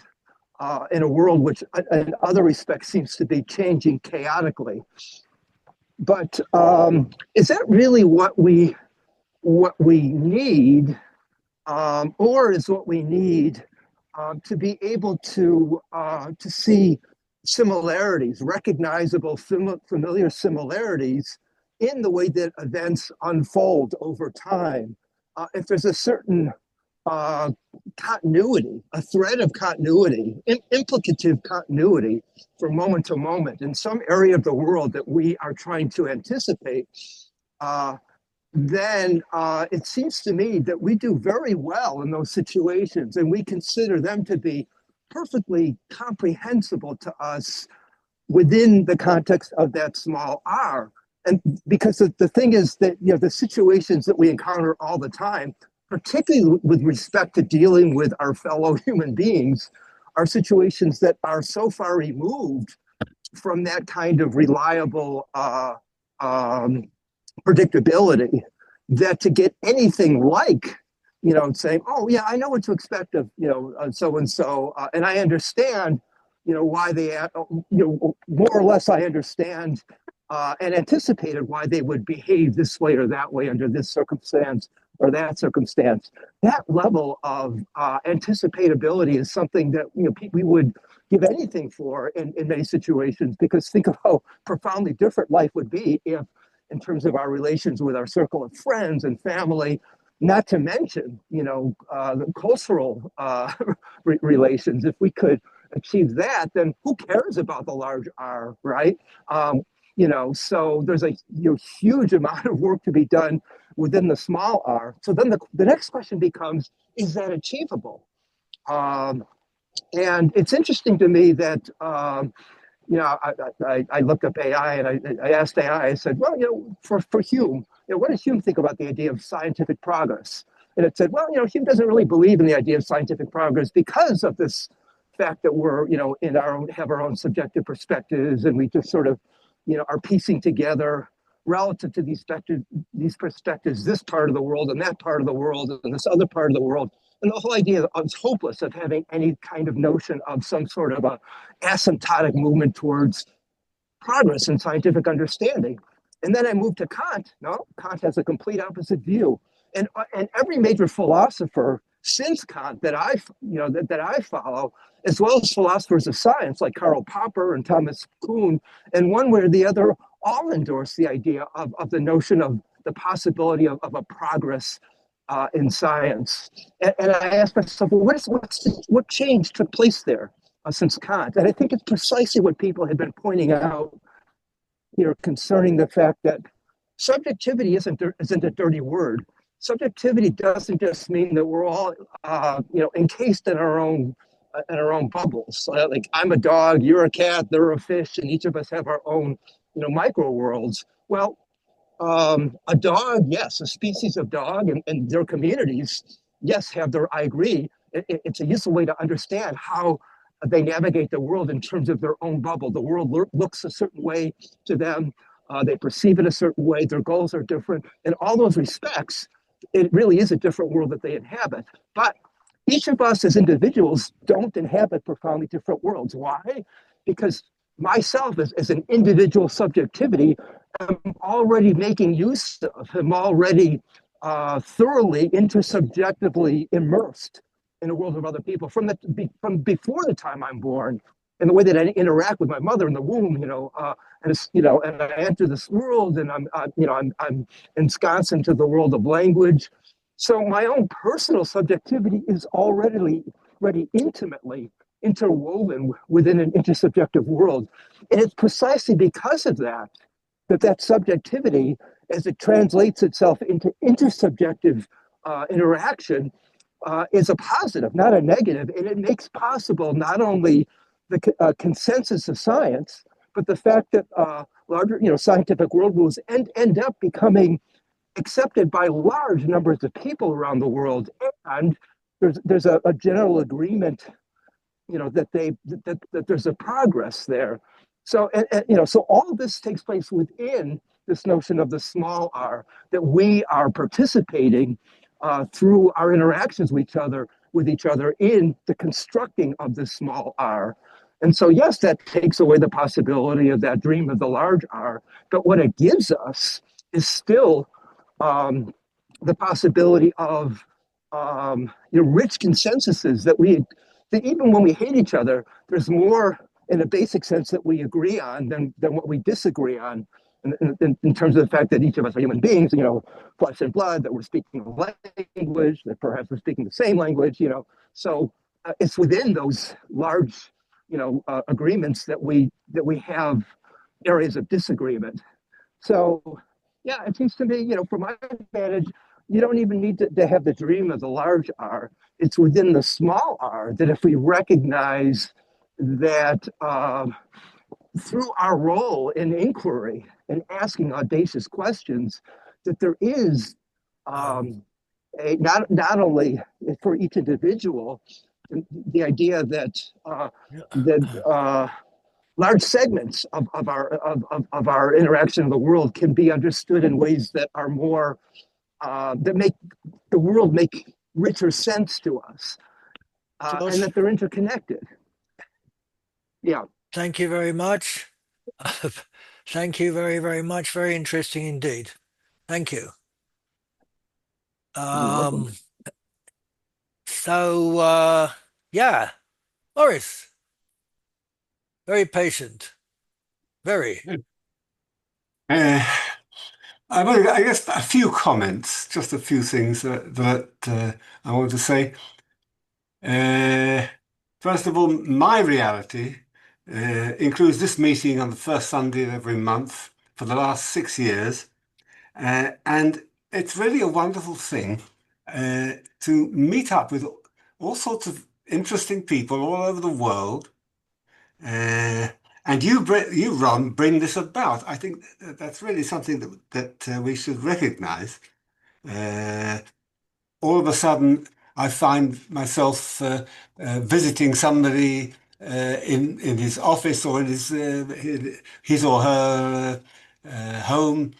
in a world which, in other respects, seems to be changing chaotically. But is that really what we need? Or is what we need to be able to see similarities, recognizable, familiar similarities in the way that events unfold over time. If there's a certain continuity, a thread of continuity, implicative continuity from moment to moment in some area of the world that we are trying to anticipate, then it seems to me that we do very well in those situations, and we consider them to be perfectly comprehensible to us within the context of that small r. And because the thing is that the situations that we encounter all the time, particularly with respect to dealing with our fellow human beings, are situations that are so far removed from that kind of reliable predictability that to get anything like, saying, oh yeah, I know what to expect of, so and so, and I understand, why they, more or less I understand and anticipated why they would behave this way or that way under this circumstance or that circumstance. That level of anticipatability is something that we would give anything for in many situations, because think of how profoundly different life would be if, in terms of our relations with our circle of friends and family, not to mention, the cultural relations. If we could achieve that, then who cares about the large R, right? So there's a huge amount of work to be done within the small R. So then the next question becomes, is that achievable? And it's interesting to me that I looked up AI and I asked AI, I said, well, for Hume, what does Hume think about the idea of scientific progress? And it said, well, Hume doesn't really believe in the idea of scientific progress because of this fact that we're, have our own subjective perspectives, and we just sort of, are piecing together relative to these perspectives, this part of the world and that part of the world and this other part of the world. And the whole idea is hopeless of having any kind of notion of some sort of a asymptotic movement towards progress in scientific understanding. And then I moved to Kant. No, Kant has a complete opposite view. And every major philosopher since Kant that I follow, as well as philosophers of science like Karl Popper and Thomas Kuhn, and one way or the other, all endorse the idea of the notion of the possibility of a progress in science. And I asked myself, well, what change took place there since Kant? And I think it's precisely what people have been pointing out here concerning the fact that subjectivity isn't a dirty word. subjectivity doesn't just mean that we're all, encased in our own bubbles. Like I'm a dog, you're a cat, they're a fish, and each of us have our own, micro worlds. Well, a dog, yes, a species of dog and their communities, yes, I agree. It's a useful way to understand how they navigate the world in terms of their own bubble. The world looks a certain way to them. They perceive it a certain way. Their goals are different. In all those respects, it really is a different world that they inhabit. But each of us as individuals don't inhabit profoundly different worlds. Why? Because myself as an individual subjectivity, I'm already making use of, I'm already thoroughly intersubjectively immersed in the world of other people from before the time I'm born, and the way that I interact with my mother in the womb, and I enter this world, and I'm ensconced into the world of language. So my own personal subjectivity is already intimately interwoven within an intersubjective world, and it's precisely because of that subjectivity, as it translates itself into intersubjective interaction, is a positive, not a negative, and it makes possible not only the consensus of science, but the fact that larger, scientific worldviews end up becoming accepted by large numbers of people around the world, and there's a general agreement, that there's a progress there. So so all of this takes place within this notion of the small r, that we are participating through our interactions with each other in the constructing of this small r. And so, yes, that takes away the possibility of that dream of the large r. But what it gives us is still the possibility of rich consensuses that even when we hate each other, there's more in a basic sense that we agree on than what we disagree on, in terms of the fact that each of us are human beings, flesh and blood, that we're speaking a language, that perhaps we're speaking the same language, So it's within those large, agreements that we have areas of disagreement. So, yeah, it seems to me, from my advantage, you don't even need to have the dream of the large R. It's within the small r that if we recognize that through our role in inquiry and asking audacious questions, that there is not only for each individual, the idea that large segments of our interaction in the world can be understood in ways that are more that make the world make richer sense to us, and that they're interconnected. Yeah. Thank you very much. Thank you very, very much. Very interesting indeed. Thank you. So, yeah, Morris, very patient. Very. I guess a few comments, just a few things that I want to say. First of all, my reality includes this meeting on the first Sunday of every month for the last 6 years. And it's really a wonderful thing to meet up with all sorts of interesting people all over the world. And you, Ron, bring this about. I think that's really something that we should recognize. All of a sudden, I find myself visiting somebody in his office or in his or her home.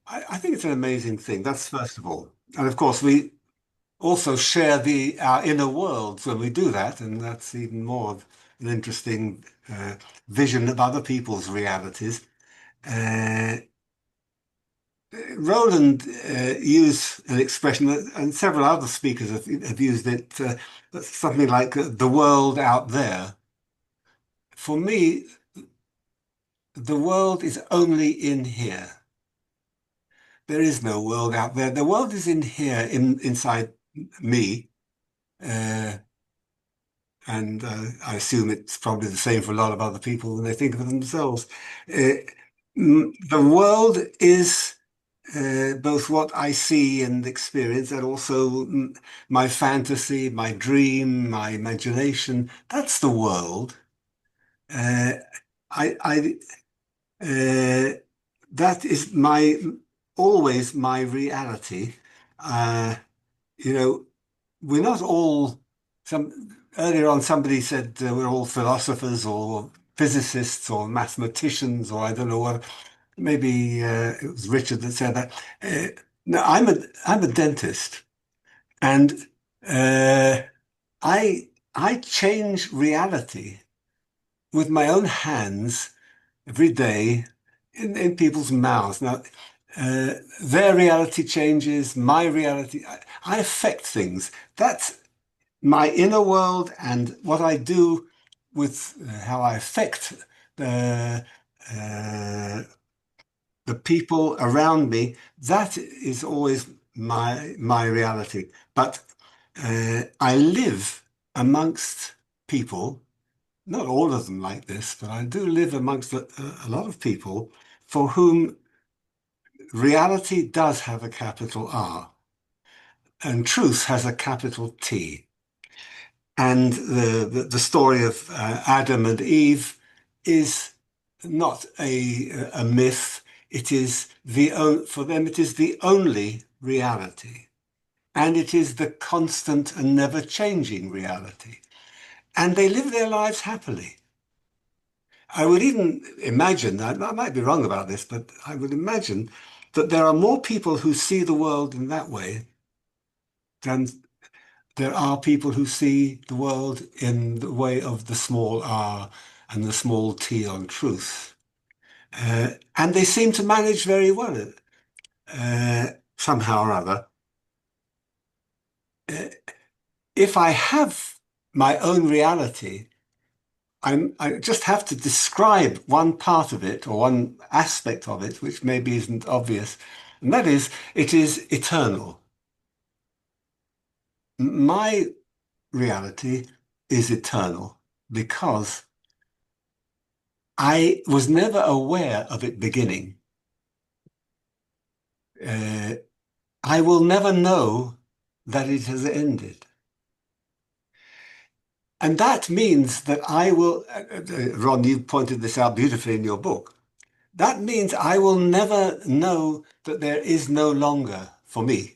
I think it's an amazing thing. That's first of all. And of course, we also share our inner worlds when we do that, and that's even more of an interesting vision of other people's realities. Roland used an expression, and several other speakers have used it, something like the world out there. For me, the world is only in here. There is no world out there. The world is in here, inside me. And I assume it's probably the same for a lot of other people when they think of themselves. The world is both what I see and experience, and also my fantasy, my dream, my imagination. That's the world. I that is always my reality. You know, we're not all. Earlier on, somebody said we're all philosophers or physicists or mathematicians or I don't know what. Maybe it was Richard that said that. No, I'm a dentist, and uh, I change reality with my own hands every day in people's mouths. Now, their reality changes, my reality. I affect things. That's my inner world, and what I do with how I affect the the people around me, that is always my reality. But I live amongst people, not all of them like this, but I do live amongst a lot of people for whom reality does have a capital R and truth has a capital T. And the story of Adam and Eve is not a myth. It is for them, it is the only reality. And it is the constant and never changing reality. And they live their lives happily. I would even imagine, I might be wrong about this, but I would imagine that there are more people who see the world in that way than there are people who see the world in the way of the small r and the small t on truth. And they seem to manage very well, somehow or other. If I have my own reality, I just have to describe one part of it or one aspect of it, which maybe isn't obvious, and that is, it is eternal. My reality is eternal because I was never aware of it beginning. I will never know that it has ended. And that means that I will, Ron, you pointed this out beautifully in your book. That means I will never know that there is no longer, for me,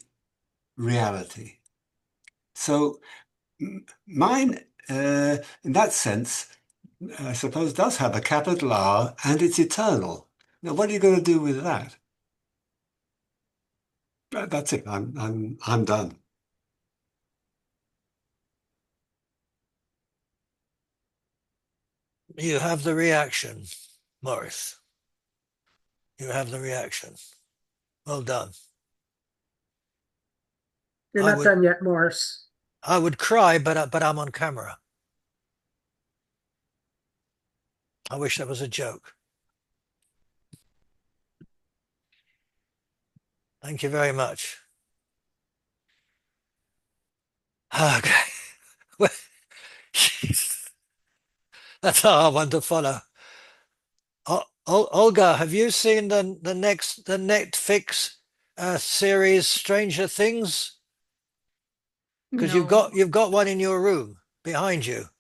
reality. So mine, in that sense, I suppose, does have a capital R and it's eternal. Now, what are you going to do with that? That's it. I'm done. You have the reaction, Morris. You have the reaction. Well done. You're not done yet, Morris. I would cry, but I'm on camera. I wish that was a joke. Thank you very much. Okay. That's a hard one to follow. Olga, have you seen the Netflix series Stranger Things? Because No. you've got one in your room behind you.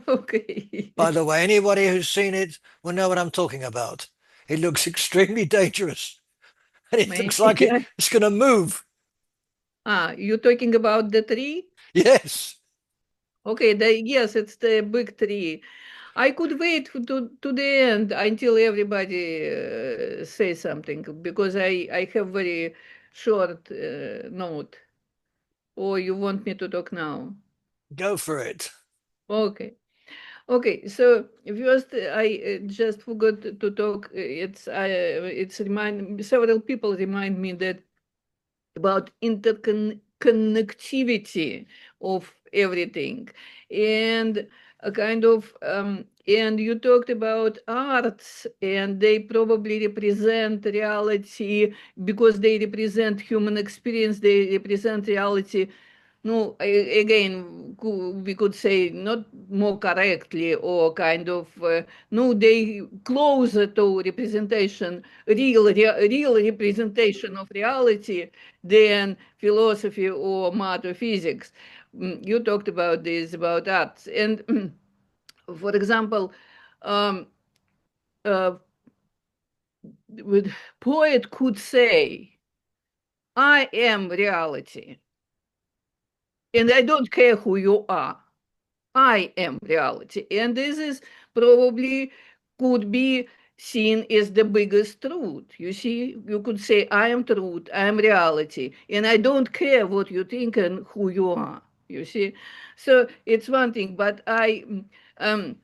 Okay. By the way, anybody who's seen it will know what I'm talking about. It looks extremely dangerous, and it looks like it's going to move. You're talking about the tree? Yes. Okay, yes, it's the big tree. I could wait to the end until everybody say something because I have very short note. Or you want me to talk now? Go for it. Okay. Okay, so first I just forgot to talk. Several people remind me that about interconnectivity of everything, and a kind of and you talked about arts, and they probably represent reality because they represent human experience. They represent reality no, again, we could say not more correctly or kind of, no, they closer to representation, real representation of reality than philosophy or math or physics. You talked about this, about arts. And for example, with poet could say, I am reality. And I don't care who you are. I am reality. And this is probably could be seen as the biggest truth. You see, you could say, I am truth, I am reality, and I don't care what you think and who you are. You see? So it's one thing, but again,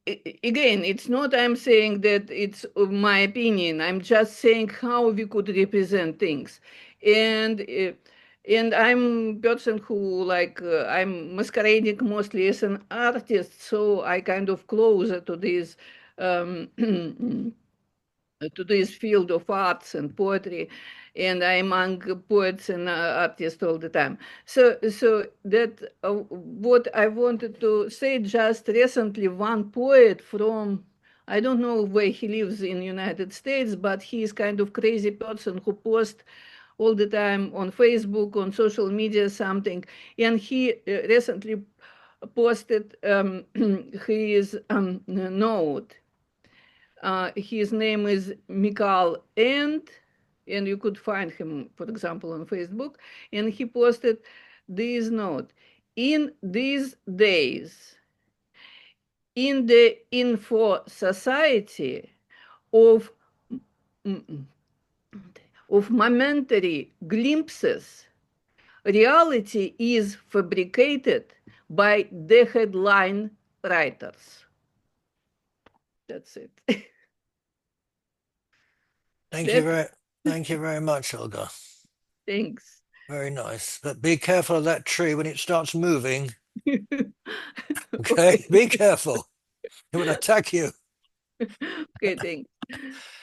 it's not I'm saying that it's my opinion. I'm just saying how we could represent things. And I'm person who I'm masquerading mostly as an artist, so I kind of closer to this to this field of arts and poetry, and I'm among poets and artists all the time. So that what I wanted to say just recently, one poet from, I don't know where he lives in United States, but he's kind of crazy person who posts all the time on Facebook, on social media, something. And he recently posted his note. His name is Mikal and you could find him, for example, on Facebook. And he posted this note. In these days, in the info society of momentary glimpses, reality is fabricated by the headline writers. That's it. Thank you very much, Olga. Thanks. Very nice. But be careful of that tree when it starts moving. Okay, be careful. It will attack you. Okay, thanks.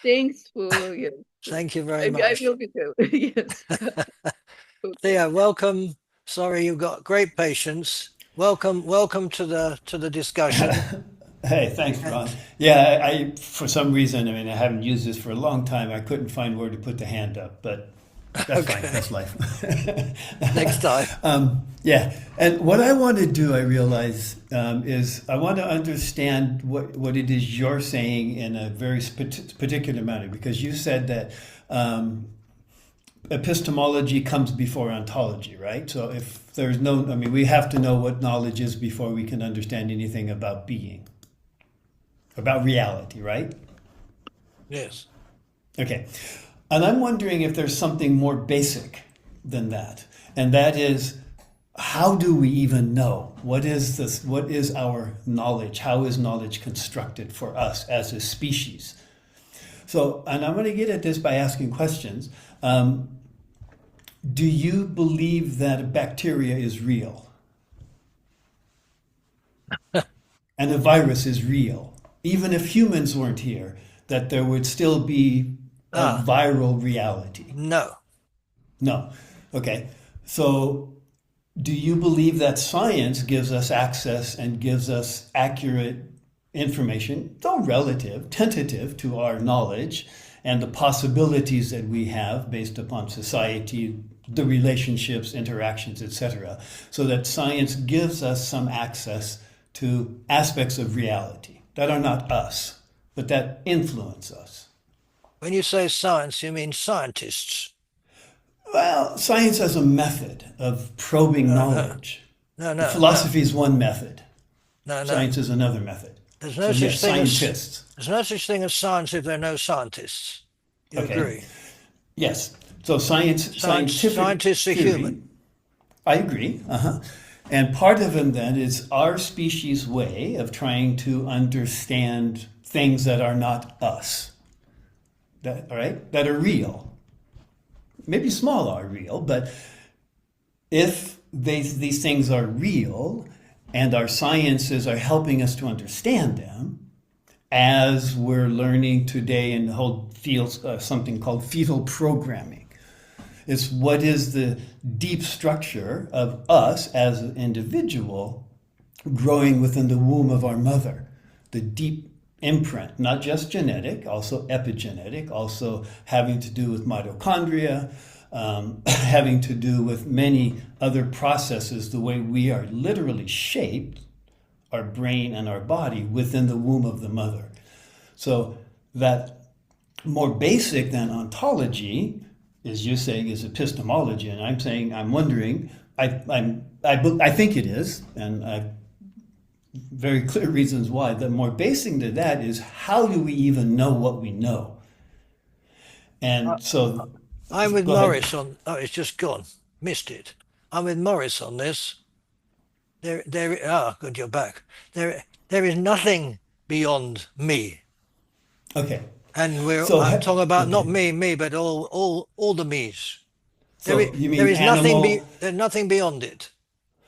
Thanks for you. Thank you very much. I will be there. Yes. Okay. Thea, welcome. Sorry, you've got great patience. Welcome to the discussion. Hey, thanks, Ron. Yeah, I for some reason, I mean, I haven't used this for a long time. I couldn't find where to put the hand up, but that's fine. That's life. Next time. Yeah, and what I want to do, I realize, is I want to understand what it is you're saying in a very particular manner, because you said that epistemology comes before ontology, right? So if there's no, I mean, we have to know what knowledge is before we can understand anything about being. About reality, right? Yes. Okay. And I'm wondering if there's something more basic than that. And that is, how do we even know? What is this? What is our knowledge? How is knowledge constructed for us as a species? So, and I'm going to get at this by asking questions. Do you believe that bacteria is real? And a virus is real? Even if humans weren't here, that there would still be a viral reality? No. No. Okay. So do you believe that science gives us access and gives us accurate information, though relative, tentative to our knowledge and the possibilities that we have based upon society, the relationships, interactions, etc., so that science gives us some access to aspects of reality that are not us, but that influence us? When you say science, you mean scientists? Well, science as a method of probing knowledge. No. Philosophy is one method. No. Science is another method. There's no such thing as science if there are no scientists. You agree? Yes. So scientists are human. I agree. And part of it then is our species' way of trying to understand things that are not us, that are real. Maybe small are real, but if these things are real and our sciences are helping us to understand them, as we're learning today in the whole field, something called fetal programming. It's what is the deep structure of us as an individual growing within the womb of our mother, the deep imprint, not just genetic, also epigenetic, also having to do with mitochondria, having to do with many other processes, the way we are literally shaped, our brain and our body, within the womb of the mother. So that more basic than ontology, as you're saying, is epistemology, and I'm saying, I'm wondering, I think it is, and I've very clear reasons why. The more basic to that is, how do we even know what we know? And so I'm with go ahead. Morris on. Oh, it's just gone. Missed it. I'm with Morris on this. Good, you're back. There is nothing beyond me. Okay. And I'm talking about not me, but all the me's. So you mean there is animal? there's nothing beyond it.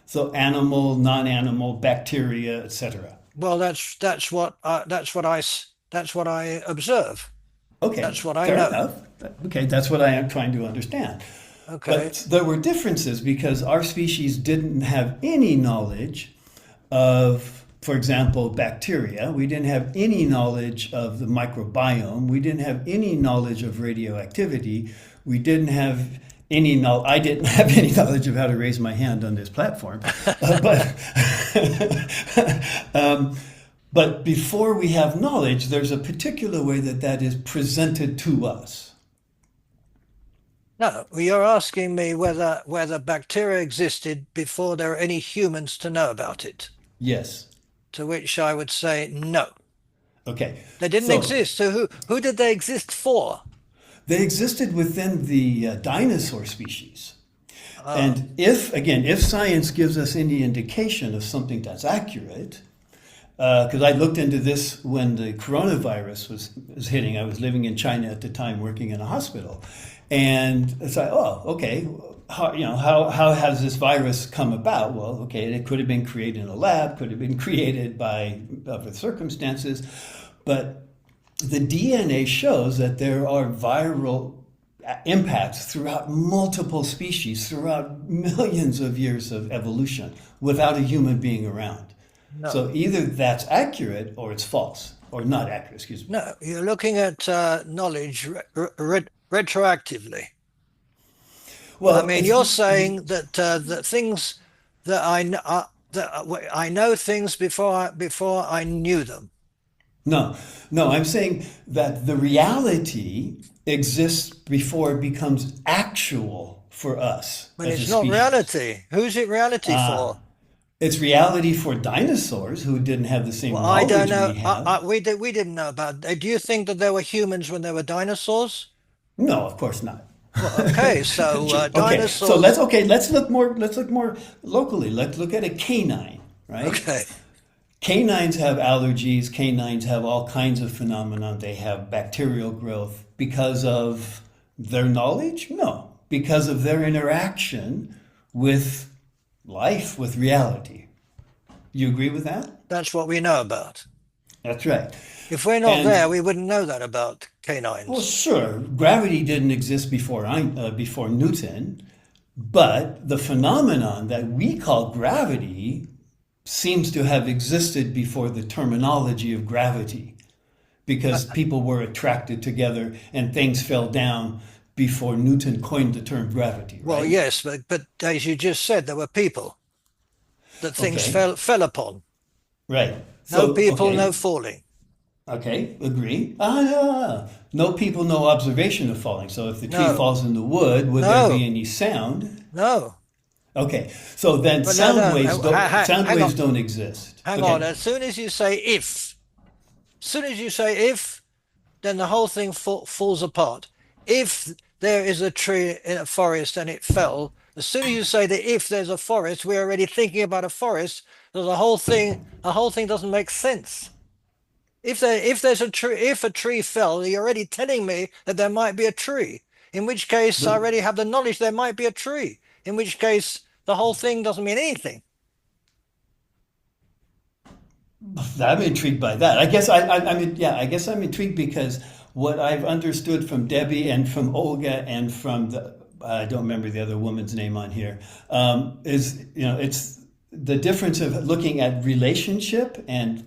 So animal, non-animal, bacteria, etc. Well, that's what I observe. Okay, that's what I fair know. enough. Okay, that's what I am trying to understand. Okay. But there were differences because our species didn't have any knowledge of, for example, bacteria. We didn't have any knowledge of the microbiome. We didn't have any knowledge of radioactivity. We didn't have any knowledge. I didn't have any knowledge of how to raise my hand on this platform. But before we have knowledge, there's a particular way that is presented to us. No, you're asking me whether bacteria existed before there were any humans to know about it. Yes. To which I would say no. Okay. They didn't exist. So who did they exist for? They existed within the dinosaur species. Oh. And if science gives us any indication of something that's accurate, because I looked into this when the coronavirus was hitting. I was living in China at the time, working in a hospital. And it's like, oh, okay, how has this virus come about? Well, okay, it could have been created in a lab, could have been created by other circumstances, but the DNA shows that there are viral impacts throughout multiple species, throughout millions of years of evolution, without a human being around. No. So either that's accurate or it's false, or not accurate, excuse me. No, you're looking at knowledge retroactively. Well, I mean, you're saying that that things that I know things before I knew them. No, I'm saying that the reality exists before it becomes actual for us. But it's not reality. Who's it reality for? It's reality for dinosaurs who didn't have the same knowledge I don't know. we have. We didn't know about. Do you think that there were humans when there were dinosaurs? No, of course not. Well, okay, so dinosaurs. Okay, so let's look more locally. Let's look at a canine, right? Okay. Canines have allergies. Canines have all kinds of phenomena. They have bacterial growth because of their knowledge? No, because of their interaction with life, with reality. You agree with that? That's what we know about. That's right. If we're not there, we wouldn't know that about canines. Well, sure. Gravity didn't exist before Newton, but the phenomenon that we call gravity seems to have existed before the terminology of gravity, because people were attracted together and things fell down before Newton coined the term gravity. Right? Well, yes, but as you just said, there were people that things fell upon. Right. No people, no falling. Okay, agree. No people, no observation of falling. So if the tree falls in the wood, would there be any sound? No. Okay, so then sound waves don't exist. Hang on. As soon as you say if, then the whole thing falls apart. If there is a tree in a forest and it fell, as soon as you say that if there's a forest, we're already thinking about a forest. So the whole thing doesn't make sense. If a tree fell, you're already telling me that there might be a tree. In which case, I already have the knowledge there might be a tree. In which case, the whole thing doesn't mean anything. I'm intrigued by that. I guess I'm intrigued because what I've understood from Debbie and from Olga and from I don't remember the other woman's name on here, is, it's the difference of looking at relationship and,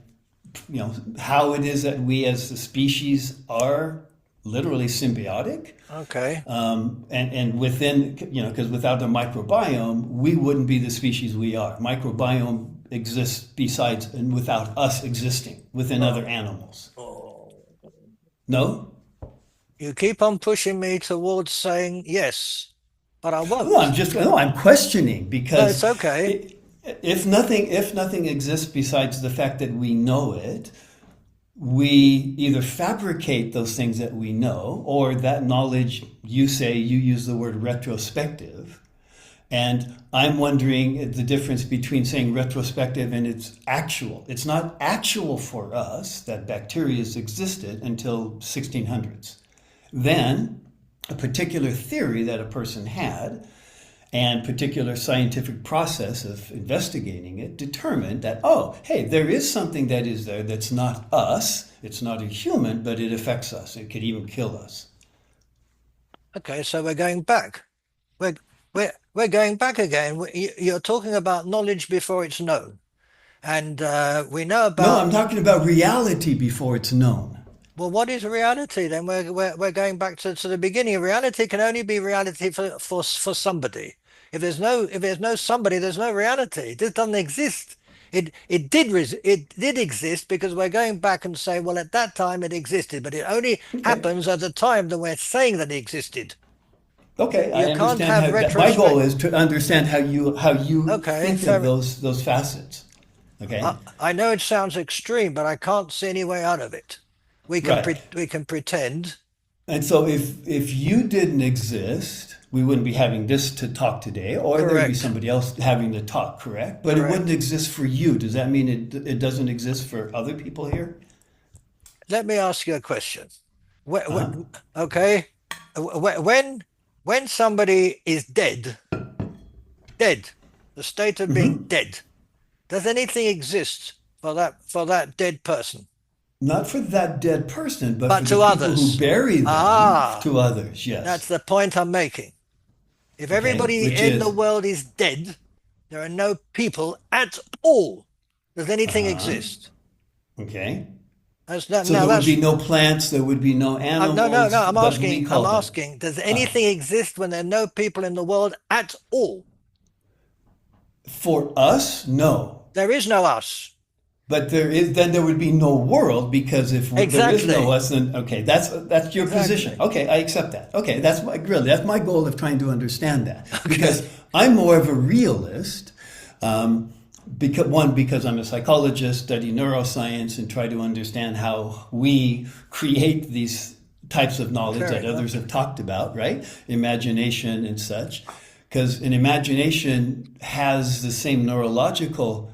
how it is that we as the species are literally symbiotic. Okay. And within, because without the microbiome, we wouldn't be the species we are. Microbiome exists besides and without us existing within other animals. No? You keep on pushing me towards saying yes, but I won't. No, I'm questioning No, because it's okay. if nothing exists besides the fact that we know it, we either fabricate those things that we know, or that knowledge, you use the word retrospective. And I'm wondering the difference between saying retrospective and it's actual. It's not actual for us that bacteria existed until 1600s. Then a particular theory that a person had and particular scientific process of investigating it determined that, oh, hey, there is something that is there that's not us. It's not a human, but it affects us. It could even kill us. Okay, so we're going back. We're going back again. You're talking about knowledge before it's known. And we know about... No, I'm talking about reality before it's known. Well, what is reality then? We're going back to the beginning. Reality can only be reality for somebody. If there's no somebody, there's no reality. This doesn't exist. It did exist because we're going back and saying, well, at that time it existed, but it only happens at the time that we're saying that it existed. Okay, You I can't understand. have My goal is to understand how you Okay, think of those facets. Okay. I know it sounds extreme, but I can't see any way out of it. We can we can pretend. And so if you didn't exist, we wouldn't be having this to talk today, or there'd be somebody else having the talk, correct? But it wouldn't exist for you. Does that mean it doesn't exist for other people here? Let me ask you a question. Okay, when somebody is dead, the state of being dead, does anything exist for that dead person? Not for that dead person, but for to the others. people who bury them, to others, yes. That's the point I'm making. If everybody in the world is dead, there are no people at all. Does anything exist? Okay. There would be no plants, there would be no animals. No, I'm asking, does anything exist when there are no people in the world at all? For us, no. There is no us. But then there would be no world, because if there is no us, then okay, that's your position. Okay, I accept that. Okay, that's my goal of trying to understand that. Because I'm more of a realist. Because I'm a psychologist, study neuroscience, and try to understand how we create these types of knowledge that others have talked about, right? Imagination and such. Because an imagination has the same neurological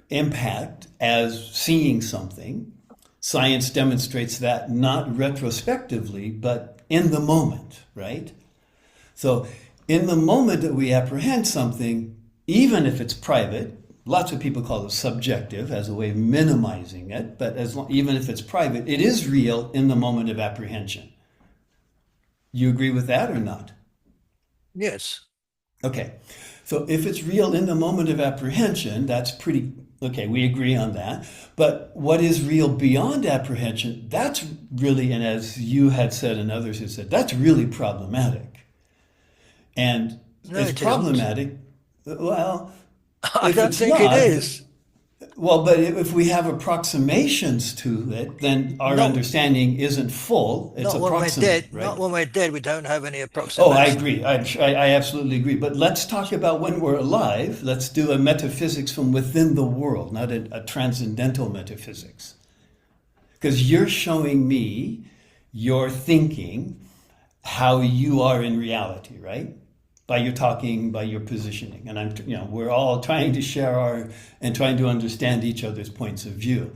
impact as seeing something. Science demonstrates that not retrospectively, but in the moment, right? So in the moment that we apprehend something, even if it's private, lots of people call it subjective as a way of minimizing it, but even if it's private, it is real in the moment of apprehension. You agree with that or not? Yes. Okay. So if it's real in the moment of apprehension, that's pretty, okay, we agree on that. But what is real beyond apprehension, that's really, and as you had said and others had said, that's really problematic. And it's problematic. Well, I don't think it is. Well, but if we have approximations to it, then our understanding isn't full. It's approximate, right? Not when we're dead, we don't have any approximation. Oh, I agree. I absolutely agree. But let's talk about when we're alive. Let's do a metaphysics from within the world, not a transcendental metaphysics. Because you're showing me, you're thinking, how you are in reality, right? By your talking, by your positioning. And we're all trying to share and trying to understand each other's points of view.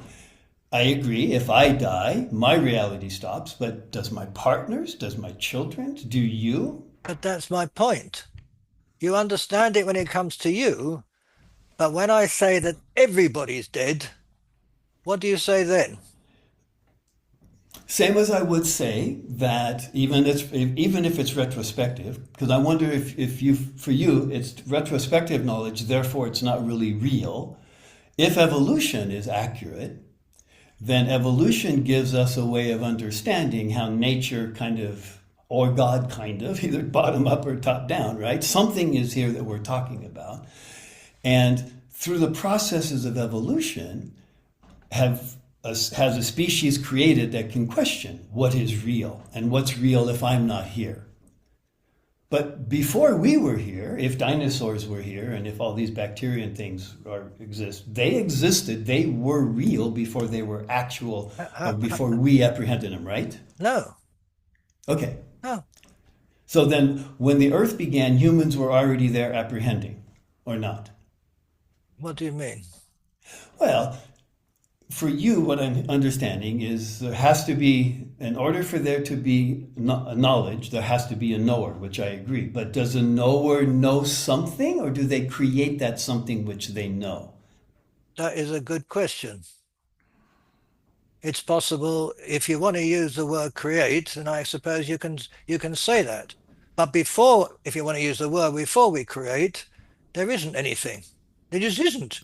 I agree, if I die, my reality stops, but does my partners, does my children, do you? But that's my point. You understand it when it comes to you, but when I say that everybody's dead, what do you say then? Same as I would say that even if it's retrospective, because I wonder if for you it's retrospective knowledge, therefore it's not really real. If evolution is accurate, then evolution gives us a way of understanding how nature kind of, or God kind of, either bottom up or top down, right? Something is here that we're talking about. And through the processes of evolution, has a species created that can question what is real and what's real if I'm not here. But before we were here, if dinosaurs were here and if all these bacteria and things exist, they existed, they were real before they were actual, or before we apprehended them, right? No. Okay. No. So then when the earth began, humans were already there apprehending, or not? What do you mean? Well, for you, what I'm understanding is there has to be, in order for there to be knowledge, there has to be a knower, which I agree. But does a knower know something, or do they create that something which they know? That is a good question. It's possible, if you want to use the word create, and I suppose you can say that. But before, if you want to use the word before we create, there isn't anything. There just isn't.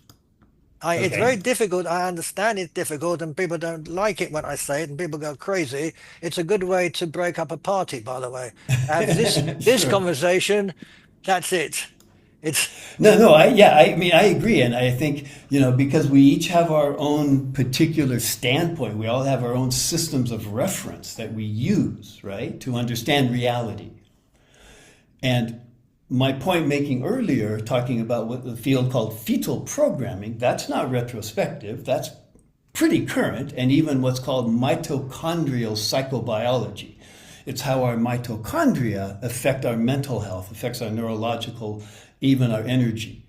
It's very difficult. I understand it's difficult and people don't like it when I say it and people go crazy. It's a good way to break up a party, by the way. Have this conversation, that's it. I mean, I agree. And I think, because we each have our own particular standpoint, we all have our own systems of reference that we use, right, to understand reality. And my point making earlier, talking about what the field called fetal programming, that's not retrospective, that's pretty current, and even what's called mitochondrial psychobiology. It's how our mitochondria affect our mental health, affects our neurological, even our energy.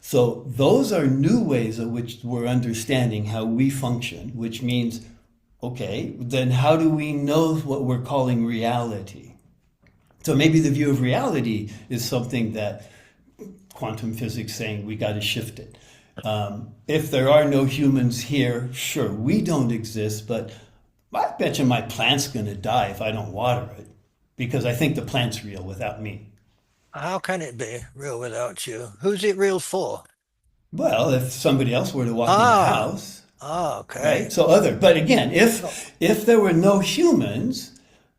So those are new ways in which we're understanding how we function, which means, okay, then how do we know what we're calling reality? So maybe the view of reality is something that quantum physics saying we got to shift it. If there are no humans here, sure, we don't exist, but I bet you my plant's going to die if I don't water it, because I think the plant's real without me. How can it be real without you? Who's it real for? Well, if somebody else were to walk in the house, okay. Right? So but again, if there were no humans,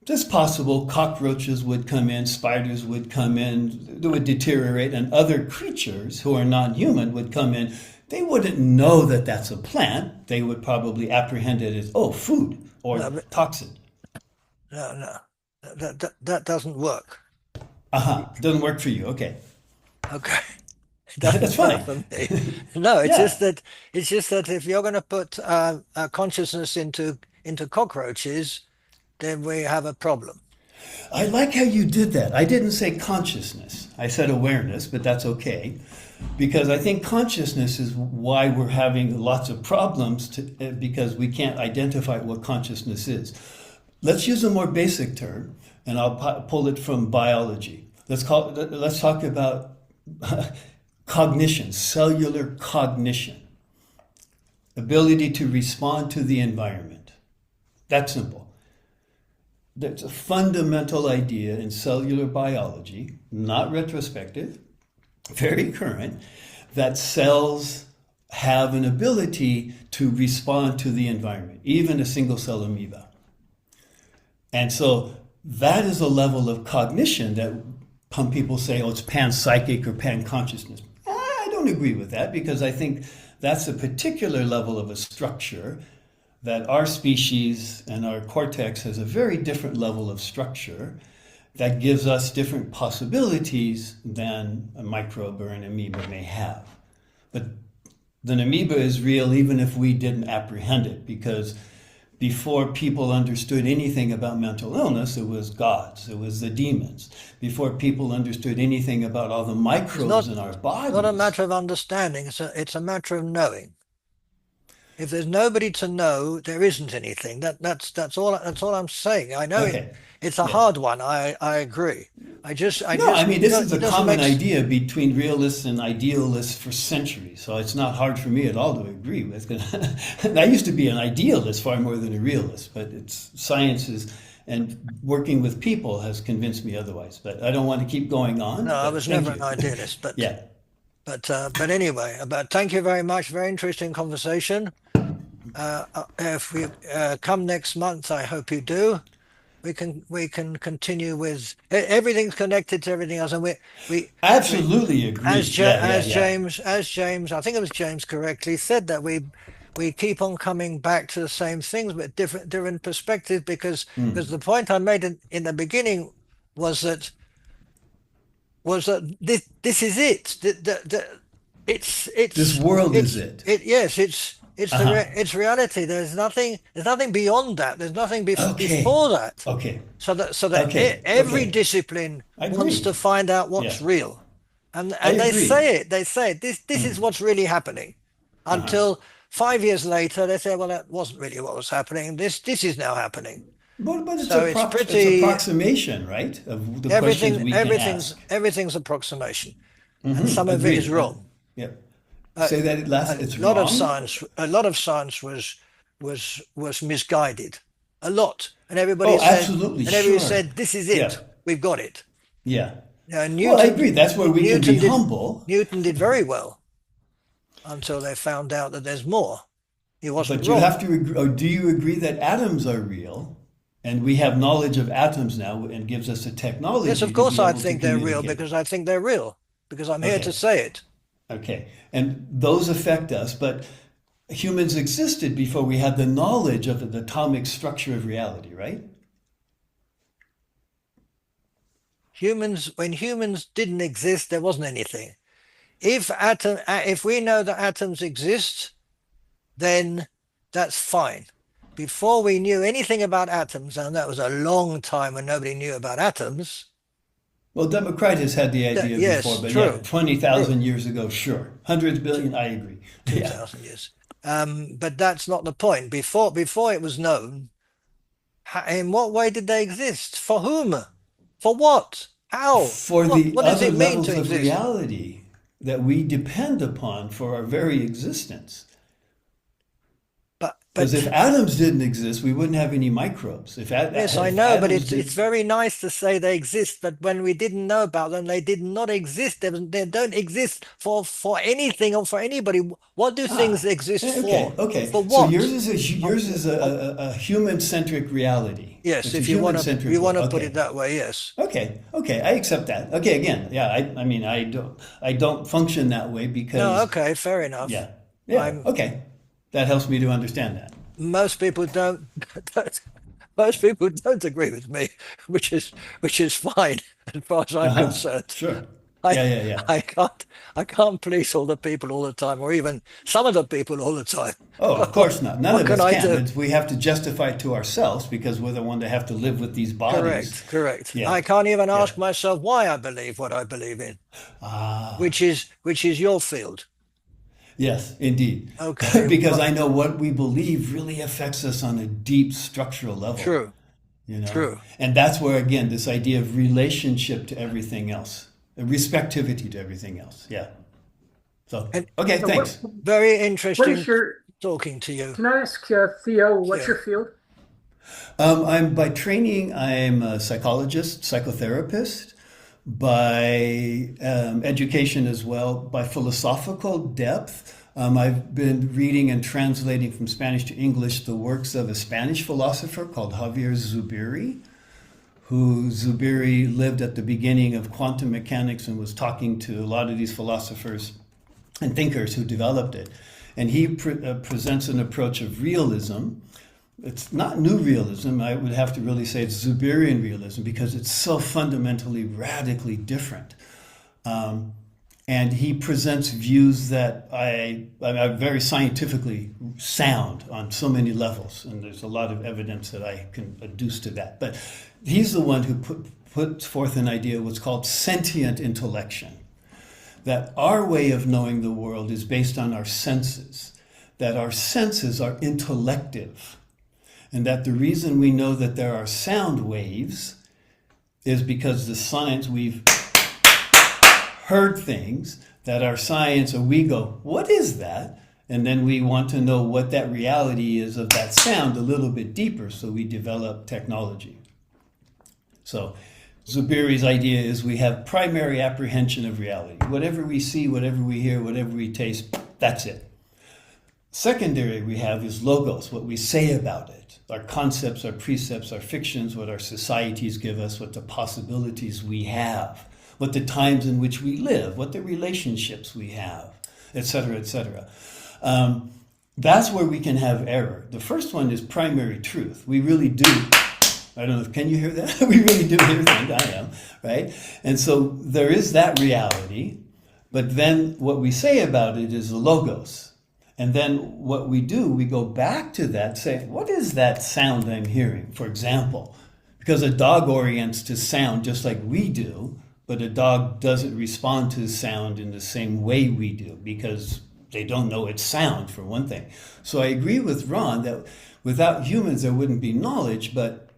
it's possible cockroaches would come in, spiders would come in, they would deteriorate, and other creatures who are non-human would come in. They wouldn't know that that's a plant. They would probably apprehend it as, food or toxin. No. That doesn't work. Doesn't work for you. Okay. Okay. That's fine. For me. No, it's just that if you're going to put consciousness into cockroaches, then we have a problem. I like how you did that. I didn't say consciousness. I said awareness, but that's okay. Because I think consciousness is why we're having lots of problems because we can't identify what consciousness is. Let's use a more basic term, and I'll pull it from biology. Let's talk about cognition, cellular cognition, ability to respond to the environment. That's simple. There's a fundamental idea in cellular biology, not retrospective, very current, that cells have an ability to respond to the environment, even a single cell amoeba. And so that is a level of cognition that some people say, it's panpsychic or pan-consciousness. I don't agree with that, because I think that's a particular level of a structure that our species and our cortex has a very different level of structure that gives us different possibilities than a microbe or an amoeba may have. But the amoeba is real even if we didn't apprehend it, because before people understood anything about mental illness, it was gods, it was the demons. Before people understood anything about all the microbes in our bodies. It's not a matter of understanding, it's a matter of knowing. If there's nobody to know, there isn't anything. That's all I'm saying. I know it's a hard one. I agree. No, I mean, this is it a doesn't common make idea between realists and idealists for centuries. So it's not hard for me at all to agree with. I used to be an idealist far more than a realist, but it's sciences and working with people has convinced me otherwise. But I don't want to keep going on. No, I but was thank never you. an idealist, but Yeah. but anyway, but thank you very much. Very interesting conversation. If we come next month, I hope you do. We can continue with everything's connected to everything else, and we Absolutely agree. as Yeah. James, I think it was James correctly said that we keep on coming back to the same things but different perspectives because the point I made in the beginning was that this is it. It's This world is it. Yes, it's reality. There's nothing beyond that. There's nothing before that. Okay. So that every discipline wants to find out what's real, and they say it. They say it. This is what's really happening, until 5 years later they say, well, that wasn't really what was happening. This is now happening. But it's, so it's approximation, right? Of the questions we can ask. Everything's approximation, and some of it is wrong. Yeah. Say that last. It's a lot wrong. A lot of science was misguided, a lot, and everybody said, absolutely, and everybody said, this is it. Yeah. We've got it. Yeah. Newton, I agree. That's where we can be humble. Newton did very well until they found out that there's more. He wasn't But wrong. you have to agree, or do you agree that atoms are real? And we have knowledge of atoms now and gives us a technology. Yes, of course I think they're real because I think they're real. Because I'm here to say it. Okay. And those affect us, but humans existed before we had the knowledge of the atomic structure of reality, right? When humans didn't exist, there wasn't anything. If we know that atoms exist, then that's fine. Before we knew anything about atoms, and that was a long time when nobody knew about atoms. Well, Democritus had the idea before, but true. 20,000 years ago, sure. Hundreds billion, I agree. 2,000 years. But that's not the point. Before it was known, in what way did they exist? For whom? For what? How? For what does it mean to exist? Reality that we depend upon for our very existence. Because if atoms didn't exist, we wouldn't have any microbes. Yes, I know, but it's very nice to say they exist, but when we didn't know about them, they did not exist. They don't exist for anything or for anybody. What do things exist for? Okay. For what? So yours is a human-centric reality. Yes, if you want to put it that way, yes. Okay, I accept that. Okay, again, I mean, I don't function that way because. No, okay, fair enough. Yeah. Okay. That helps me to understand that. Most people don't. Most people don't agree with me, which is fine as far as I'm concerned. Sure. I can't please all the people all the time, or even some of the people all the time. Oh, of course not. None of us can. Do? We have to justify it to ourselves because we're the one that have to live with these bodies. Correct. Yeah. I can't even ask myself why I believe what I believe in, which is your field. Yes, indeed. Okay. Because I know what we believe really affects us on a deep structural level. True. True. And that's where, again, this idea of relationship to everything else, respectivity to everything else. Yeah. So, okay, thanks. Very interesting talking to you. Can I ask Theo, what's your field? By training, I'm a psychologist, psychotherapist. By education as well, by philosophical depth. I've been reading and translating from Spanish to English the works of a Spanish philosopher called Javier Zubiri, who Zubiri lived at the beginning of quantum mechanics and was talking to a lot of these philosophers and thinkers who developed it. And he presents an approach of realism. It's not new realism. I would have to really say it's Zubirian realism because it's so fundamentally, radically different. And he presents views that are very scientifically sound on so many levels. And there's a lot of evidence that I can adduce to that. But he's the one who puts forth an idea, what's called sentient intellection, that our way of knowing the world is based on our senses, that our senses are intellective. And that the reason we know that there are sound waves is because the science, we've heard things that our science, or we go, what is that? And then we want to know what that reality is of that sound a little bit deeper, so we develop technology. So Zubiri's idea is we have primary apprehension of reality. Whatever we see, whatever we hear, whatever we taste, that's it. Secondary we have is logos, what we say about it. Our concepts, our precepts, our fictions, what our societies give us, what the possibilities we have, what the times in which we live, what the relationships we have, etc., etc. That's where we can have error. The first one is primary truth. We really do. I don't know, can you hear that? We really do hear things, I am, right? And so there is that reality, but then what we say about it is the logos. And then what we do, we go back to that, say, what is that sound I'm hearing? For example, because a dog orients to sound just like we do, but a dog doesn't respond to sound in the same way we do because they don't know it's sound, for one thing. So I agree with Ron that without humans there wouldn't be knowledge, but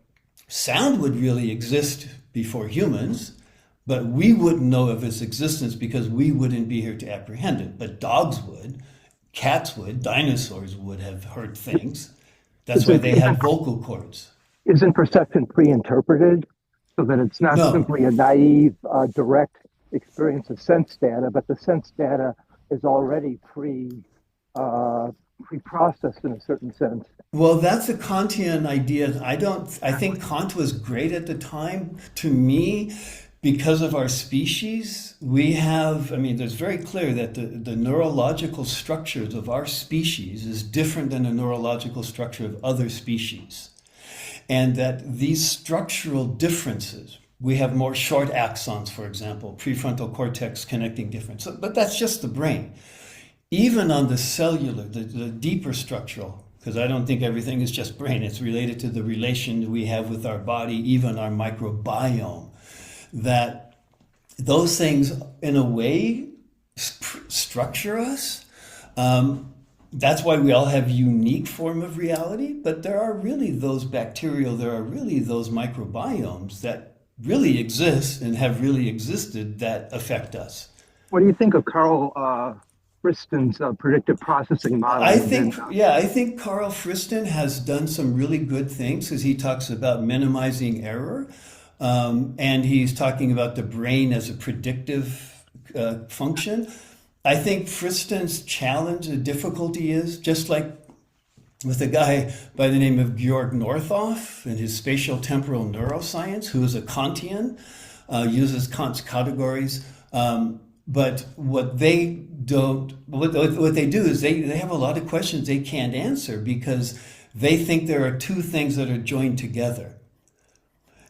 sound would really exist before humans, but we wouldn't know of its existence because we wouldn't be here to apprehend it. But dogs would, cats would, dinosaurs would have heard things. That's why they have vocal cords. Isn't perception pre-interpreted so that it's not simply a naive, direct experience of sense data, but the sense data is already pre-processed in a certain sense? Well, that's a Kantian idea. I think Kant was great at the time. To me, because of our species, we have, there's very clear that the neurological structures of our species is different than the neurological structure of other species. And that these structural differences, we have more short axons, for example, prefrontal cortex connecting different. But that's just the brain. Even on the cellular, the deeper structural, because I don't think everything is just brain, it's related to the relation we have with our body, even our microbiome, that those things, in a way, structure us. That's why we all have unique form of reality, but there are really those bacterial, there are really those microbiomes that really exist and have really existed that affect us. What do you think of Carl Friston's predictive processing model? I think Carl Friston has done some really good things because he talks about minimizing error, and he's talking about the brain as a predictive function. I think Friston's challenge, the difficulty is, just like with a guy by the name of Georg Northoff and his spatial temporal neuroscience, who is a Kantian, uses Kant's categories. But what they do is they have a lot of questions they can't answer because they think there are two things that are joined together.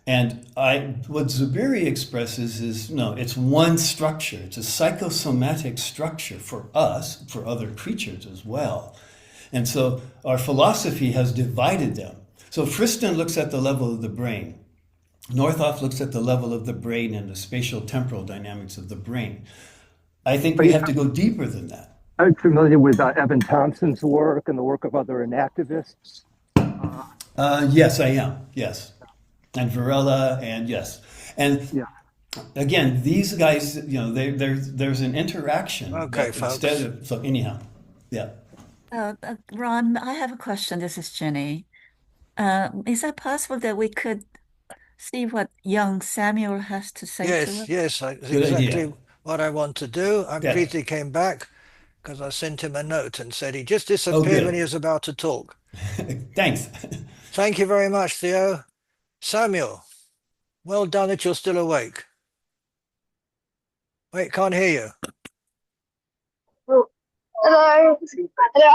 And what Zubiri expresses is, no, it's one structure. It's a psychosomatic structure for us, for other creatures as well. And so our philosophy has divided them. So Friston looks at the level of the brain. Northoff looks at the level of the brain and the spatial temporal dynamics of the brain. I think we have to go deeper than that. I'm familiar with Evan Thompson's work and the work of other enactivists. Yes, I am. Yes. And Varela, and yes. And again, these guys, there's an interaction. Okay, folks. So anyhow, yeah. Ron, I have a question. This is Jenny. Is it possible that we could see what young Samuel has to say to us? Yes, that's exactly what I want to do. I'm pleased he came back because I sent him a note and said he just disappeared when he was about to talk. Thanks. Thank you very much, Theo. Samuel, well done that you're still awake. Wait, can't hear you. Hello.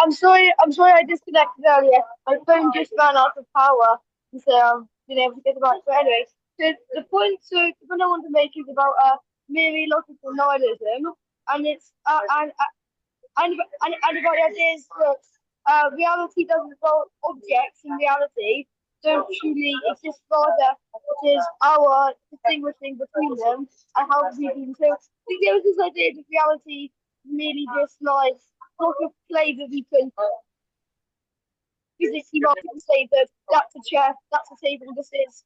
I'm sorry I disconnected earlier. My phone just ran out of power, so I've been able to get about it. But anyway, the point I want to make is about merely logical nihilism, and it's and about the ideas that reality doesn't involve objects in reality don't truly exist, rather it is our distinguishing between them and how we do. So I think there was this idea that reality merely just like sort of play that we can physically not say that that's a chair, that's a table, this is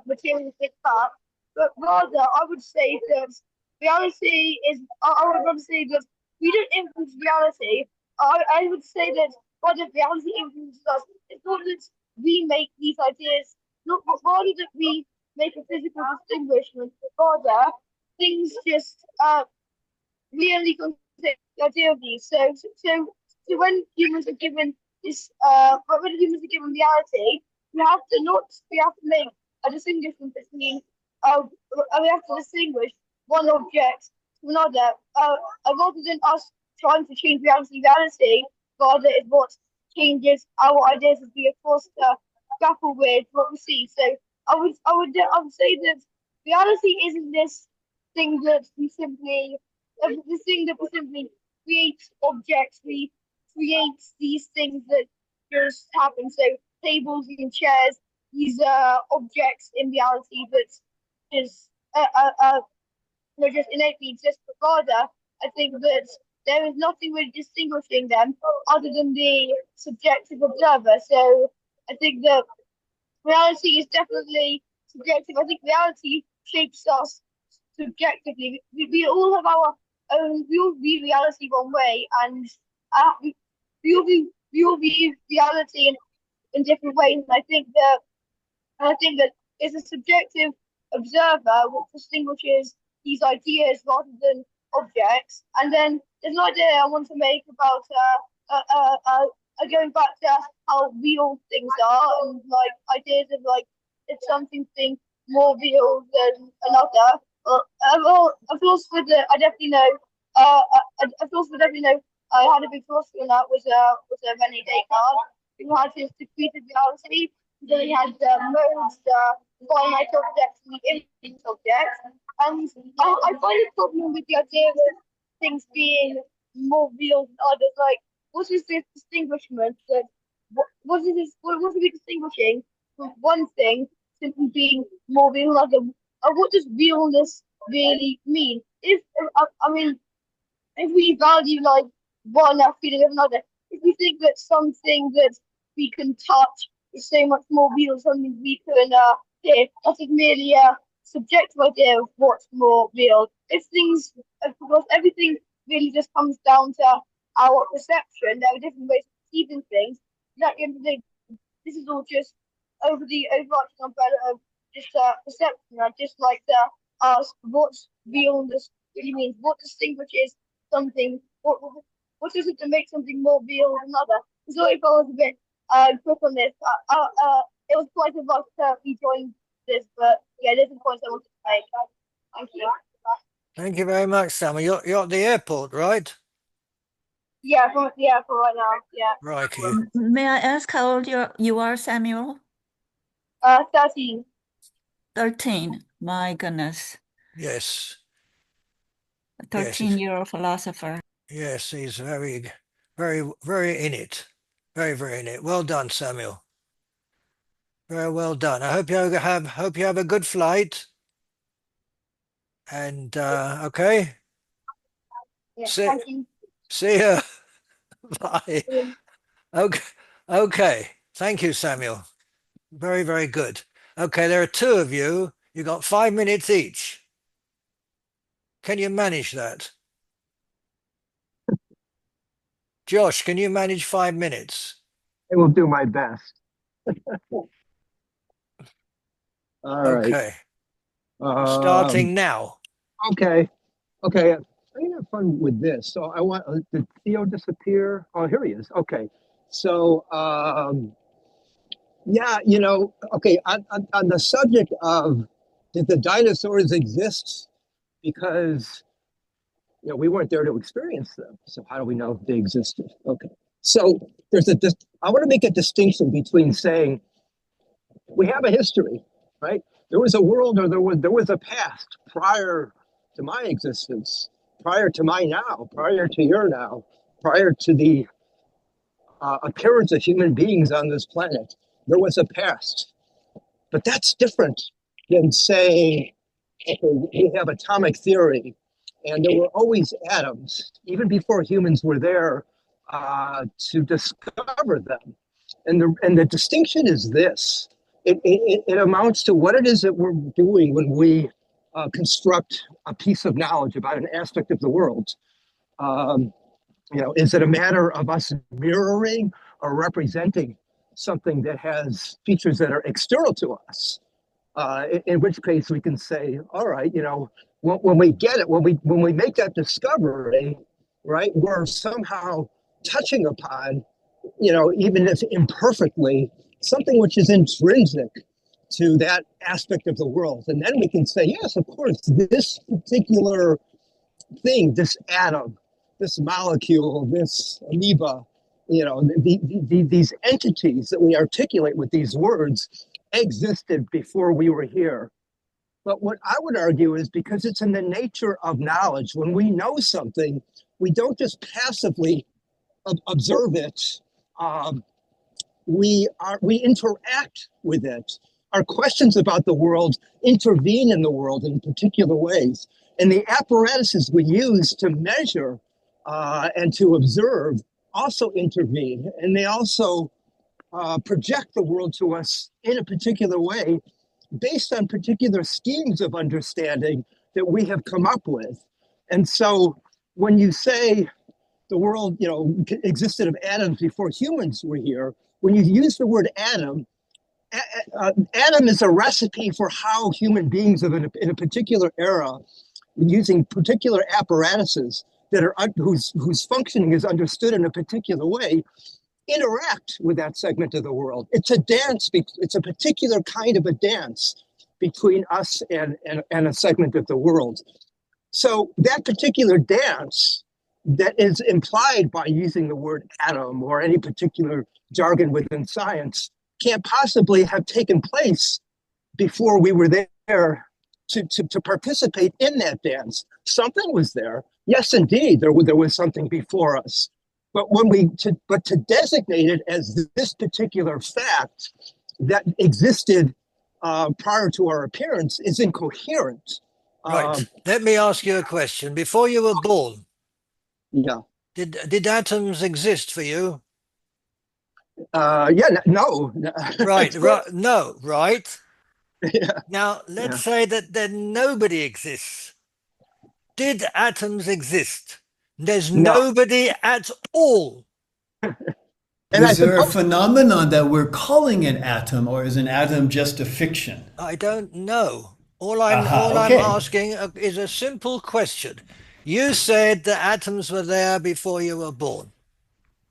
materialistic fact. but rather I would say that reality is. I would rather say that we don't influence reality. I would say that rather reality influences us. It's not that we make these ideas, not rather that we make a physical distinguishment, but rather things just really consider the idea of these. So when humans are given this, when humans are given reality, we have to make a distinction between, we have to distinguish one object from another. Rather than us trying to change reality, rather is what changes our ideas as we are forced to grapple with what we see. So I would say that reality isn't this thing that we simply the thing that we simply create objects, we create these things that just happen. So tables and chairs, these are objects in reality that just they're just innately exist. But rather, I think that there is nothing really distinguishing them other than the subjective observer. So I think that reality is definitely subjective. I think reality shapes us subjectively. We all have our own. We all view reality one way, and we all view reality in different ways. And I think that it's a subjective observer which distinguishes these ideas rather than objects. And then there's an idea I want to make about going back to how real things are and like ideas of like if something being more real than another. A philosopher that I definitely know, a philosopher definitely know. I had a big philosopher on that was René Descartes, who had his defeated reality. Then he had modes, finite objects, and the infinite objects. And I find a problem with the idea of things being more real than others. Like, what is this distinguishment that what are we distinguishing from one thing simply being more real than other? What does realness really mean? If I mean, if we value like one feeling of another, if we think that something that we can touch is so much more real, something we can hear, that is merely a subjective idea of what's more real. If things, of course, everything really just comes down to our perception. There are different ways of perceiving things. At the end of the day, this is all just over the overarching umbrella of just perception. I'd just like to ask what's realness really means. What distinguishes something? What is it to make something more real than another? So if I was a bit quick on this, it was quite a lot to rejoin this, but yeah, there's some points I wanted to make. Thank you. Thank you very much, Samuel. You're at the airport, right? Yeah, for right now. Yeah. Right. May I ask how old you are, Samuel? 13. 13. My goodness. Yes. A 13-year-old philosopher. Yes, he's very, very, very in it. Very, very in it. Well done, Samuel. Very well done. I hope you have a good flight. And okay. Yeah, thank you. See ya. Bye. Okay. Okay. Thank you, Samuel. Very, very good. Okay, there are two of you. You got 5 minutes each. Can you manage that? Josh, can you manage 5 minutes? I will do my best. All right. Okay. Starting now. Okay. Okay. I'm gonna have fun with this. So I want did Theo disappear? Oh, here he is. Okay. So yeah, okay, on the subject of did the dinosaurs exist? Because we weren't there to experience them. So how do we know if they existed? Okay. So I want to make a distinction between saying we have a history, right? There was a world, or there was a past prior to my existence, prior to my now, prior to your now, prior to the appearance of human beings on this planet. There was a past, but that's different than saying, okay, we have atomic theory, and there were always atoms, even before humans were there to discover them. And the distinction is this. It amounts to what it is that we're doing when we construct a piece of knowledge about an aspect of the world? Is it a matter of us mirroring or representing something that has features that are external to us? In which case we can say, all right, when we get it, when we make that discovery, right, we're somehow touching upon, even if imperfectly, something which is intrinsic to that aspect of the world. And then we can say, yes, of course, this particular thing, this atom, this molecule, this amoeba, these entities that we articulate with these words existed before we were here. But what I would argue is because it's in the nature of knowledge, when we know something, we don't just passively observe it. We interact with it. Our questions about the world intervene in the world in particular ways. And the apparatuses we use to measure and to observe also intervene. And they also project the world to us in a particular way based on particular schemes of understanding that we have come up with. And so when you say the world, existed of atoms before humans were here, when you use the word atom, atom is a recipe for how human beings in a particular era, using particular apparatuses that are whose functioning is understood in a particular way, interact with that segment of the world. It's a dance. It's a particular kind of a dance between us and a segment of the world. So that particular dance that is implied by using the word atom or any particular jargon within science can't possibly have taken place before we were there to participate in that dance. Something was there. Yes, indeed, there was something before us. But to designate it as this particular fact that existed prior to our appearance is incoherent. Right. Let me ask you a question. Before you were born, yeah, did atoms exist for you? No. Right. No. Right. Yeah. Now let's say that nobody exists. Did atoms exist? There's nobody at all. Is there a phenomenon that we're calling an atom, or is an atom just a fiction? I don't know. All I'm asking is a simple question. You said that atoms were there before you were born,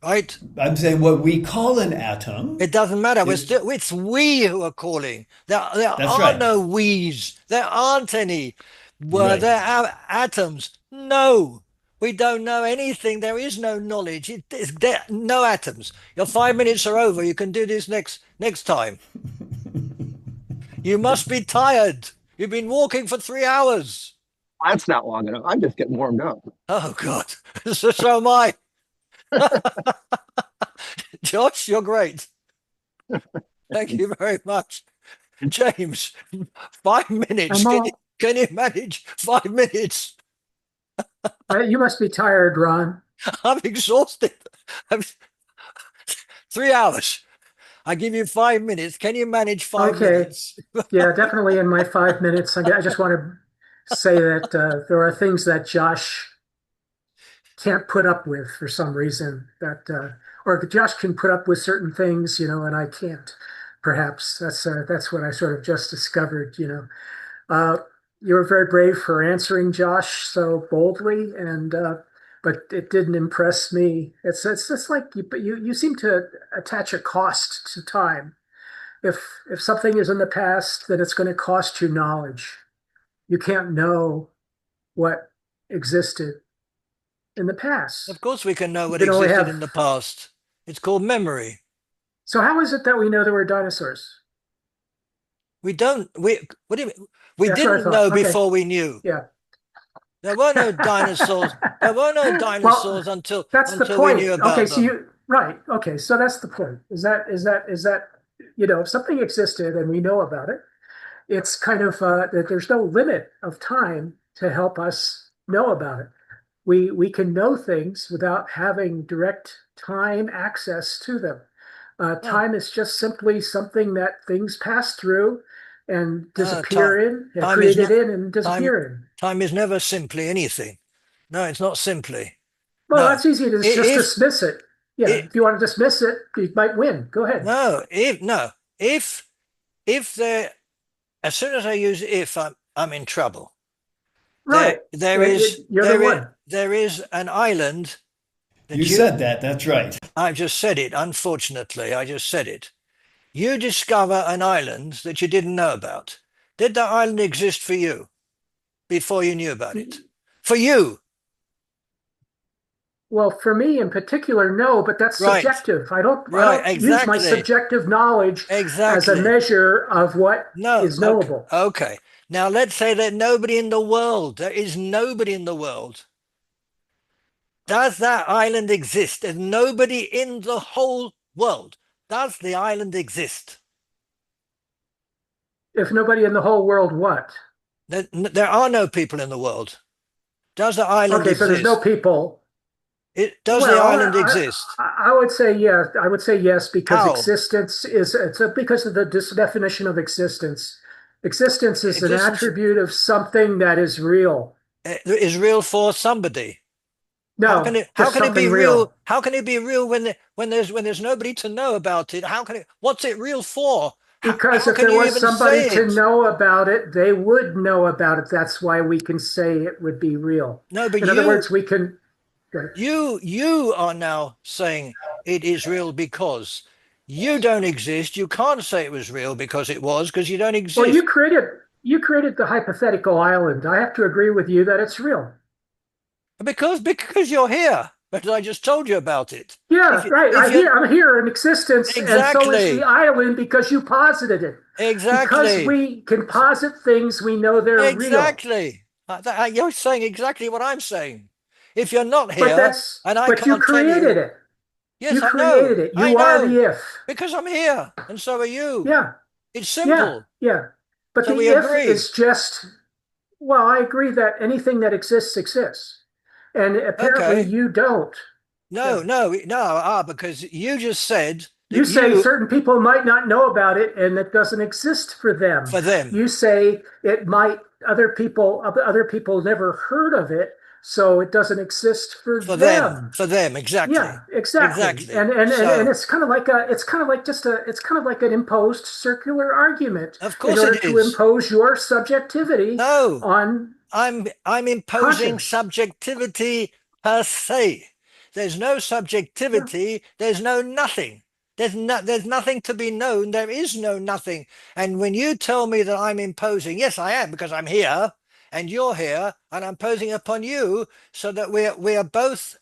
right? I'm saying what we call an atom. It doesn't matter. It's we who are calling. There are no we's. There aren't any. Were there atoms? No. We don't know anything. There is no knowledge. No atoms. Your 5 minutes are over. You can do this next time. You must be tired. You've been walking for 3 hours. That's not long enough. I'm just getting warmed up. Oh, God. So am I. Josh, you're great. Thank you very much. James, 5 minutes. Can you manage 5 minutes? You must be tired, Ron. I'm exhausted. 3 hours. I give you 5 minutes. Can you manage 5 minutes? Yeah, definitely in my 5 minutes. I just want to say that there are things that Josh can't put up with for some reason, or Josh can put up with certain things, and I can't. Perhaps that's what I sort of just discovered. You were very brave for answering Josh so boldly, but it didn't impress me. It's just like you seem to attach a cost to time. If something is in the past, then it's going to cost you knowledge. You can't know what existed in the past. Of course we can know what existed in the past. It's called memory. So how is it that we know there were dinosaurs? We don't. What do you mean? We didn't know before we knew. Yeah. There were no dinosaurs. There were no dinosaurs until we knew about them. So that's the point. Is that if something existed and we know about it, it's kind of that there's no limit of time to help us know about it. We can know things without having direct time access to them. Time is just simply something that things pass through, and No, disappear in, time is created not in and time. disappear in. Time is never simply anything. No, it's not simply. Well, No. that's easy to just If dismiss it. Yeah, it, if you want to dismiss it, you might win. Go ahead. no, if there, as soon as I use if, I'm in trouble. Right. You're the one. There is an island that You said that. That's right. I just said it. Unfortunately, I just said it. You discover an island that you didn't know about. Did that island exist for you before you knew about it? For you? Well, for me in particular, no, but that's Right. subjective. I don't use my Exactly. subjective knowledge as a Exactly. measure of what is knowable. Okay. Now let's say that nobody in the world, there is nobody in the world. Does that island exist? There's nobody in the whole world. Does the island exist? If nobody in the whole world, what? There are no people in the world. Does the island exist? Okay, so there's no people. Does the island exist? I would say yes. I would say yes because How? existence is because of the definition of existence. Existence is an attribute of something that is real. Is real for somebody. No, how can it be real? real? How can it be real when there's nobody to know about it? How can it? What's it real for? Because if there was somebody to know about it, they would know about it. That's why we can say it would be real. No, but in other words, we can. You are now saying it is real because you don't exist. You can't say it was real because it was, because you don't exist. Well, you created the hypothetical island. I have to agree with you that it's real. Because you're here. But I just told you about it. Yeah, right. I'm here in existence, exactly. And so is the island because you posited it. Exactly. Because we can posit things, we know they're real. Exactly. You're saying exactly what I'm saying. If you're not here, but you created it. Yes, you I created know. it. You are the if. Because I'm here, and so are you. Yeah. It's simple. Yeah. But so the if is just, well, I agree that anything that exists exists. And apparently you don't. No, because you just said that you say certain people might not know about it and it doesn't exist for them. For them. You say it might, other people never heard of it, so it doesn't exist for them. For them, exactly. Yeah, exactly. And it's kind of like an imposed circular argument. Of course, in order to impose your subjectivity on. I'm imposing subjectivity per se. There's no subjectivity. There's no nothing. There's nothing to be known. There is no nothing. And when you tell me that I'm imposing, yes, I am, because I'm here and you're here and I'm posing upon you so that we are both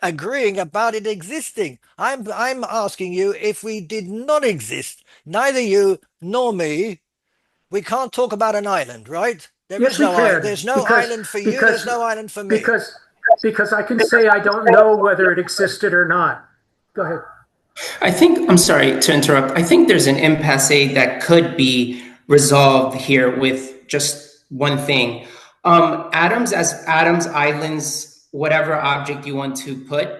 agreeing about it existing. I'm asking you, if we did not exist, neither you nor me, we can't talk about an island, right? There's no island for you. There's no island for me. Because I can say I don't know whether it existed or not. Go ahead. I'm sorry to interrupt. I think there's an impasse that could be resolved here with just one thing. Atoms, islands, whatever object you want to put,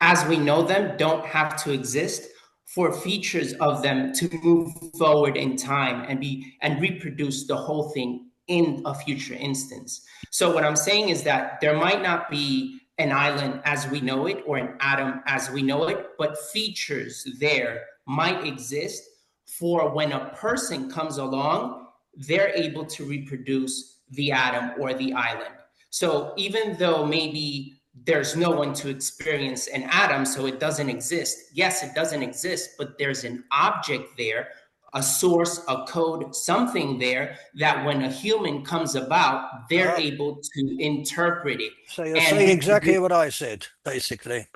as we know them, don't have to exist for features of them to move forward in time and reproduce the whole thing in a future instance. So what I'm saying is that there might not be an island as we know it or an atom as we know it, but features there might exist for when a person comes along, they're able to reproduce the atom or the island. So even though maybe there's no one to experience an atom, so it doesn't exist. Yes, it doesn't exist, but there's an object there, a source, a code, something there that when a human comes about, they're able to interpret it. So you're saying exactly what I said, basically.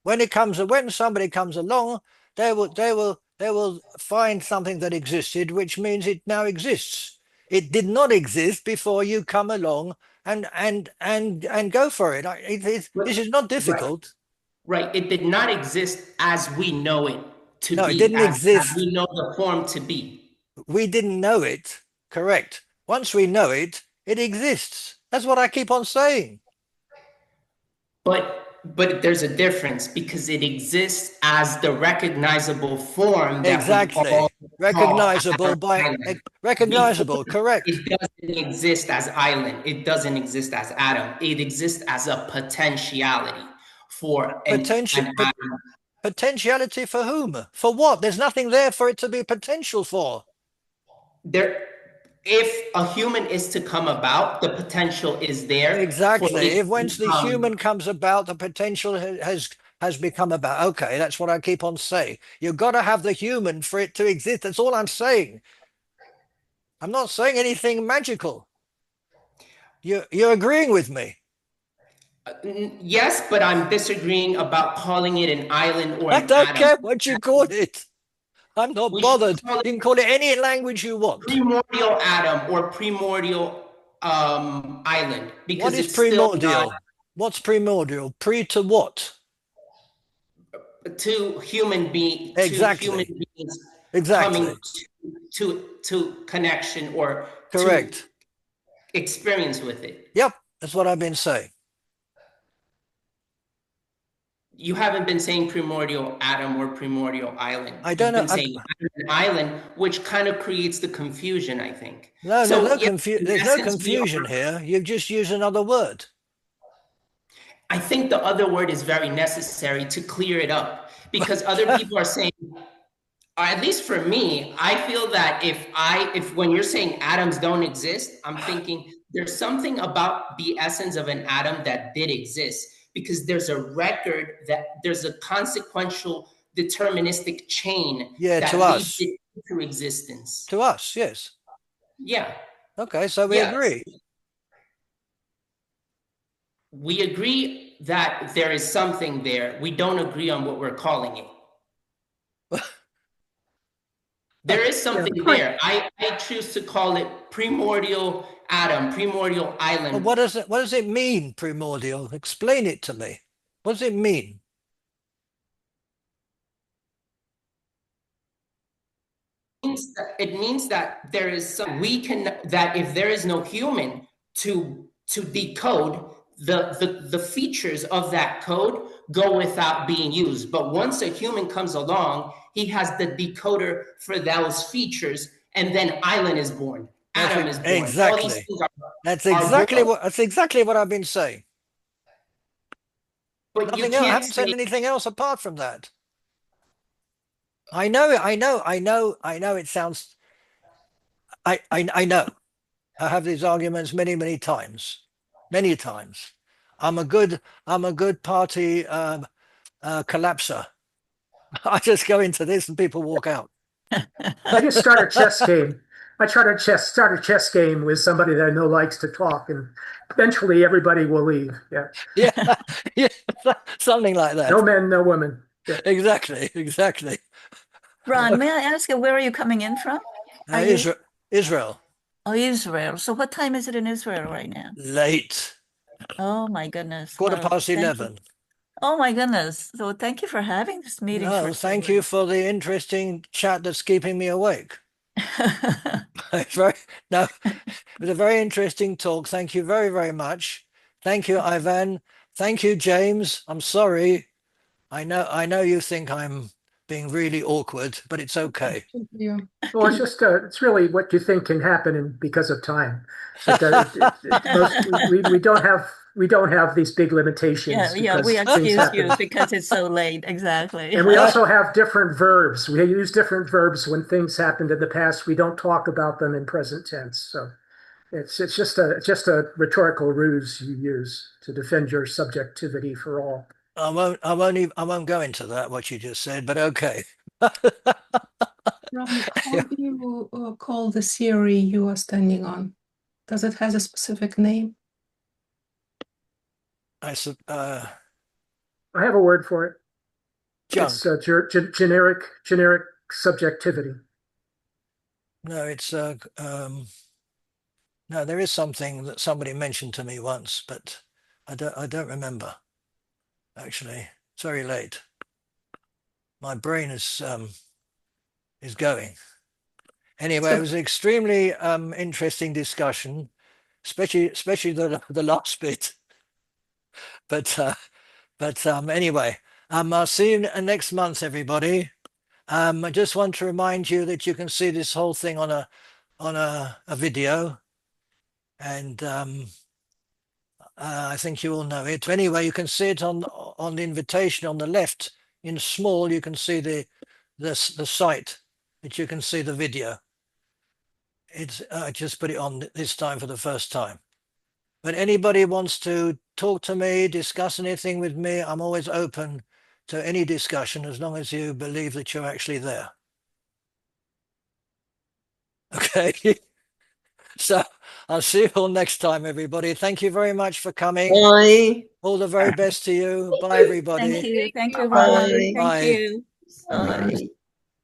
When somebody comes along, they will find something that existed, which means it now exists. It did not exist before you come along and go for it. This is not difficult. Right. It did not exist as we know it to be. It didn't exist. As we know the form to be. We didn't know it. Correct. Once we know it, it exists. That's what I keep on saying. But but there's a difference because it exists as the recognizable form that we Exactly. all Recognizable recognizable, correct. It doesn't exist as island. It doesn't exist as atom. It exists as a potentiality for an atom. Potentiality for whom? For what? There's nothing there for it to be potential for. If a human is to come about, the potential is there. Exactly. If once the human comes about, the potential has become about. Okay, that's what I keep on saying. You've got to have the human for it to exist. That's all I'm saying. I'm not saying anything magical. You're agreeing with me. Yes, but I'm disagreeing about calling it an island or an I don't atom. care what you call it. I'm not bothered. You can call it any language you want. Primordial atom or primordial island. Because What is it's primordial? still not What's primordial? Pre to what? to human being. Exactly. To human beings exactly. coming to connection or correct to experience with it. Yep, that's what I've been saying. You haven't been saying primordial atom or primordial island. I don't You've know. been saying an island, which kind of creates the confusion, I think. No, so, there's no confusion here. You've just used another word. I think the other word is very necessary to clear it up because other people are saying, or at least for me, I feel that if when you're saying atoms don't exist, I'm thinking there's something about the essence of an atom that did exist because there's a record that there's a consequential deterministic chain that to leads us. it into existence. To us, yes. Yeah. Okay, so we agree. We agree that there is something there. We don't agree on what we're calling it. There is something there. I choose to call it primordial atom, primordial island. Well, what does it mean, primordial? Explain it to me. What does it mean? It means that there is some that if there is no human to decode the features of that code go without being used. But once a human comes along, he has the decoder for those features, and then island is born, atom is born. Exactly. All these things that's exactly what I've been saying. But nothing else. I haven't said anything else apart from that. I know. It sounds. I know. I have these arguments many times. Many times. I'm a good party collapser. I just go into this and people walk out. I just start a chess game. I try to start a chess game with somebody that I know likes to talk, and eventually everybody will leave. Yeah, something like that. No men, no women. Yeah. Exactly. Ron, may I ask you, where are you coming in from? Israel. Oh, Israel. So what time is it in Israel right now? Late. Oh, my goodness. 11:15. Oh, my goodness. So thank you for having this meeting. No, thank you for the interesting chat that's keeping me awake. It was a very interesting talk. Thank you very much. Thank you, Ivan. Thank you, James. I'm sorry. I know you think I'm being really awkward, but it's okay. Well, it's just it's really what you think can happen because of time. We don't have these big limitations. Yeah, we excuse you because it's so late. Exactly. And we also have different verbs. We use different verbs when things happened in the past. We don't talk about them in present tense. So it's just a rhetorical ruse you use to defend your subjectivity for all. I won't go into that, what you just said, but okay. Ron, how do you call the theory you are standing on? Does it have a specific name? I have a word for it. Junk. It's generic subjectivity. No, it's no, there is something that somebody mentioned to me once, but I don't remember. Actually, it's very late. My brain is going. Anyway, it was an extremely interesting discussion, especially the last bit. But But anyway, I'll see you next month, everybody. I just want to remind you that you can see this whole thing on a video, and I think you all know it. Anyway, you can see it on the invitation on the left in small. You can see the site that you can see the video. It's just put it on this time for the first time. But anybody wants to talk to me, discuss anything with me, I'm always open to any discussion as long as you believe that you're actually there. Okay. So I'll see you all next time, everybody. Thank you very much for coming. Bye. All the very best to you. Bye, everybody. Thank you. Thank you, Bye. Ron. Thank Bye. you. Bye.